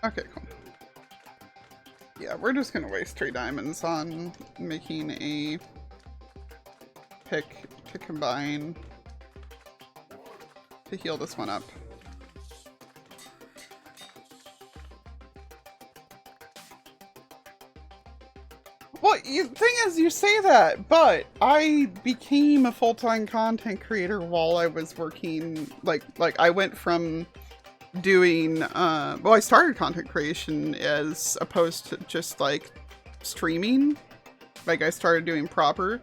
Okay, cool. Yeah, we're just gonna waste 3 diamonds on making a pick to combine to heal this one up. Well, the thing is, you say that, but I became a full-time content creator while I was working, like I went from doing, well, I started content creation as opposed to just, like, streaming. Like, I started doing proper,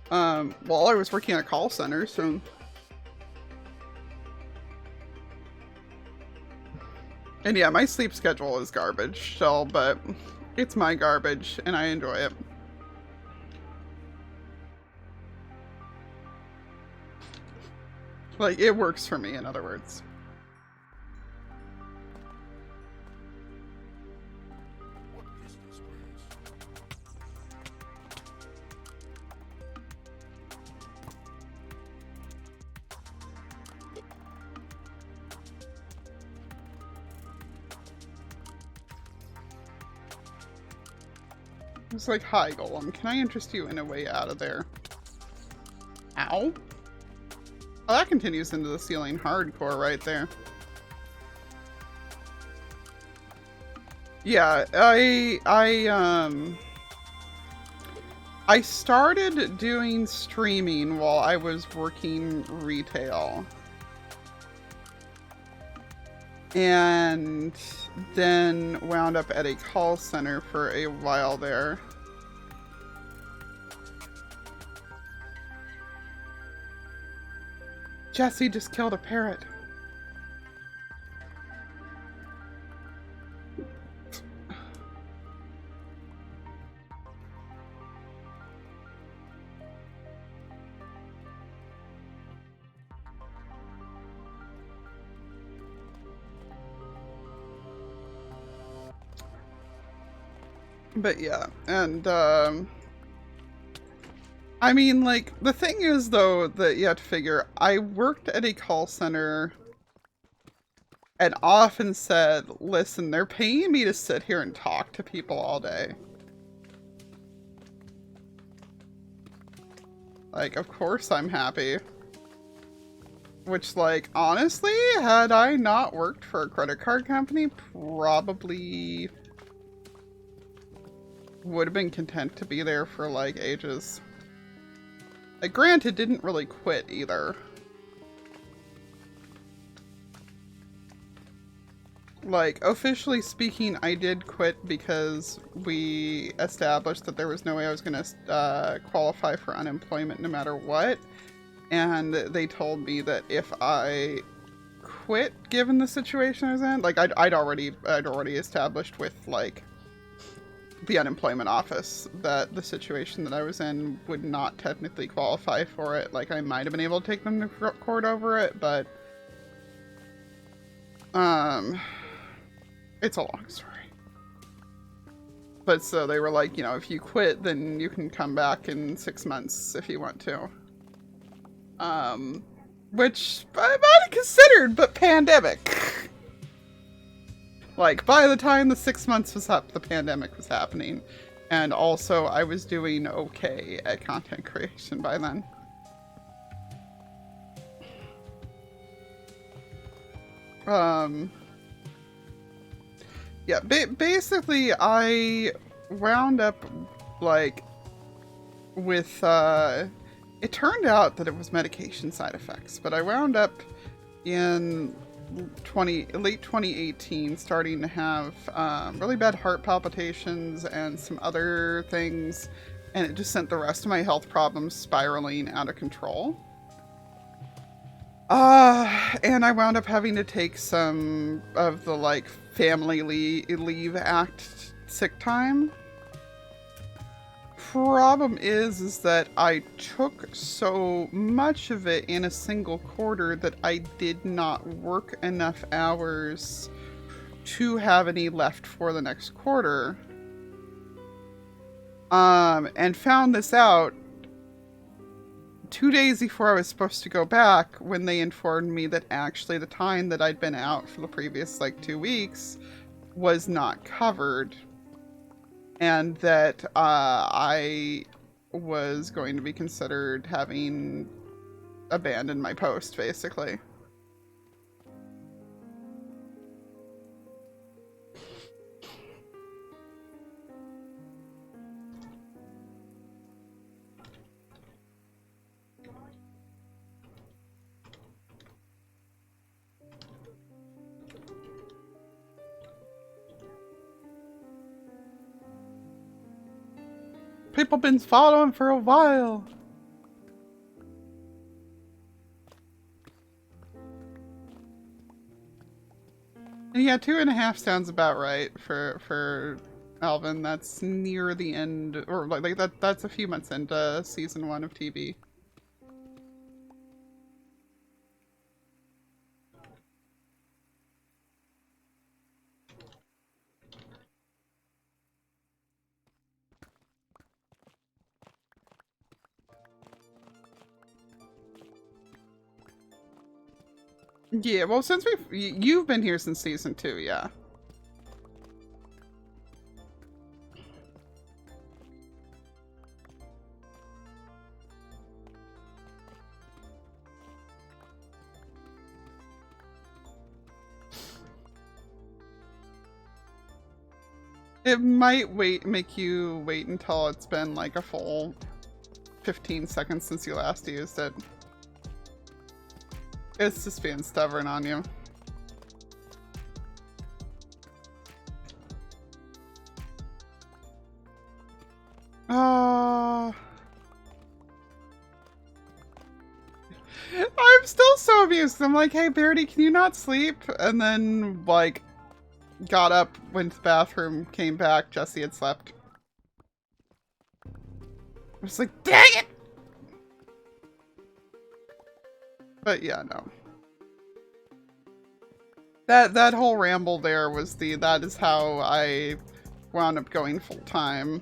while I was working at a call center, so... And yeah, my sleep schedule is garbage still, but it's my garbage, and I enjoy it. Like, it works for me, in other words. What is this place? It's like, hi, Golem, can I interest you in a way out of there? Ow. Oh, that continues into the ceiling hardcore right there. Yeah, I started doing streaming while I was working retail. And then wound up at a call center for a while there. Jesse just killed a parrot. But yeah, and I mean, like, the thing is, though, that you have to figure, I worked at a call center and often said, listen, they're paying me to sit here and talk to people all day. Like, of course I'm happy. Which, like, honestly, had I not worked for a credit card company, probably would have been content to be there for, like, ages. Like, granted, didn't really quit either. Like, officially speaking, I did quit because we established that there was no way I was going to qualify for unemployment no matter what. And they told me that if I quit, given the situation I was in, like, I'd already established with, like, the unemployment office that the situation that I was in would not technically qualify for it. Like, I might have been able to take them to court over it, but it's a long story. But so they were like, you know, if you quit, then you can come back in 6 months if you want to. Which I might have considered, but pandemic. Like, by the time the 6 months was up, the pandemic was happening. And also, I was doing okay at content creation by then. Yeah, basically, I wound up, like, with, it turned out that it was medication side effects, but I wound up in late 2018 starting to have really bad heart palpitations and some other things, and it just sent the rest of my health problems spiraling out of control. And I wound up having to take some of the, like, family leave act sick time. Problem is that I took so much of it in a single quarter that I did not work enough hours to have any left for the next quarter. And found this out 2 days before I was supposed to go back, when they informed me that actually the time that I'd been out for the previous, like, 2 weeks was not covered. And that I was going to be considered having abandoned my post, basically. People been following for a while. And yeah, 2.5 sounds about right for Alvin. That's near the end, or like that's a few months into season 1 of TV. Yeah, well, since you've been here since season 2, yeah. It might make you wait until it's been like a full 15 seconds since you last used it. It's just being stubborn on you. I'm still so amused. I'm like, hey, Beardy, can you not sleep? And then, like, got up, went to the bathroom, came back, Jesse had slept. I was like, dang it! But yeah, no. That whole ramble there was that is how I wound up going full time.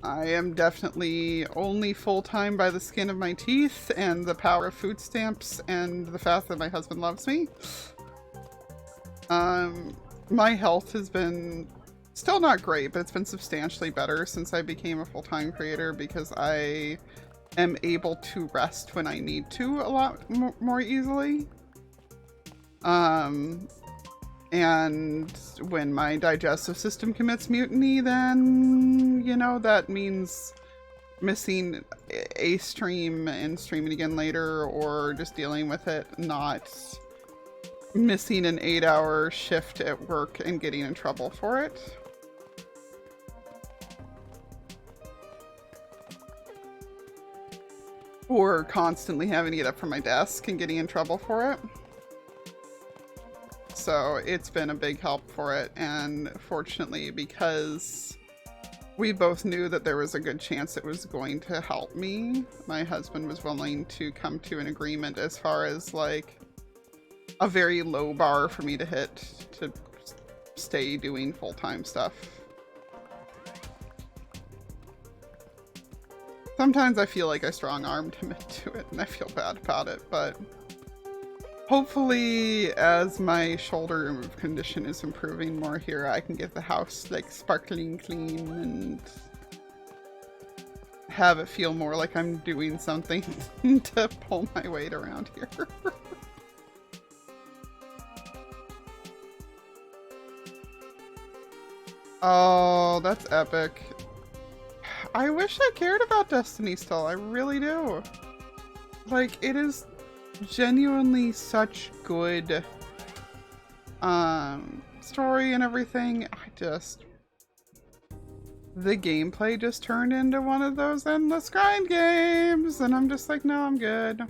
I am definitely only full-time by the skin of my teeth and the power of food stamps and the fact that my husband loves me. My health has been still not great, but it's been substantially better since I became a full-time creator because I am able to rest when I need to a lot more easily. And when my digestive system commits mutiny, then, you know, that means missing a stream and streaming again later, or just dealing with it, not missing an 8-hour shift at work and getting in trouble for it. Or constantly having to get up from my desk and getting in trouble for it. So it's been a big help for it, and fortunately, because we both knew that there was a good chance it was going to help me, my husband was willing to come to an agreement as far as like a very low bar for me to hit to stay doing full-time stuff. Sometimes I feel like I strong-armed him into it, and I feel bad about it, but hopefully, as my shoulder condition is improving more here, I can get the house like sparkling clean and have it feel more like I'm doing something to pull my weight around here. Oh, that's epic. I wish I cared about Destiny still. I really do. Like, it is genuinely such good story and everything. The gameplay just turned into one of those endless grind games, and I'm just like, no, I'm good.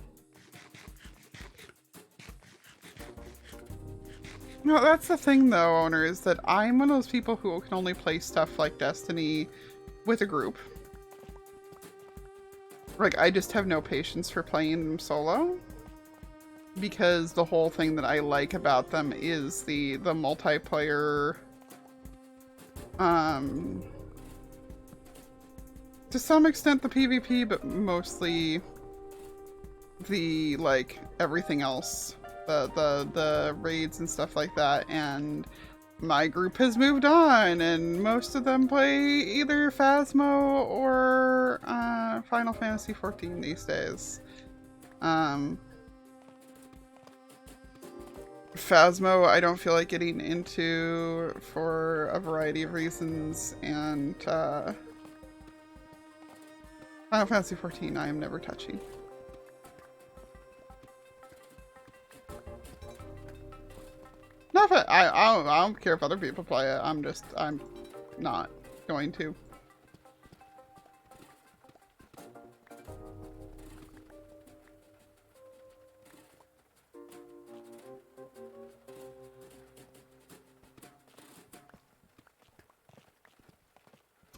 No, that's the thing though, owner, is that I'm one of those people who can only play stuff like Destiny with a group. Like, I just have no patience for playing them solo. Because the whole thing that I like about them is the multiplayer, to some extent the PvP, but mostly the, like, everything else. The raids and stuff like that, and my group has moved on, and most of them play either Phasmo or Final Fantasy XIV these days. Phasmo I don't feel like getting into for a variety of reasons, and Final Fantasy XIV I am never touching. Not if I don't care if other people play it. I'm not going to.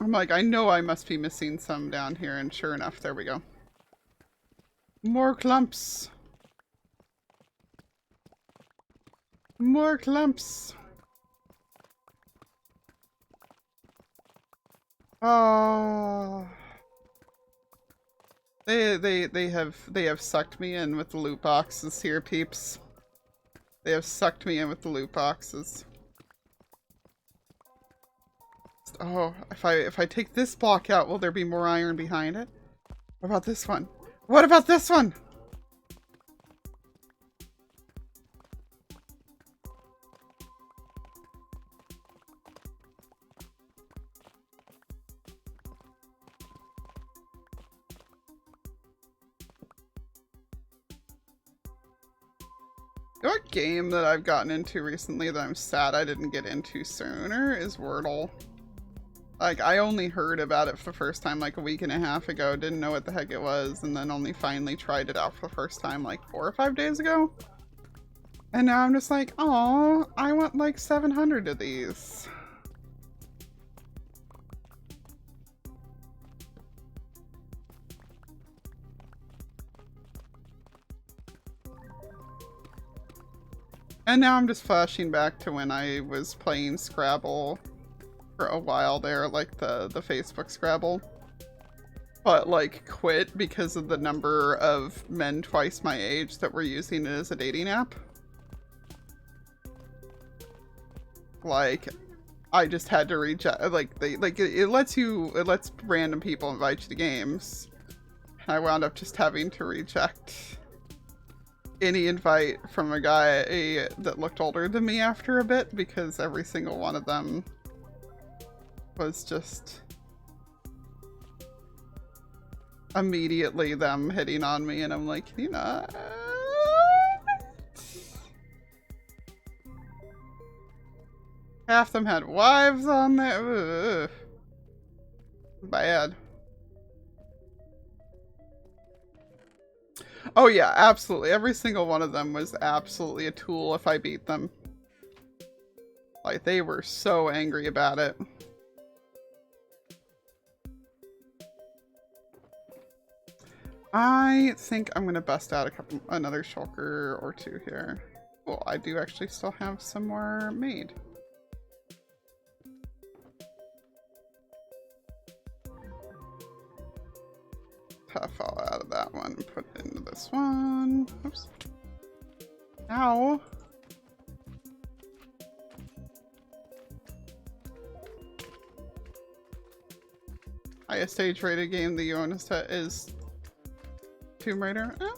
I'm like, I know I must be missing some down here, and sure enough, there we go. More clumps. More clumps. Oh. They have sucked me in with the loot boxes here, peeps. They have sucked me in with the loot boxes. Oh, if I take this block out, will there be more iron behind it? What about this one? What about this one? What game that I've gotten into recently that I'm sad I didn't get into sooner is Wordle. Like, I only heard about it for the first time like a week and a half ago, didn't know what the heck it was, and then only finally tried it out for the first time like 4 or 5 days ago. And now I'm just like, oh, I want like 700 of these. And now I'm just flashing back to when I was playing Scrabble for a while there, like the Facebook Scrabble. But like quit because of the number of men twice my age that were using it as a dating app. Like, I just had to reach out, it lets random people invite you to games. And I wound up just having to reject any invite from a guy that looked older than me after a bit, because every single one of them was just immediately them hitting on me, and I'm like, can you not? Half them had wives on there. Ugh. Bad. Oh yeah, absolutely. Every single one of them was absolutely a tool if I beat them. Like, they were so angry about it. I think I'm gonna bust out another shulker or two here. Well, I do actually still have some more made. Tough all out of that one. Put it into this one. Oops. Ow. Highest age rated game the own is Tomb Raider. Oh.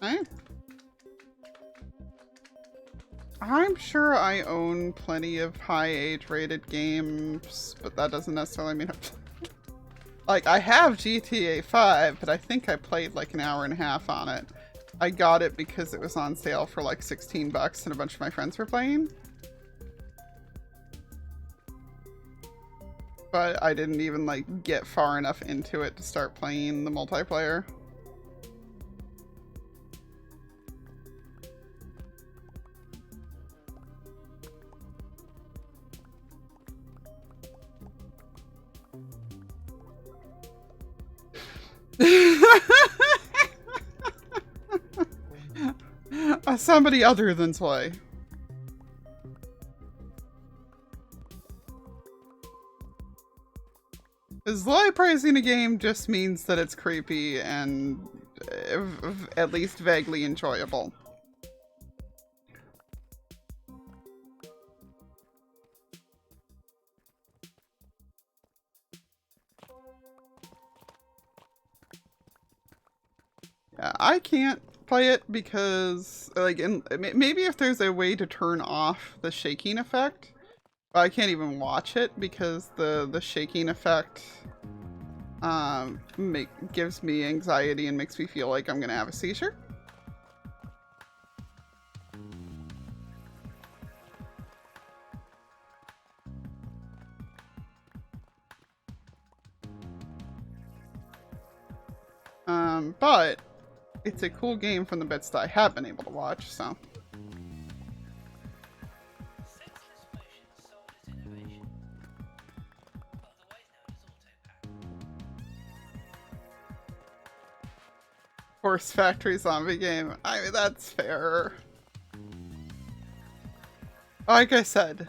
Hey. I'm sure I own plenty of high age rated games, but that doesn't necessarily mean like, I have GTA 5, but I think I played like an hour and a half on it. I got it because it was on sale for like 16 bucks and a bunch of my friends were playing. But I didn't even like get far enough into it to start playing the multiplayer. Somebody other than Slay. Slay praising a game just means that it's creepy and at least vaguely enjoyable. Yeah, I can't play it because, like, maybe if there's a way to turn off the shaking effect, but I can't even watch it because the shaking effect gives me anxiety and makes me feel like I'm gonna have a seizure. But it's a cool game from the bits that I have been able to watch, so. Horse Factory zombie game. I mean, that's fair. Like I said,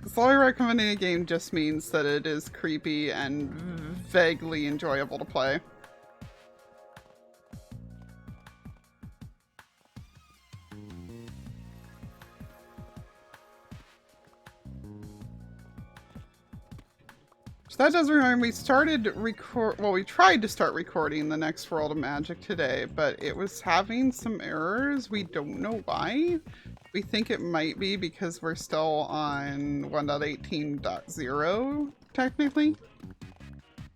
slowly recommending a game just means that it is creepy and vaguely enjoyable to play. So that does remind me, we tried to start recording the next World of Magic today, but it was having some errors. We don't know why. We think it might be because we're still on 1.18.0, technically.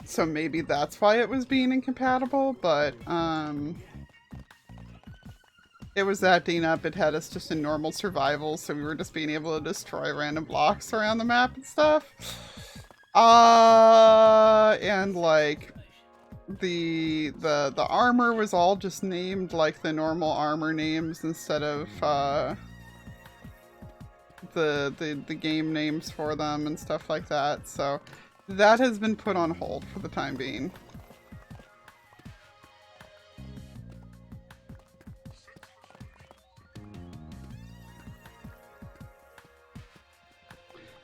So maybe that's why it was being incompatible, but, it was acting up. It had us just in normal survival, so we were just being able to destroy random blocks around the map and stuff. And like the armor was all just named like the normal armor names instead of the game names for them and stuff like that. So that has been put on hold for the time being.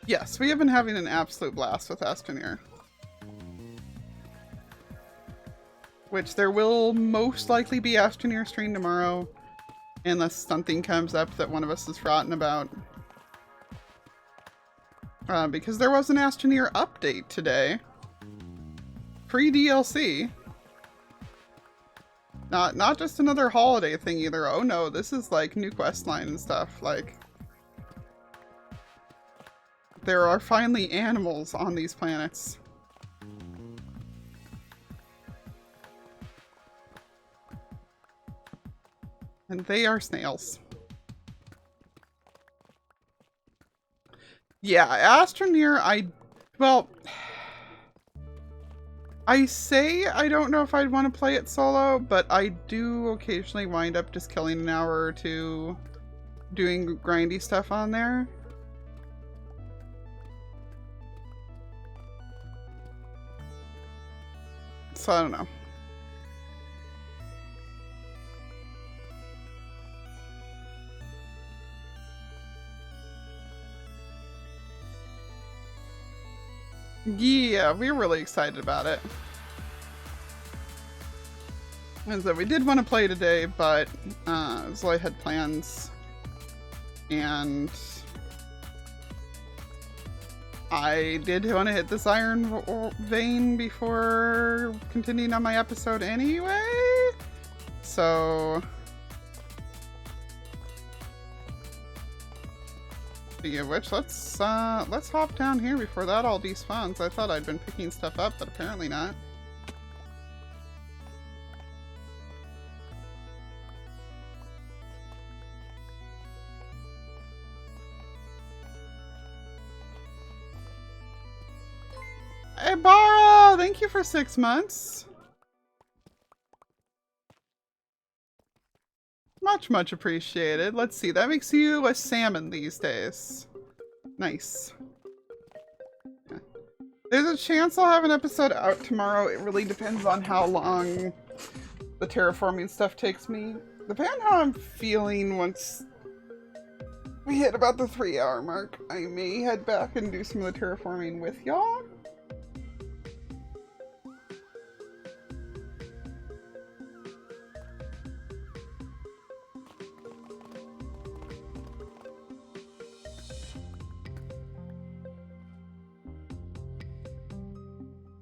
Yes, we have been having an absolute blast with Astroneer. Which there will most likely be Astroneer stream tomorrow. Unless something comes up that one of us has forgotten about. Because there was an Astroneer update today. Free DLC. Not just another holiday thing either. Oh no, this is like new questline and stuff. Like, there are finally animals on these planets. And they are snails. Yeah, Astroneer, I say I don't know if I'd want to play it solo, but I do occasionally wind up just killing an hour or two doing grindy stuff on there. So I don't know. Yeah, we're really excited about it. And so we did want to play today, but Zoe had plans, and I did want to hit this iron vein before continuing on my episode anyway. So speaking of which, let's hop down here before that all despawns. I thought I'd been picking stuff up, but apparently not. Hey, Bara! Thank you for 6 months. Much appreciated. Let's see. That makes you a salmon these days. Nice. Yeah. There's a chance I'll have an episode out tomorrow. It really depends on how long the terraforming stuff takes me. Depending on how I'm feeling once we hit about the 3-hour mark, I may head back and do some of the terraforming with y'all.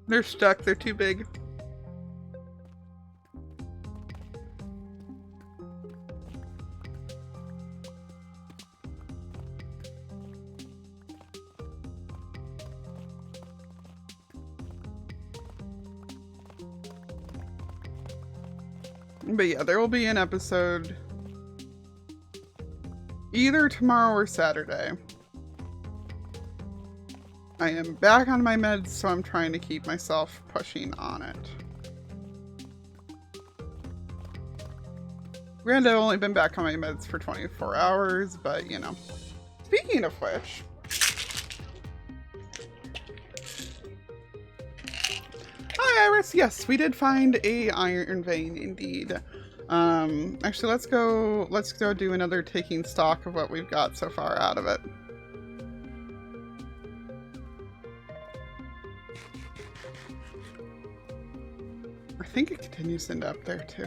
They're stuck. They're too big. But yeah, there will be an episode either tomorrow or Saturday. I am back on my meds, so I'm trying to keep myself pushing on it. Granted, I've only been back on my meds for 24 hours, but you know. Speaking of which, hi Iris, yes, we did find a iron vein indeed. Actually, let's go do another taking stock of what we've got so far out of it. I think it continues into up there too.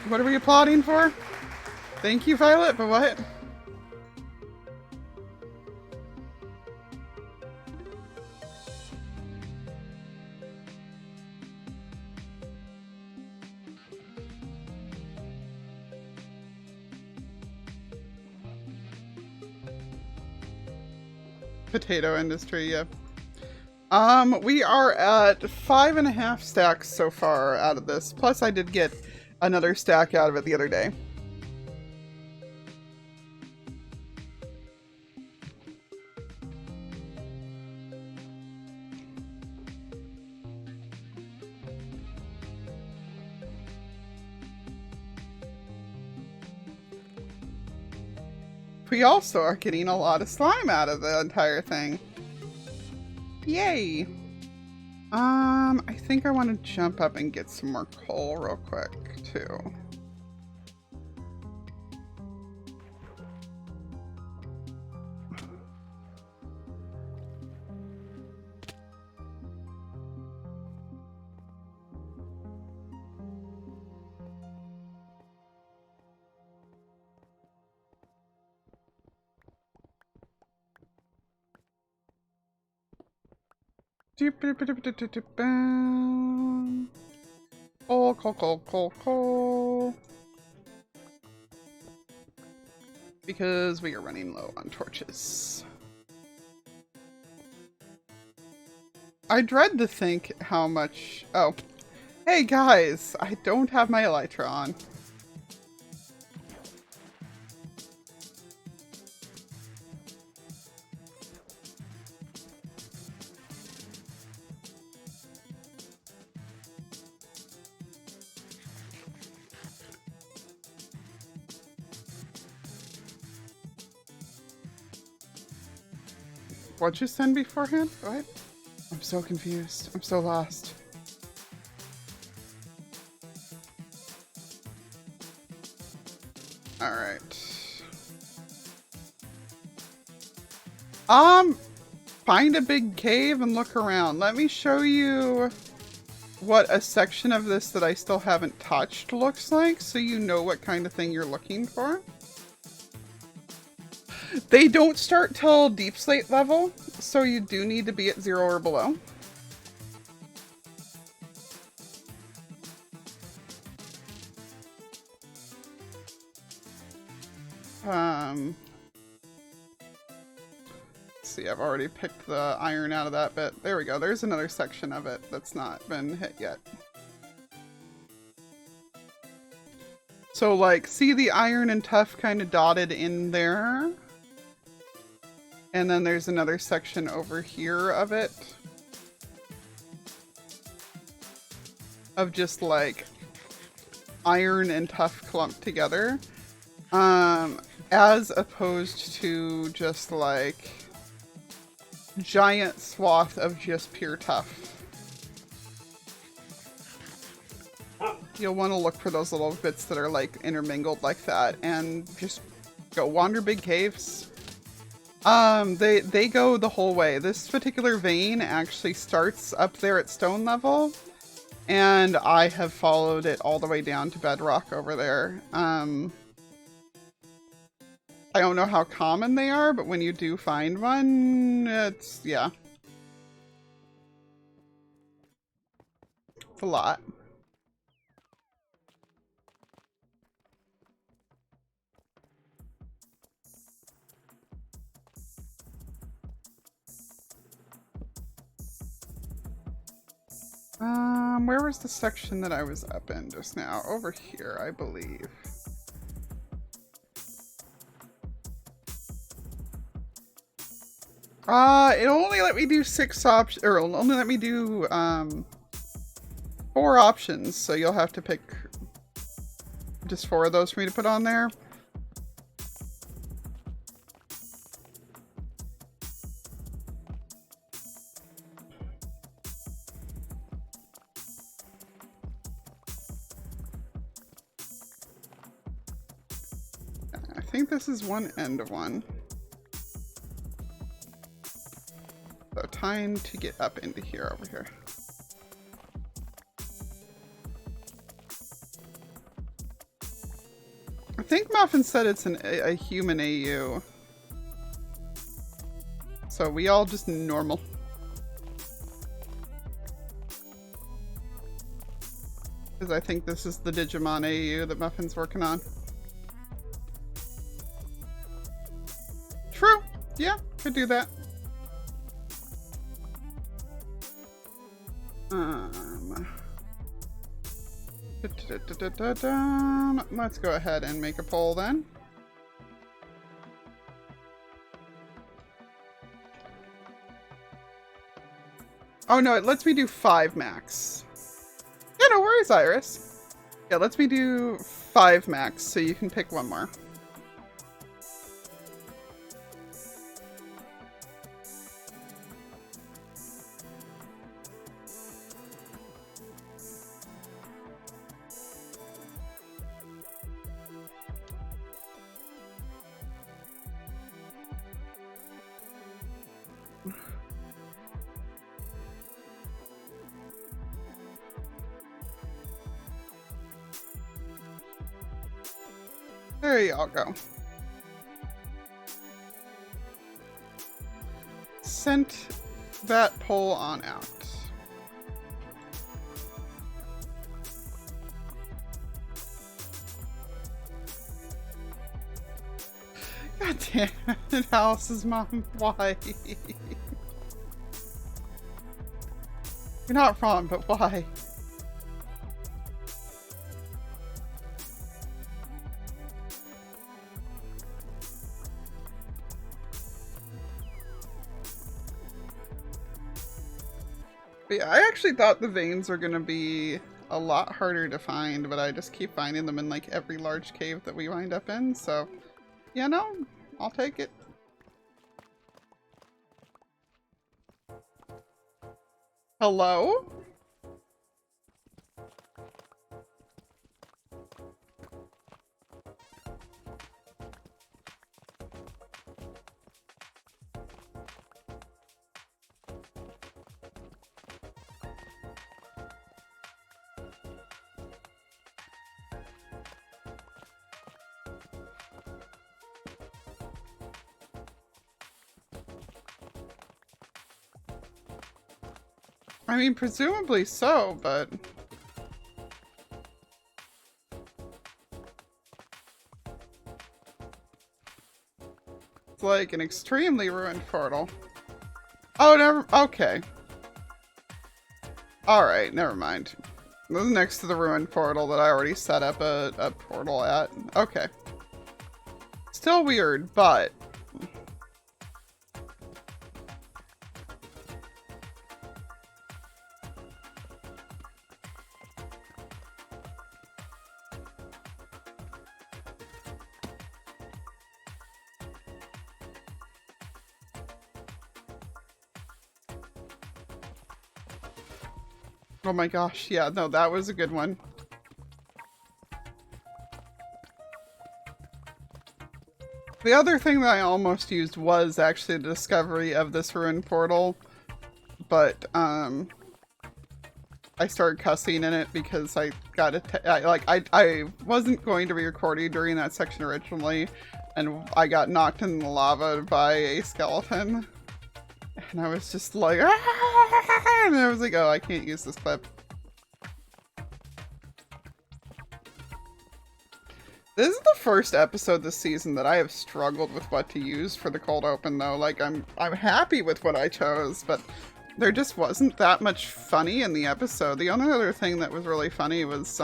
What are we applauding for? Thank you, Violet, but what? Potato industry, yeah. We are at 5.5 stacks so far out of this. Plus I did get another stack out of it the other day. We also are getting a lot of slime out of the entire thing. Yay! I think I want to jump up and get some more coal real quick, too. Coal. Because we are running low on torches. I dread to think how much... Oh. Hey guys! I don't have my elytra on. What'd you send beforehand? What? I'm so confused. I'm so lost. Alright. Find a big cave and look around. Let me show you what a section of this that I still haven't touched looks like, so you know what kind of thing you're looking for. They don't start till deep slate level, so you do need to be at 0 or below. Let's see, I've already picked the iron out of that bit. There we go. There's another section of it that's not been hit yet. So, like, see the iron and tough kind of dotted in there? And then there's another section over here of it. Of just, like, iron and tough clumped together. As opposed to just, like, giant swath of just pure tough. You'll want to look for those little bits that are, like, intermingled like that. And just go wander big caves. They go the whole way. This particular vein actually starts up there at stone level, and I have followed it all the way down to bedrock over there. I don't know how common they are, but when you do find one, it's, yeah. It's a lot. Where was the section that I was up in just now? Over here, I believe. It only let me do 6 options, or it'll only let me do, 4 options, so you'll have to pick just 4 of those for me to put on there. I think this is one end of one. So time to get up into here over here. I think Muffin said it's a human AU. So we all just normal. Because I think this is the Digimon AU that Muffin's working on. True. Yeah, could do that. Let's go ahead and make a poll then. Oh no, it lets me do 5 max. Yeah, no worries, Iris. Yeah, lets me do 5 max, so you can pick one more. There you all go. Sent that poll on out. God damn it, Alice's mom. Why? You're not wrong, but why? But yeah, I actually thought the veins were gonna be a lot harder to find, but I just keep finding them in like every large cave that we wind up in, so yeah, no, I'll take it. Hello? I mean, presumably so, but... It's like an extremely ruined portal. Oh, never... Okay. Alright, never mind. This is next to the ruined portal that I already set up a portal at. Okay. Still weird, but... Oh my gosh, yeah, no, that was a good one. The other thing that I almost used was actually the discovery of this ruined portal, but I started cussing in it because I got I wasn't going to be recording during that section originally, and I got knocked in the lava by a skeleton. And I was just like, ah! And I was like, oh, I can't use this clip. This is the first episode this season that I have struggled with what to use for the cold open, though. Like, I'm happy with what I chose, but there just wasn't that much funny in the episode. The only other thing that was really funny was,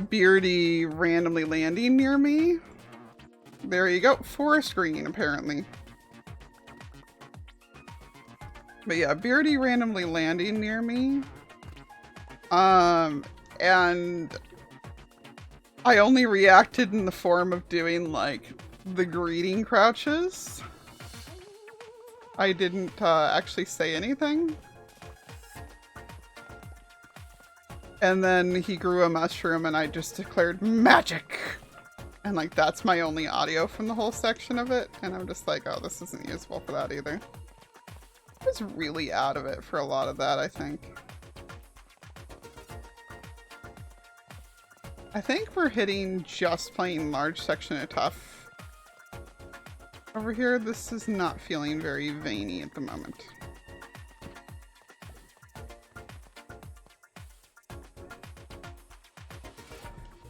Beardy randomly landing near me. There you go. Forest green, apparently. But yeah, Beardy randomly landing near me. And I only reacted in the form of doing, like, the greeting crouches. I didn't, actually say anything. And then he grew a mushroom and I just declared magic! And like, that's my only audio from the whole section of it. And I'm just like, oh, this isn't useful for that either. I was really out of it for a lot of that, I think. I think we're hitting just plain large section of tough. Over here, this is not feeling very veiny at the moment.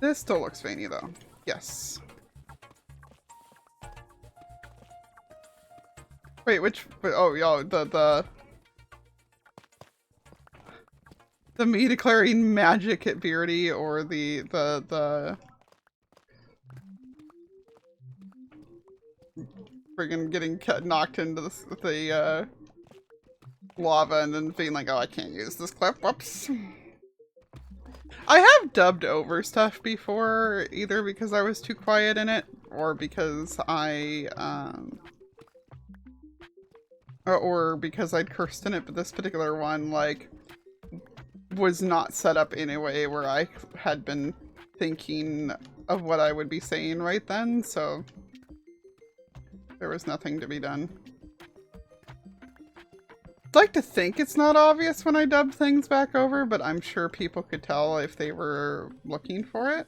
This still looks veiny though. Yes. Wait, which... Oh, yo, the... The me declaring magic at Beardy or the friggin' getting knocked into the lava and then being like, oh, I can't use this clip. Whoops. I have dubbed over stuff before, either because I was too quiet in it or because or because I'd cursed in it, but this particular one, like, was not set up in a way where I had been thinking of what I would be saying right then, so there was nothing to be done. I'd like to think it's not obvious when I dub things back over, but I'm sure people could tell if they were looking for it.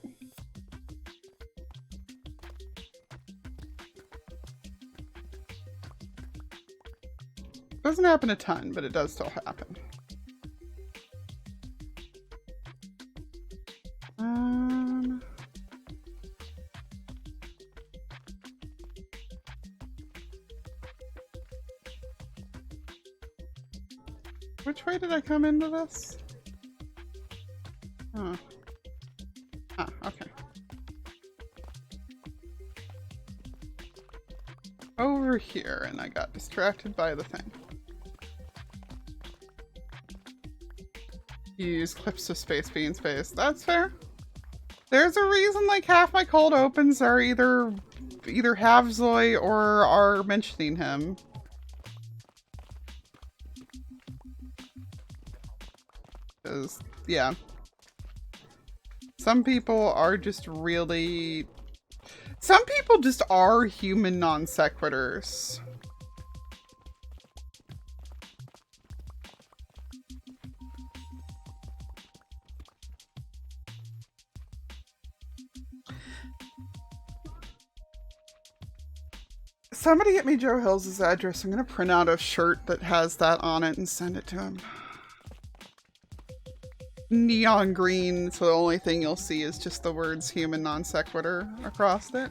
Doesn't happen a ton, but it does still happen. Which way did I come into this? Oh. Ah, okay. Over here, and I got distracted by the thing. You use clips of space being space. That's fair. There's a reason like half my cold opens are either have Zoe or are mentioning him. Because, yeah. Some people are just really... Some people just are human non sequiturs. Somebody get me Joe Hills' address. I'm gonna print out a shirt that has that on it and send it to him. Neon green, so the only thing you'll see is just the words human non sequitur across it.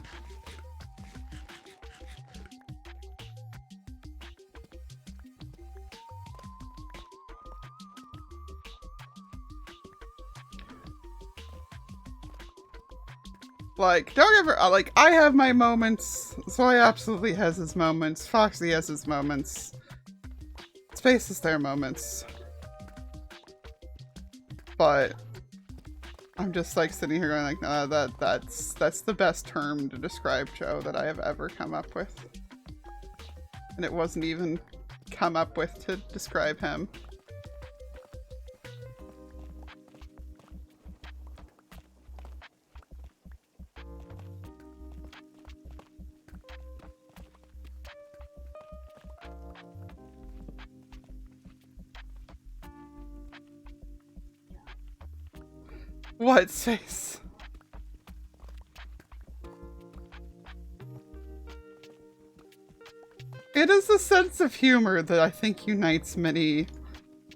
Like, don't ever, like, I have my moments. Zoe absolutely has his moments. Foxy has his moments. Space has their moments. But I'm just like sitting here going like, no, that's the best term to describe Joe that I have ever come up with. And it wasn't even come up with to describe him. What face? It is a sense of humor that I think unites many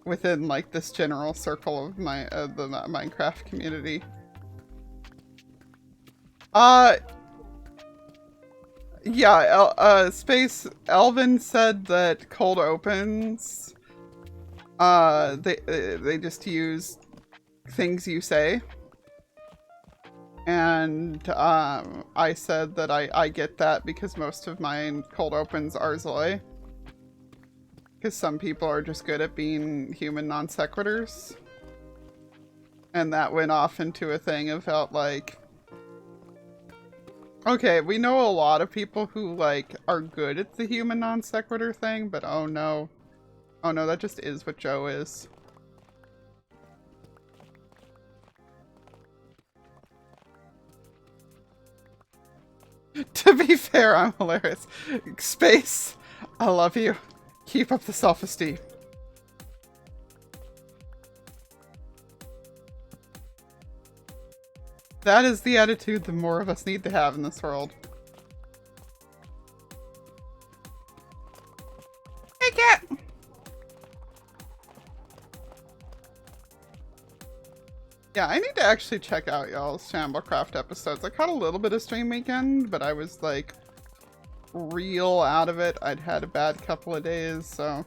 within like this general circle of the Minecraft community. Yeah, Space Elvin said that cold opens, they just use things you say. And I said that I get that because most of my cold opens are Zoe. Because some people are just good at being human non sequiturs. And that went off into a thing about like, okay, we know a lot of people who like are good at the human non sequitur thing, but oh no, that just is what Joe is. To be fair, I'm hilarious. Space, I love you. Keep up the self-esteem. That is the attitude the more of us need to have in this world. Hey, cat! Yeah, I need to actually check out y'all's Shamblecraft episodes. I caught a little bit of Stream Weekend, but I was like real out of it. I'd had a bad couple of days, so.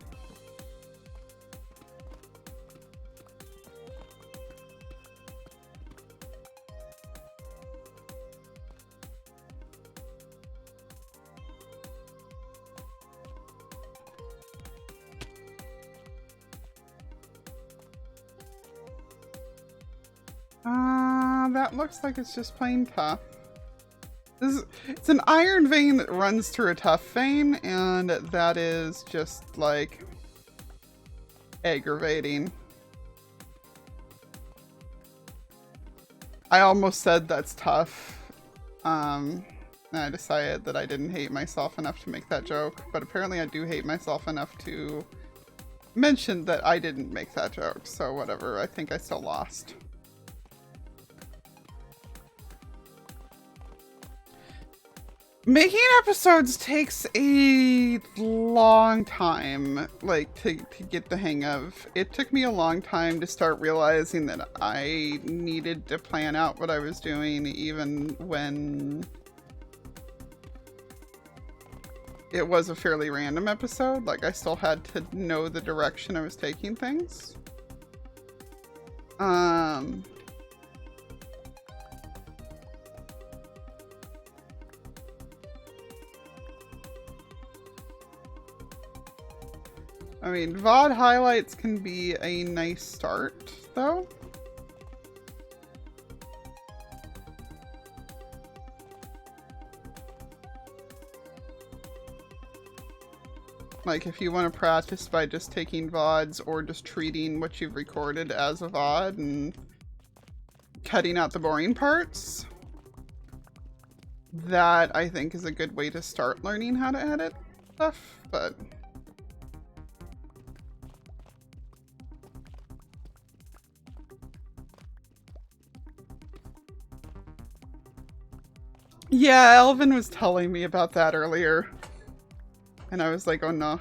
that looks like it's just plain tough. It's an iron vein that runs through a tough vein, and that is just, like, aggravating. I almost said that's tough. And I decided that I didn't hate myself enough to make that joke, but apparently I do hate myself enough to mention that I didn't make that joke, so whatever. I think I still lost. Making episodes takes a long time, like, to get the hang of. It took me a long time to start realizing that I needed to plan out what I was doing, even when it was a fairly random episode. Like, I still had to know the direction I was taking things. I mean, VOD highlights can be a nice start, though. Like, if you want to practice by just taking VODs or just treating what you've recorded as a VOD and cutting out the boring parts, that I think is a good way to start learning how to edit stuff, but... Yeah, Elvin was telling me about that earlier. And I was like, oh no.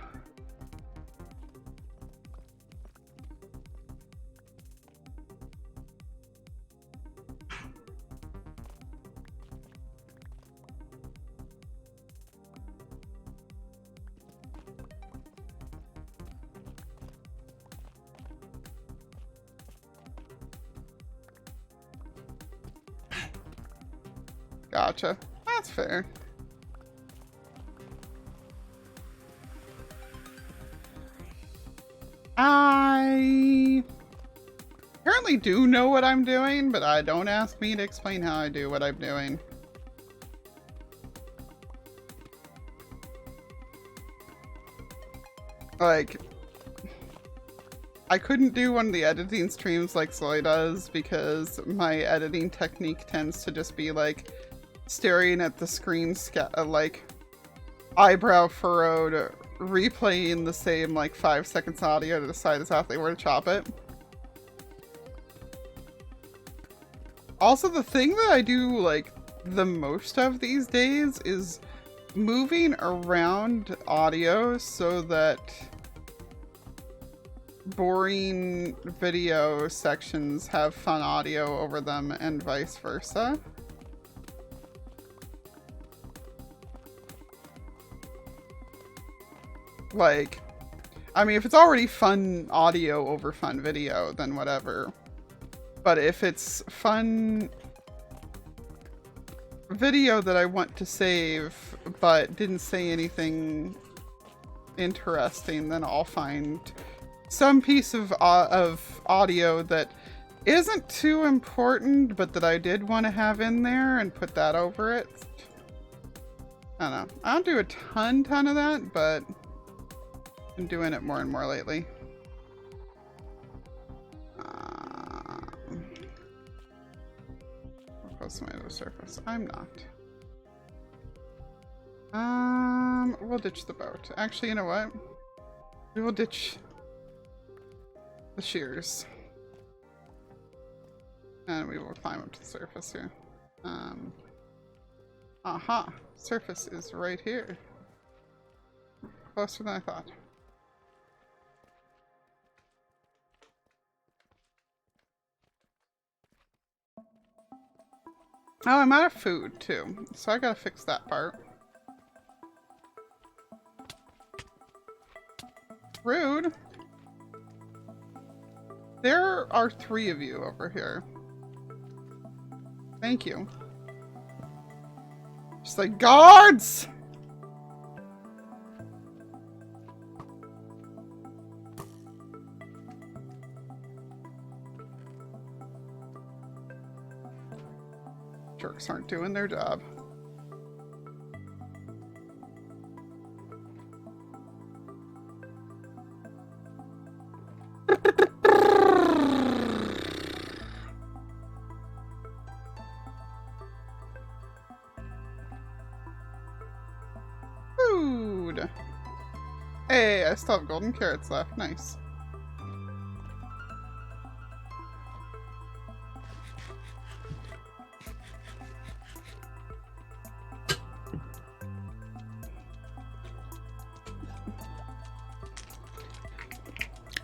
Gotcha. That's fair. I apparently do know what I'm doing, but don't ask me to explain how I do what I'm doing. Like, I couldn't do one of the editing streams like Soy does because my editing technique tends to just be like staring at the screen, like eyebrow furrowed, replaying the same like 5 seconds audio to decide exactly where to chop it. Also, the thing that I do like the most of these days is moving around audio so that boring video sections have fun audio over them and vice versa. Like, I mean, if it's already fun audio over fun video, then whatever. But if it's fun video that I want to save, but didn't say anything interesting, then I'll find some piece of audio that isn't too important, but that I did want to have in there and put that over it. I don't know. I don't do a ton of that, but I'm doing it more and more lately. Close to the surface. I'm not. We'll ditch the boat. Actually, you know what? We will ditch the shears. And we will climb up to the surface here. Aha! Surface is right here. Closer than I thought. Oh, I'm out of food too, so I gotta fix that part. Rude. There are 3 of you over here. Thank you. Just like guards! jerks aren't doing their job. Food! Hey, I still have golden carrots left. Nice.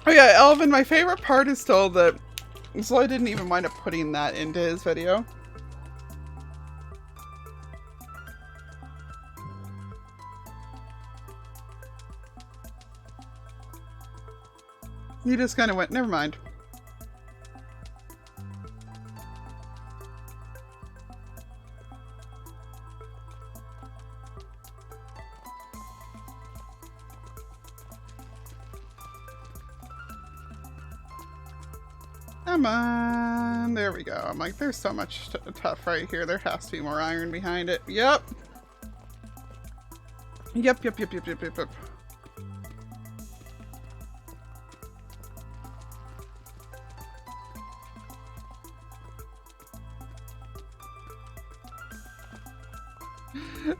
Oh yeah, Elvin, my favorite part is still that Zoe didn't even wind up putting that into his video. He just kind of went, never mind. Come on. There we go. I'm like, there's so much tough right here. There has to be more iron behind it. Yep. Yep.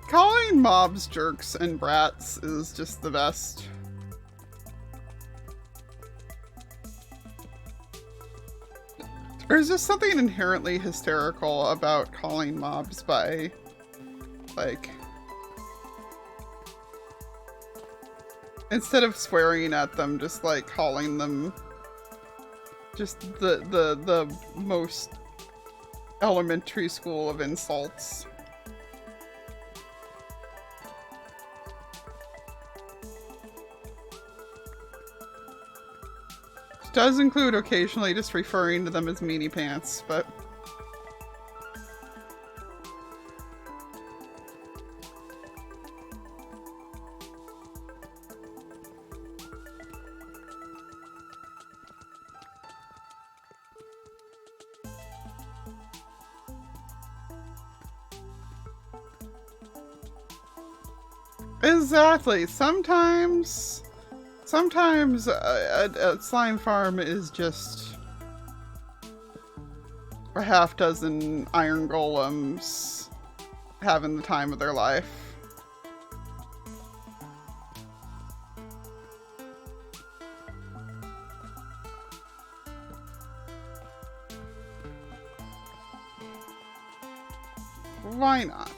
Calling mobs jerks and brats is just the best. There's just something inherently hysterical about calling mobs by, like, instead of swearing at them, just like calling them just the most elementary school of insults. Does include occasionally just referring to them as meanie pants, but exactly. Sometimes a slime farm is just a half dozen iron golems having the time of their life. Why not?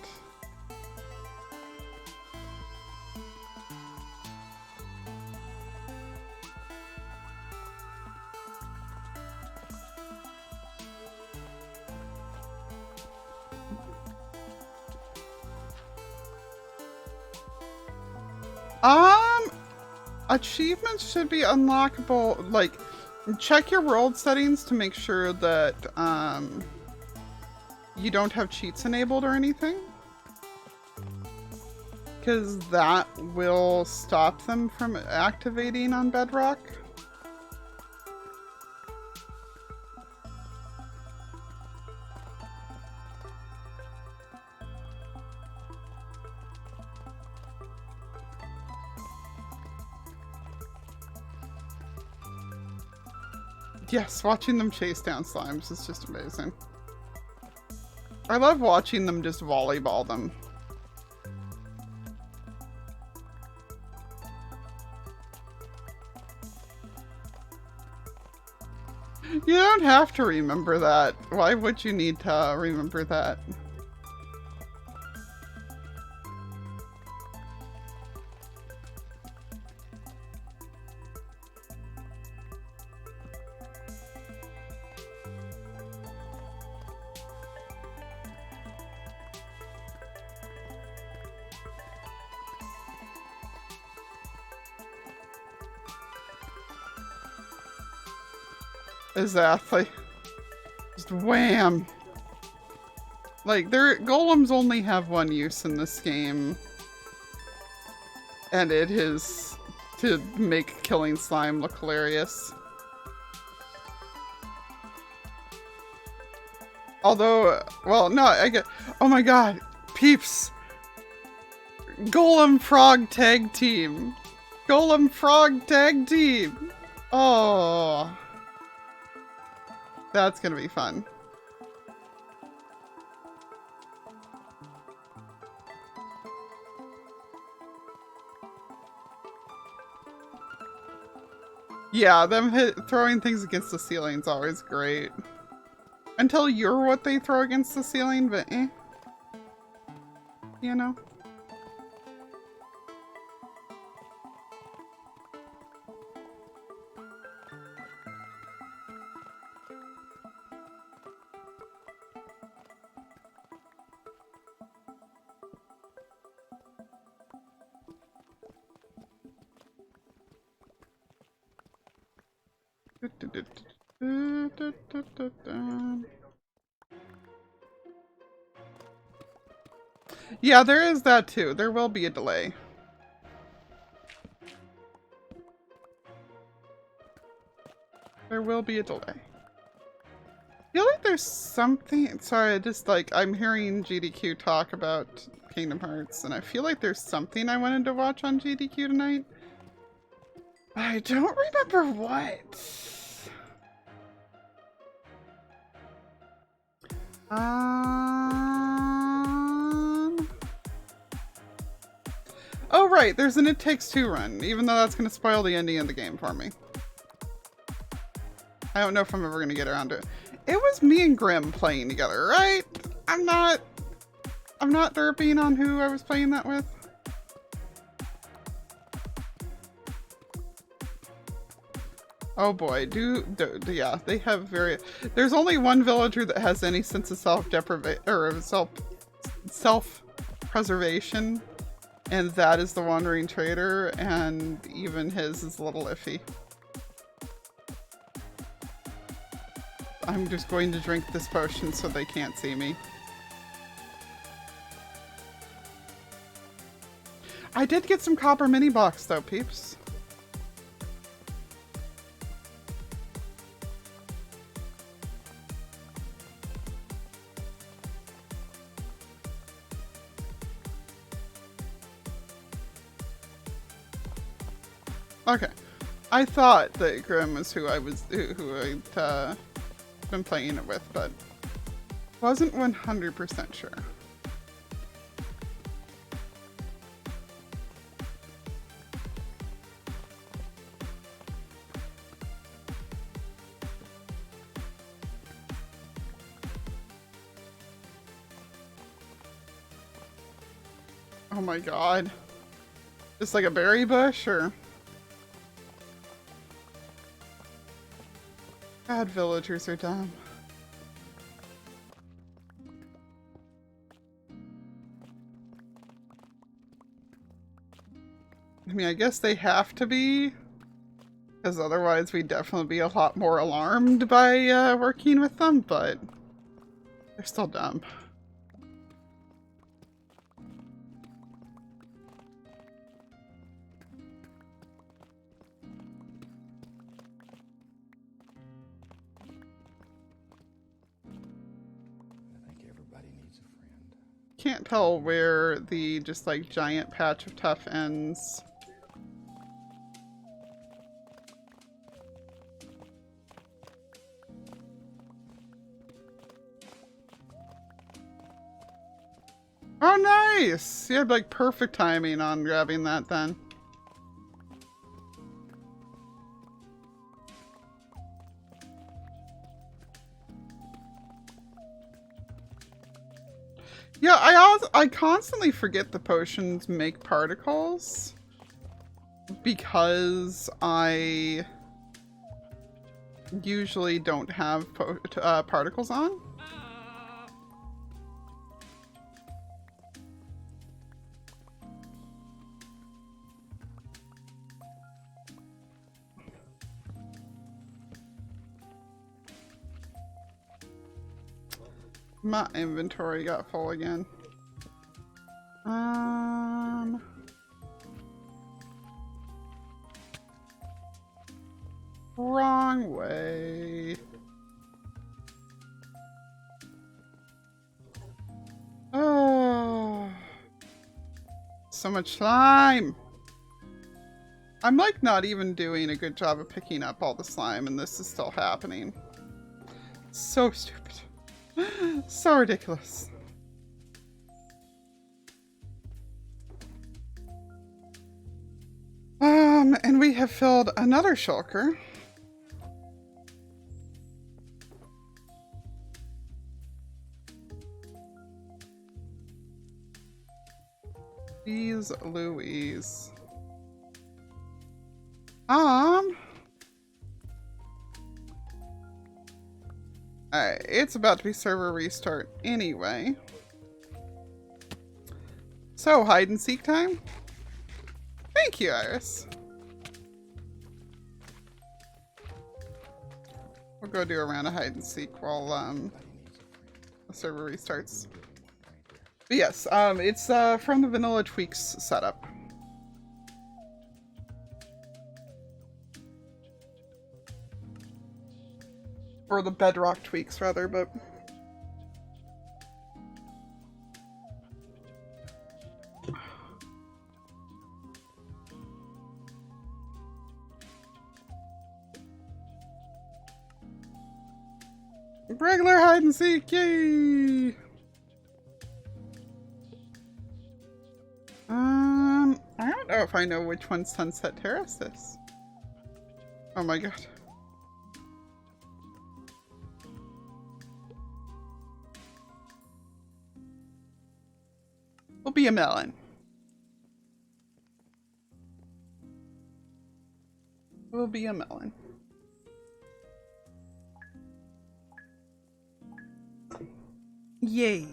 Achievements should be unlockable. Like, check your world settings to make sure that you don't have cheats enabled or anything, because that will stop them from activating on Bedrock. Yes, watching them chase down slimes is just amazing. I love watching them just volleyball them. You don't have to remember that. Why would you need to remember that? Exactly. Just wham. Like, their golems only have one use in this game. And it is to make killing slime look hilarious. Although, well, no, I get. Oh my god, peeps! Golem Frog Tag Team! Golem Frog Tag Team! Oh. That's gonna be fun. Yeah, them throwing things against the ceiling is always great. Until you're what they throw against the ceiling, but eh. You know? Yeah, there is that too. There will be a delay. There will be a delay. I feel like there's something. Sorry, I just like I'm hearing GDQ talk about Kingdom Hearts, and I feel like there's something I wanted to watch on GDQ tonight. I don't remember what. Oh right, there's an It Takes Two run, even though that's gonna spoil the ending of the game for me. I don't know if I'm ever gonna get around to it. It was me and Grim playing together, right? I'm not derping on who I was playing that with. Oh boy, yeah, they have there's only one villager that has any sense of self-deprivation, or self-preservation, and that is the Wandering Trader, and even his is a little iffy. I'm just going to drink this potion so they can't see me. I did get some copper mini box though, peeps. Okay. I thought that Grim was who I'd been playing it with, but wasn't 100% sure. Oh my god. Just like a berry bush, or? God, villagers are dumb. I mean, I guess they have to be, because otherwise we'd definitely be a lot more alarmed by working with them, but they're still dumb. Can't tell where the just like giant patch of tough ends. Oh nice! You had like perfect timing on grabbing that then. Yeah, I constantly forget the potions make particles because I usually don't have particles on. My inventory got full again. Wrong way. so much slime. I'm like not even doing a good job of picking up all the slime and this is still happening. So stupid. So ridiculous. And we have filled another shulker. Jeez Louise. It's about to be server restart anyway. So, hide and seek time? Thank you, Iris. We'll go do a round of hide and seek while the server restarts. But yes, it's from the vanilla tweaks setup. Or the bedrock tweaks rather, but regular hide and seek, yay! I don't know if I know which one Sunset Terrace is. Oh my god. Will be a melon. Will be a melon. Yay.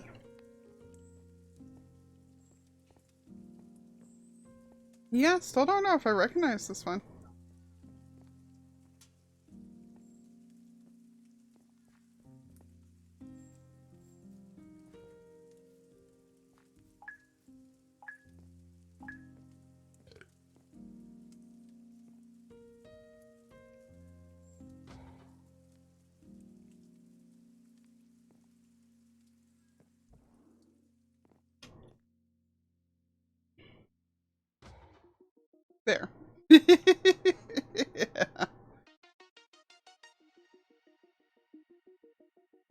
Yeah, still don't know if I recognize this one. There. Yeah.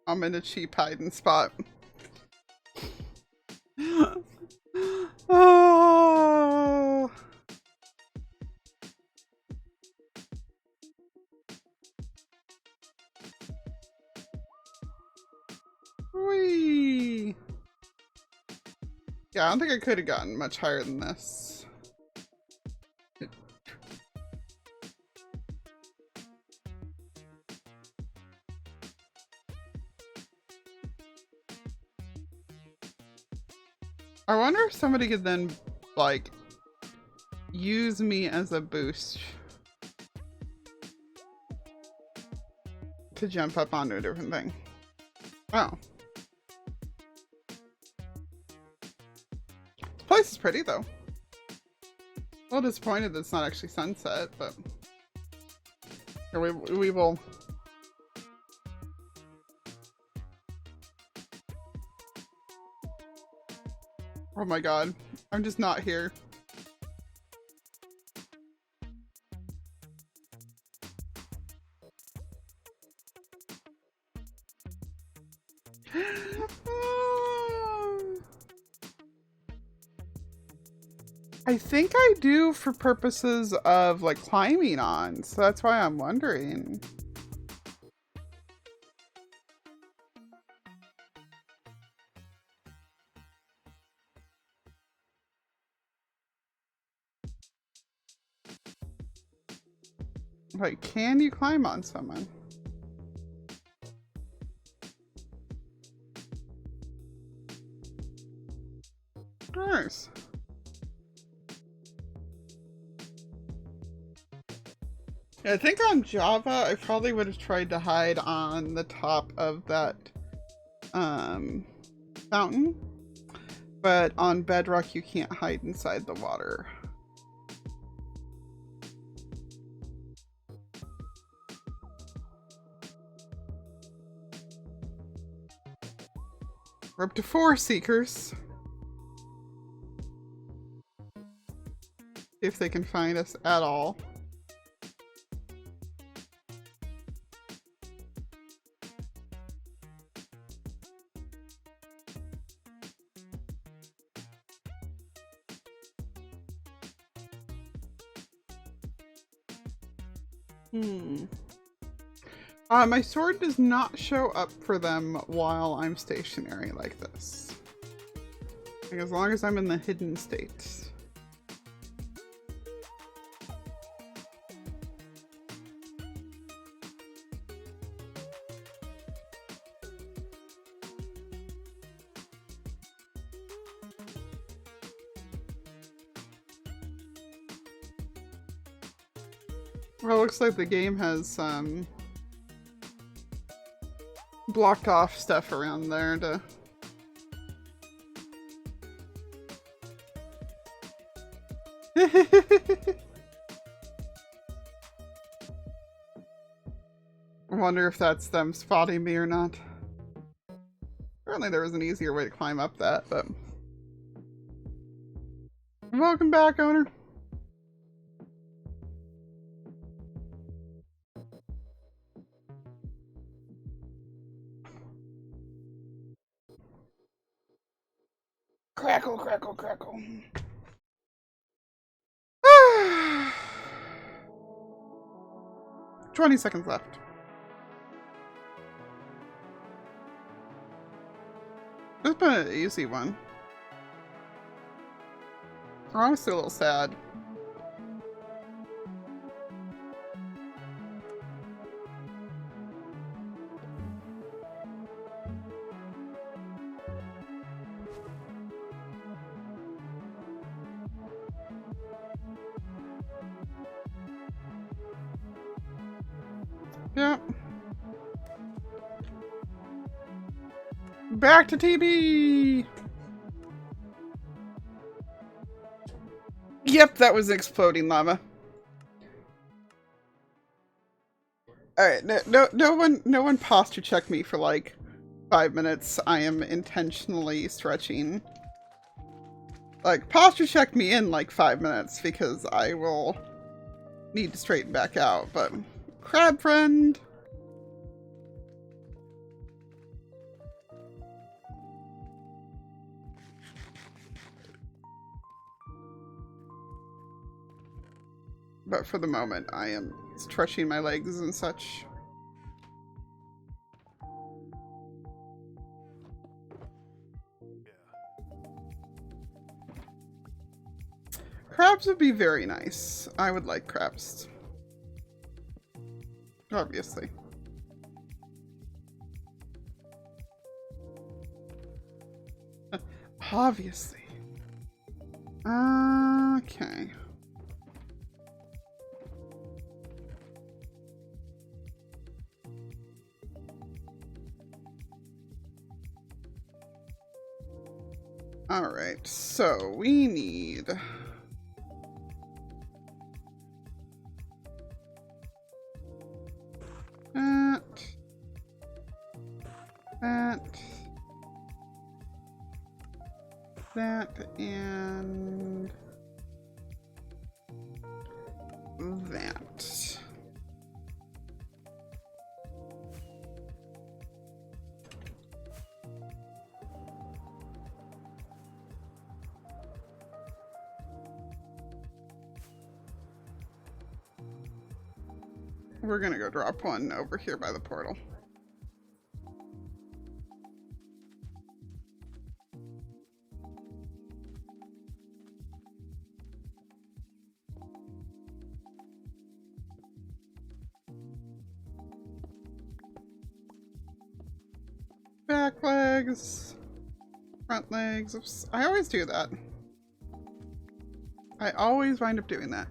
I'm in a cheap hiding spot. Oh. Whee. Yeah, I don't think I could have gotten much higher than this. I wonder if somebody could then, like, use me as a boost to jump up onto a different thing. Oh. This place is pretty, though. A little disappointed that it's not actually sunset, but here we will. Oh my god, I'm just not here. I think I do for purposes of like climbing on, so that's why I'm wondering. Like, can you climb on someone? Nice. Yeah, I think on Java, I probably would have tried to hide on the top of that fountain. But on Bedrock, you can't hide inside the water. We're up to 4 seekers. if they can find us at all. My sword does not show up for them while I'm stationary like this. Like, as long as I'm in the hidden state. Well, it looks like the game has, blocked off stuff around there to... I wonder if that's them spotting me or not. Apparently there was an easier way to climb up that, but... Welcome back, owner. Crackle, crackle, crackle. 20 seconds left. This has been an easy one. I'm honestly a little sad. Yep. Back to TB! Yep, that was exploding lava. Alright, no one posture check me for like 5 minutes. I am intentionally stretching. Like, posture check me in like 5 minutes because I will need to straighten back out, but... Crab friend! But for the moment, I am stretching my legs and such. Crabs would be very nice. I would like crabs. Obviously. Obviously. Okay. Alright, so we need... that, and that. We're gonna go drop one over here by the portal. Back legs, front legs. Oops. I always do that. I always wind up doing that.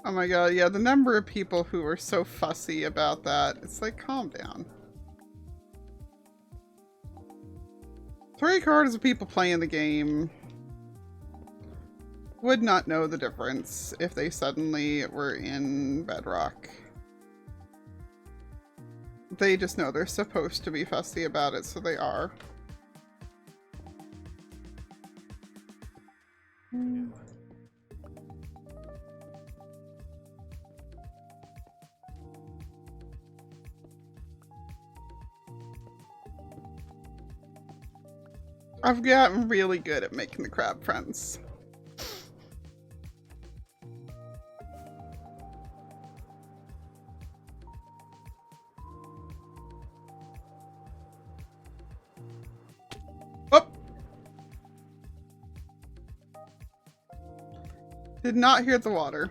Oh my god, yeah, the number of people who are so fussy about that. It's like, calm down. 3/4 of people playing the game would not know the difference if they suddenly were in Bedrock. They just know they're supposed to be fussy about it, so they are. I've gotten really good at making the crab friends. Oh! Did not hear the water.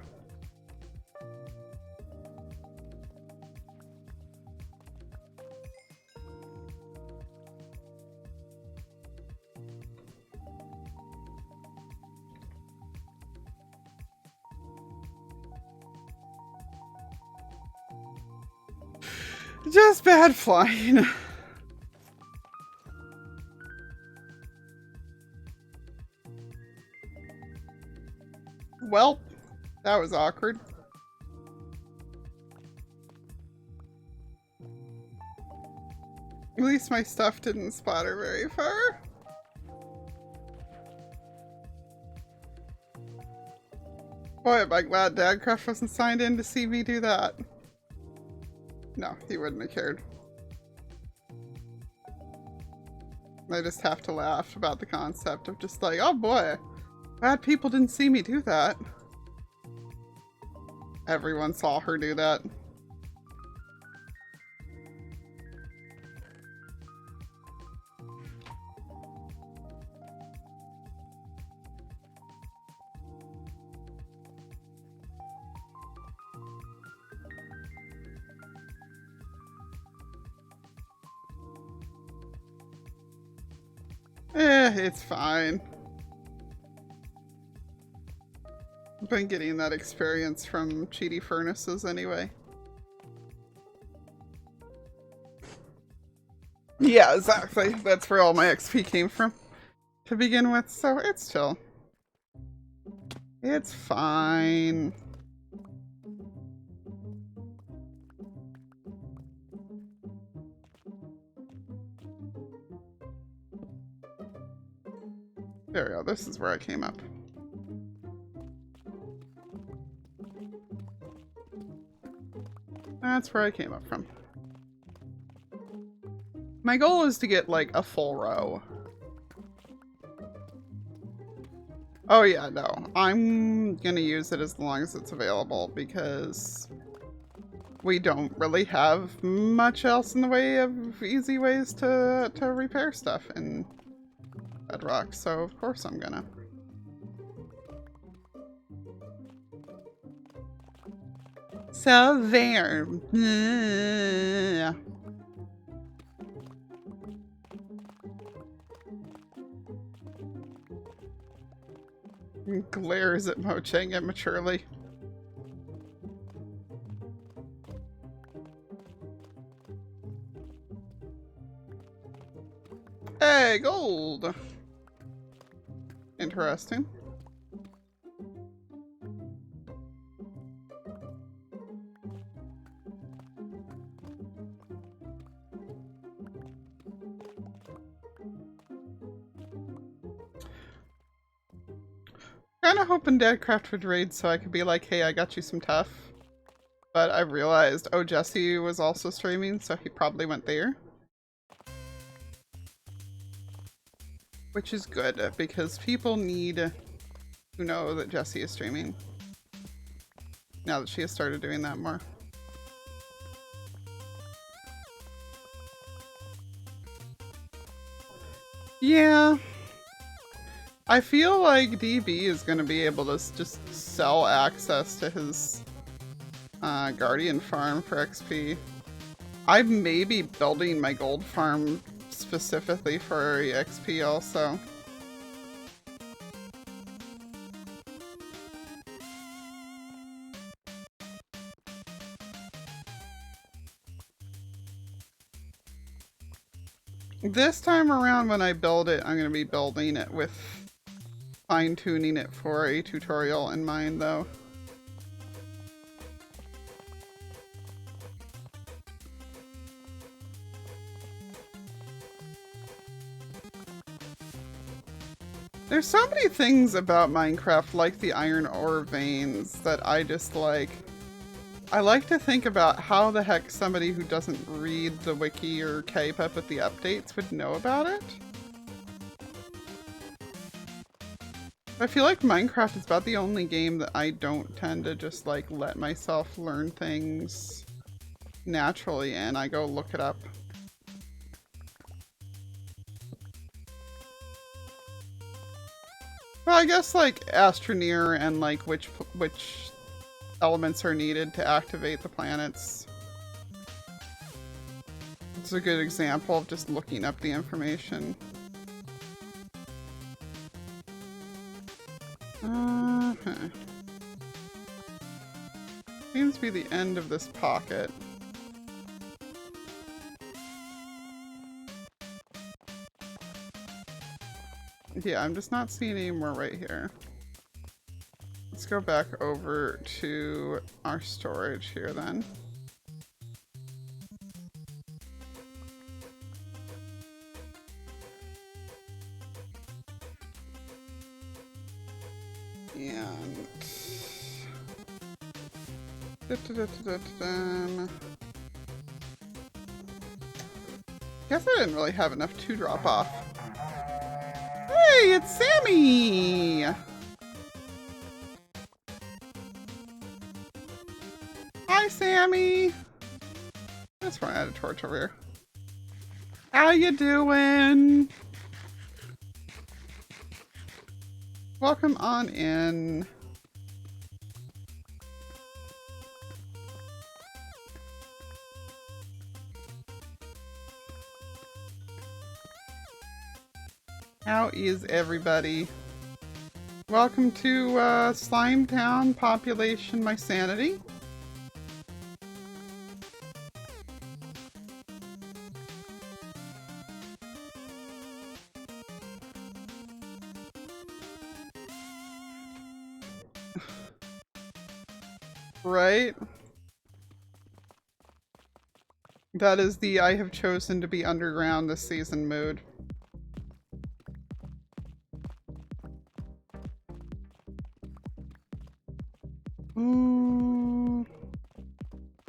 Just bad flying. Well, that was awkward. At least my stuff didn't spot her very far. Boy, am I glad Dadcraft wasn't signed in to see me do that. No, he wouldn't have cared. I just have to laugh about the concept of just like, oh boy, glad people didn't see me do that. Everyone saw her do that. It's fine. I've been getting that experience from cheaty furnaces anyway. Yeah, exactly. That's where all my XP came from to begin with, so it's chill. It's fine. There we go, this is where I came up. That's where I came up from. My goal is to get like a full row. Oh yeah, no. I'm gonna use it as long as it's available because we don't really have much else in the way of easy ways to repair stuff in Bedrock, so of course I'm gonna. So there. Glares at Mo-Chang immaturely. Hey, gold! Interesting. Kinda hoping Dadcraft would raid so I could be like, hey, I got you some tough. But I realized, oh, Jesse was also streaming, so he probably went there. Which is good, because people need to know that Jesse is streaming. Now that she has started doing that more. Yeah. I feel like DB is going to be able to just sell access to his Guardian farm for XP. I may be building my gold farm specifically for XP also. This time around when I build it, I'm going to be building it with fine-tuning it for a tutorial in mind though. There's so many things about Minecraft, like the iron ore veins, that I just like. I like to think about how the heck somebody who doesn't read the wiki or keep up with the updates would know about it. I feel like Minecraft is about the only game that I don't tend to just like let myself learn things naturally and I go look it up. Well, I guess like Astroneer and like which elements are needed to activate the planets. It's a good example of just looking up the information. Seems to be the end of this pocket. Yeah, I'm just not seeing any more right here. Let's go back over to our storage here then. And guess I didn't really have enough to drop off. Hey, it's Sammy! Hi, Sammy! I just want to add a torch over here. How you doing? Welcome on in. How is everybody? Welcome to Slime Town Population My Sanity. Right? That is the I have chosen to be underground this season mood.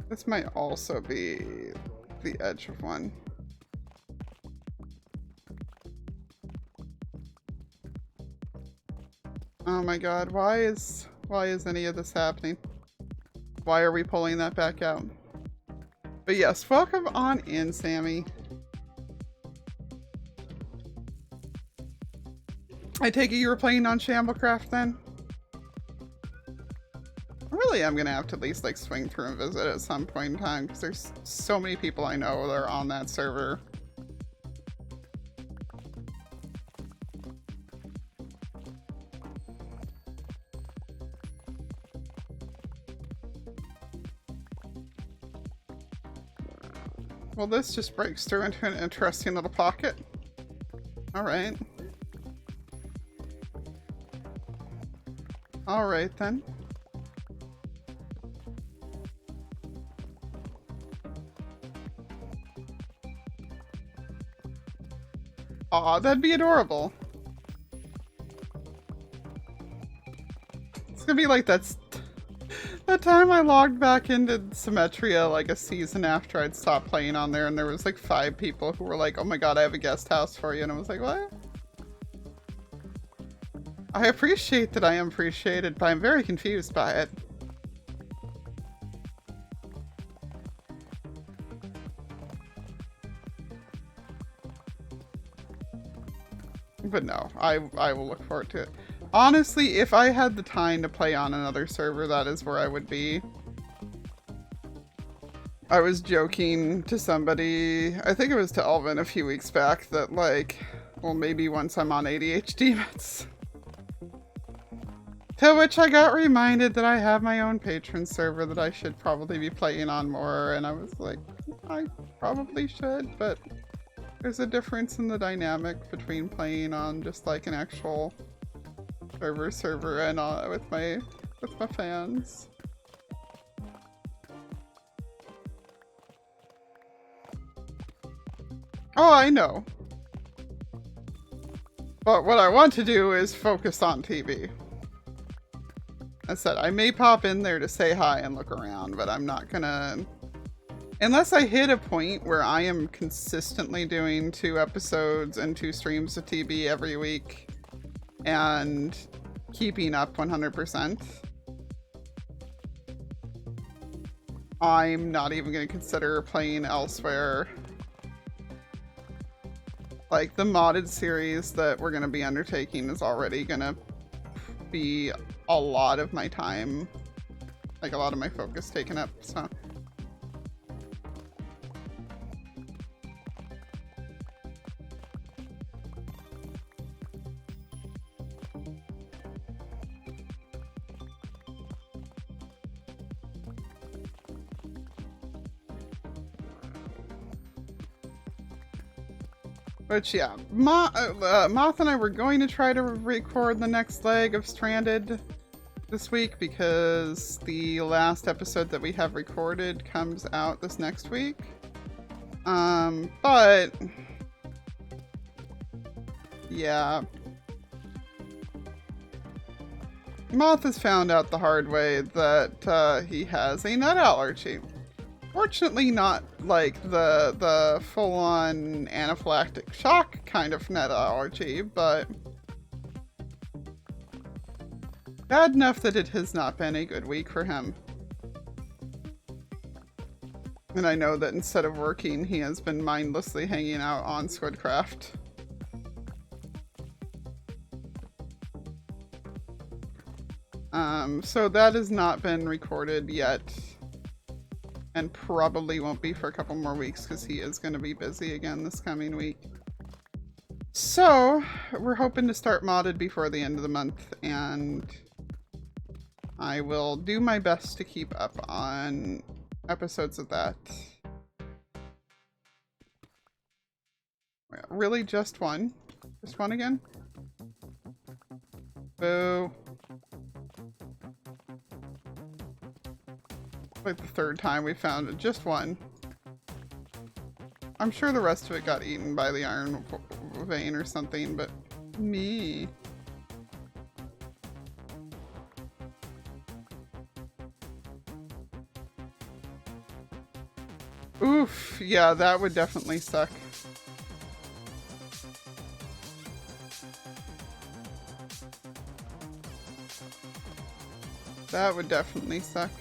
This might also be the edge of one. Oh my god, why is any of this happening? Why are we pulling that back out? But yes, welcome on in, Sammy. I take it you were playing on Shamblecraft then? Really, I'm gonna have to at least like swing through and visit at some point in time because there's so many people I know that are on that server. Well, this just breaks through into an interesting little pocket. Alright. Alright then. Aw, that'd be adorable. It's gonna be like that time I logged back into Symmetria like a season after I'd stopped playing on there and there was like 5 people who were like, oh my god, I have a guest house for you. And I was like, what? I appreciate that I am appreciated, but I'm very confused by it. But no, I will look forward to it. Honestly, if I had the time to play on another server, that is where I would be. I was joking to somebody, I think it was to Elvin a few weeks back, that like, well maybe once I'm on ADHD meds. To which I got reminded that I have my own patron server that I should probably be playing on more, and I was like, I probably should, but there's a difference in the dynamic between playing on just like an actual server and with my fans. Oh, I know. But what I want to do is focus on TV. I said I may pop in there to say hi and look around, but I'm not gonna... Unless I hit a point where I am consistently doing 2 episodes and 2 streams of TV every week and keeping up 100%, I'm not even going to consider playing elsewhere. Like, the modded series that we're going to be undertaking is already going to be a lot of my time, like a lot of my focus taken up, so... But yeah, Moth and I were going to try to record the next leg of Stranded this week because the last episode that we have recorded comes out this next week. But yeah, Moth has found out the hard way that he has a nut allergy. Fortunately, not like the full-on anaphylactic shock kind of nut allergy, but bad enough that it has not been a good week for him. And I know that instead of working, he has been mindlessly hanging out on Squidcraft. So that has not been recorded yet. And probably won't be for a couple more weeks because he is going to be busy again this coming week. So, we're hoping to start modded before the end of the month, and I will do my best to keep up on episodes of that. Really, just one? Just one again? Boo. Like the 3rd time we found it. Just one. I'm sure the rest of it got eaten by the iron vein or something, but me. Oof, yeah, that would definitely suck. That would definitely suck.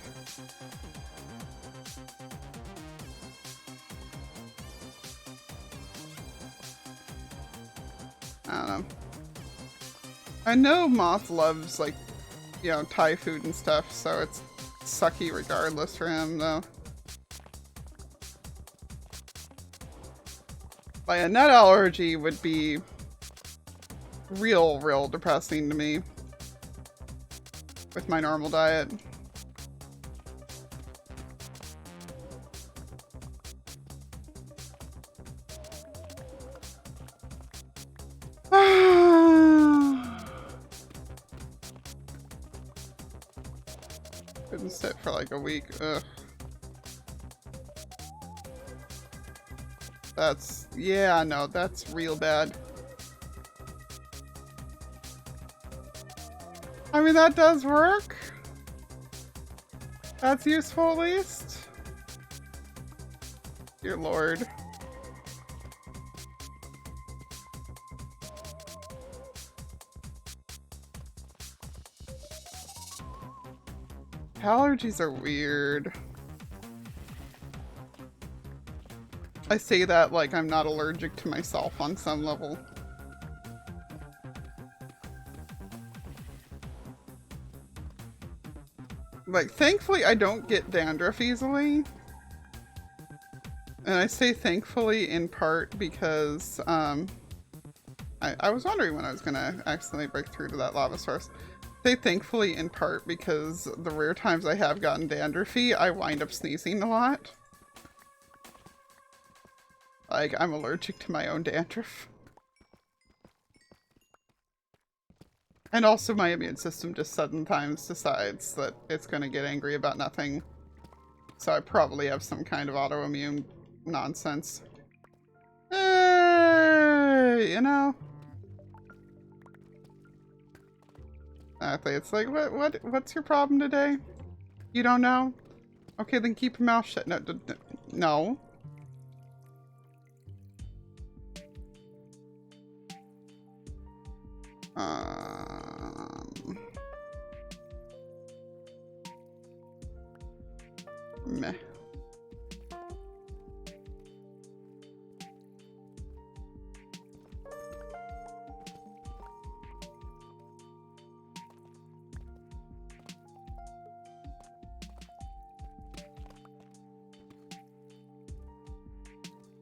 I don't know. I know Moth loves, like, you know, Thai food and stuff, so it's sucky regardless for him, though. Like, a nut allergy would be real depressing to me with my normal diet. Couldn't sit for like a week. Ugh. That's, yeah, no, that's real bad. I mean, that does work. That's useful at least. Dear Lord. Allergies are weird. I say that like I'm not allergic to myself on some level. Like, thankfully I don't get dandruff easily. And I say thankfully in part because I was wondering when I was gonna accidentally break through to that lava source. Say thankfully in part because the rare times I have gotten dandruffy, I wind up sneezing a lot. Like, I'm allergic to my own dandruff. And also my immune system just sometimes decides that it's gonna get angry about nothing. So I probably have some kind of autoimmune nonsense. You know. Exactly. It's like, what's your problem today? You don't know? Okay, then keep your mouth shut. No, no. Meh.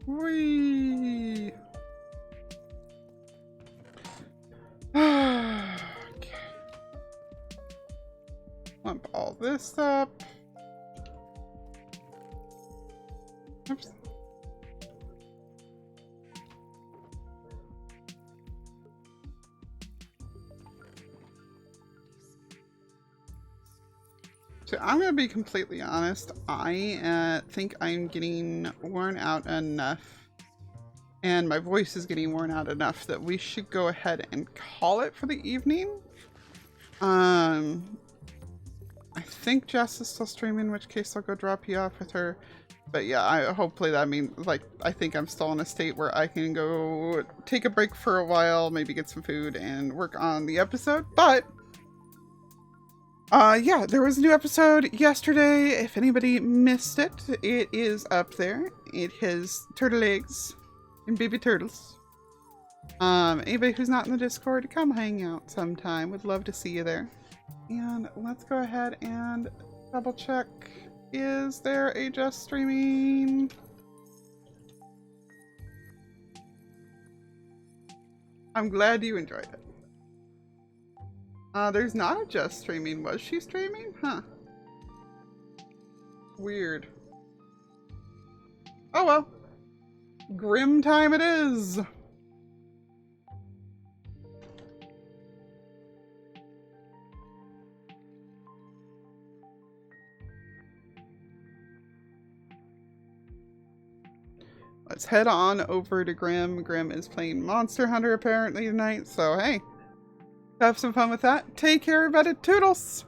Whee! Okay. Lump all this up. Oops. So I'm going to be completely honest. I think I'm getting worn out enough, and my voice is getting worn out enough that we should go ahead and call it for the evening. I think Jess is still streaming, in which case I'll go drop you off with her. But yeah, hopefully that means, like, I think I'm still in a state where I can go take a break for a while, maybe get some food and work on the episode. But yeah, there was a new episode yesterday. If anybody missed it, it is up there. It has turtle eggs and baby turtles. Anybody who's not in the Discord, come hang out sometime. Would love to see you there. And let's go ahead and double check. Is there a just streaming? I'm glad you enjoyed it. There's not a just streaming. Was she streaming? Huh. Weird. Oh well. Grim time it is. Let's head on over to Grim. Grim is playing Monster Hunter apparently tonight, so hey. Have some fun with that. Take care, everybody. Toodles!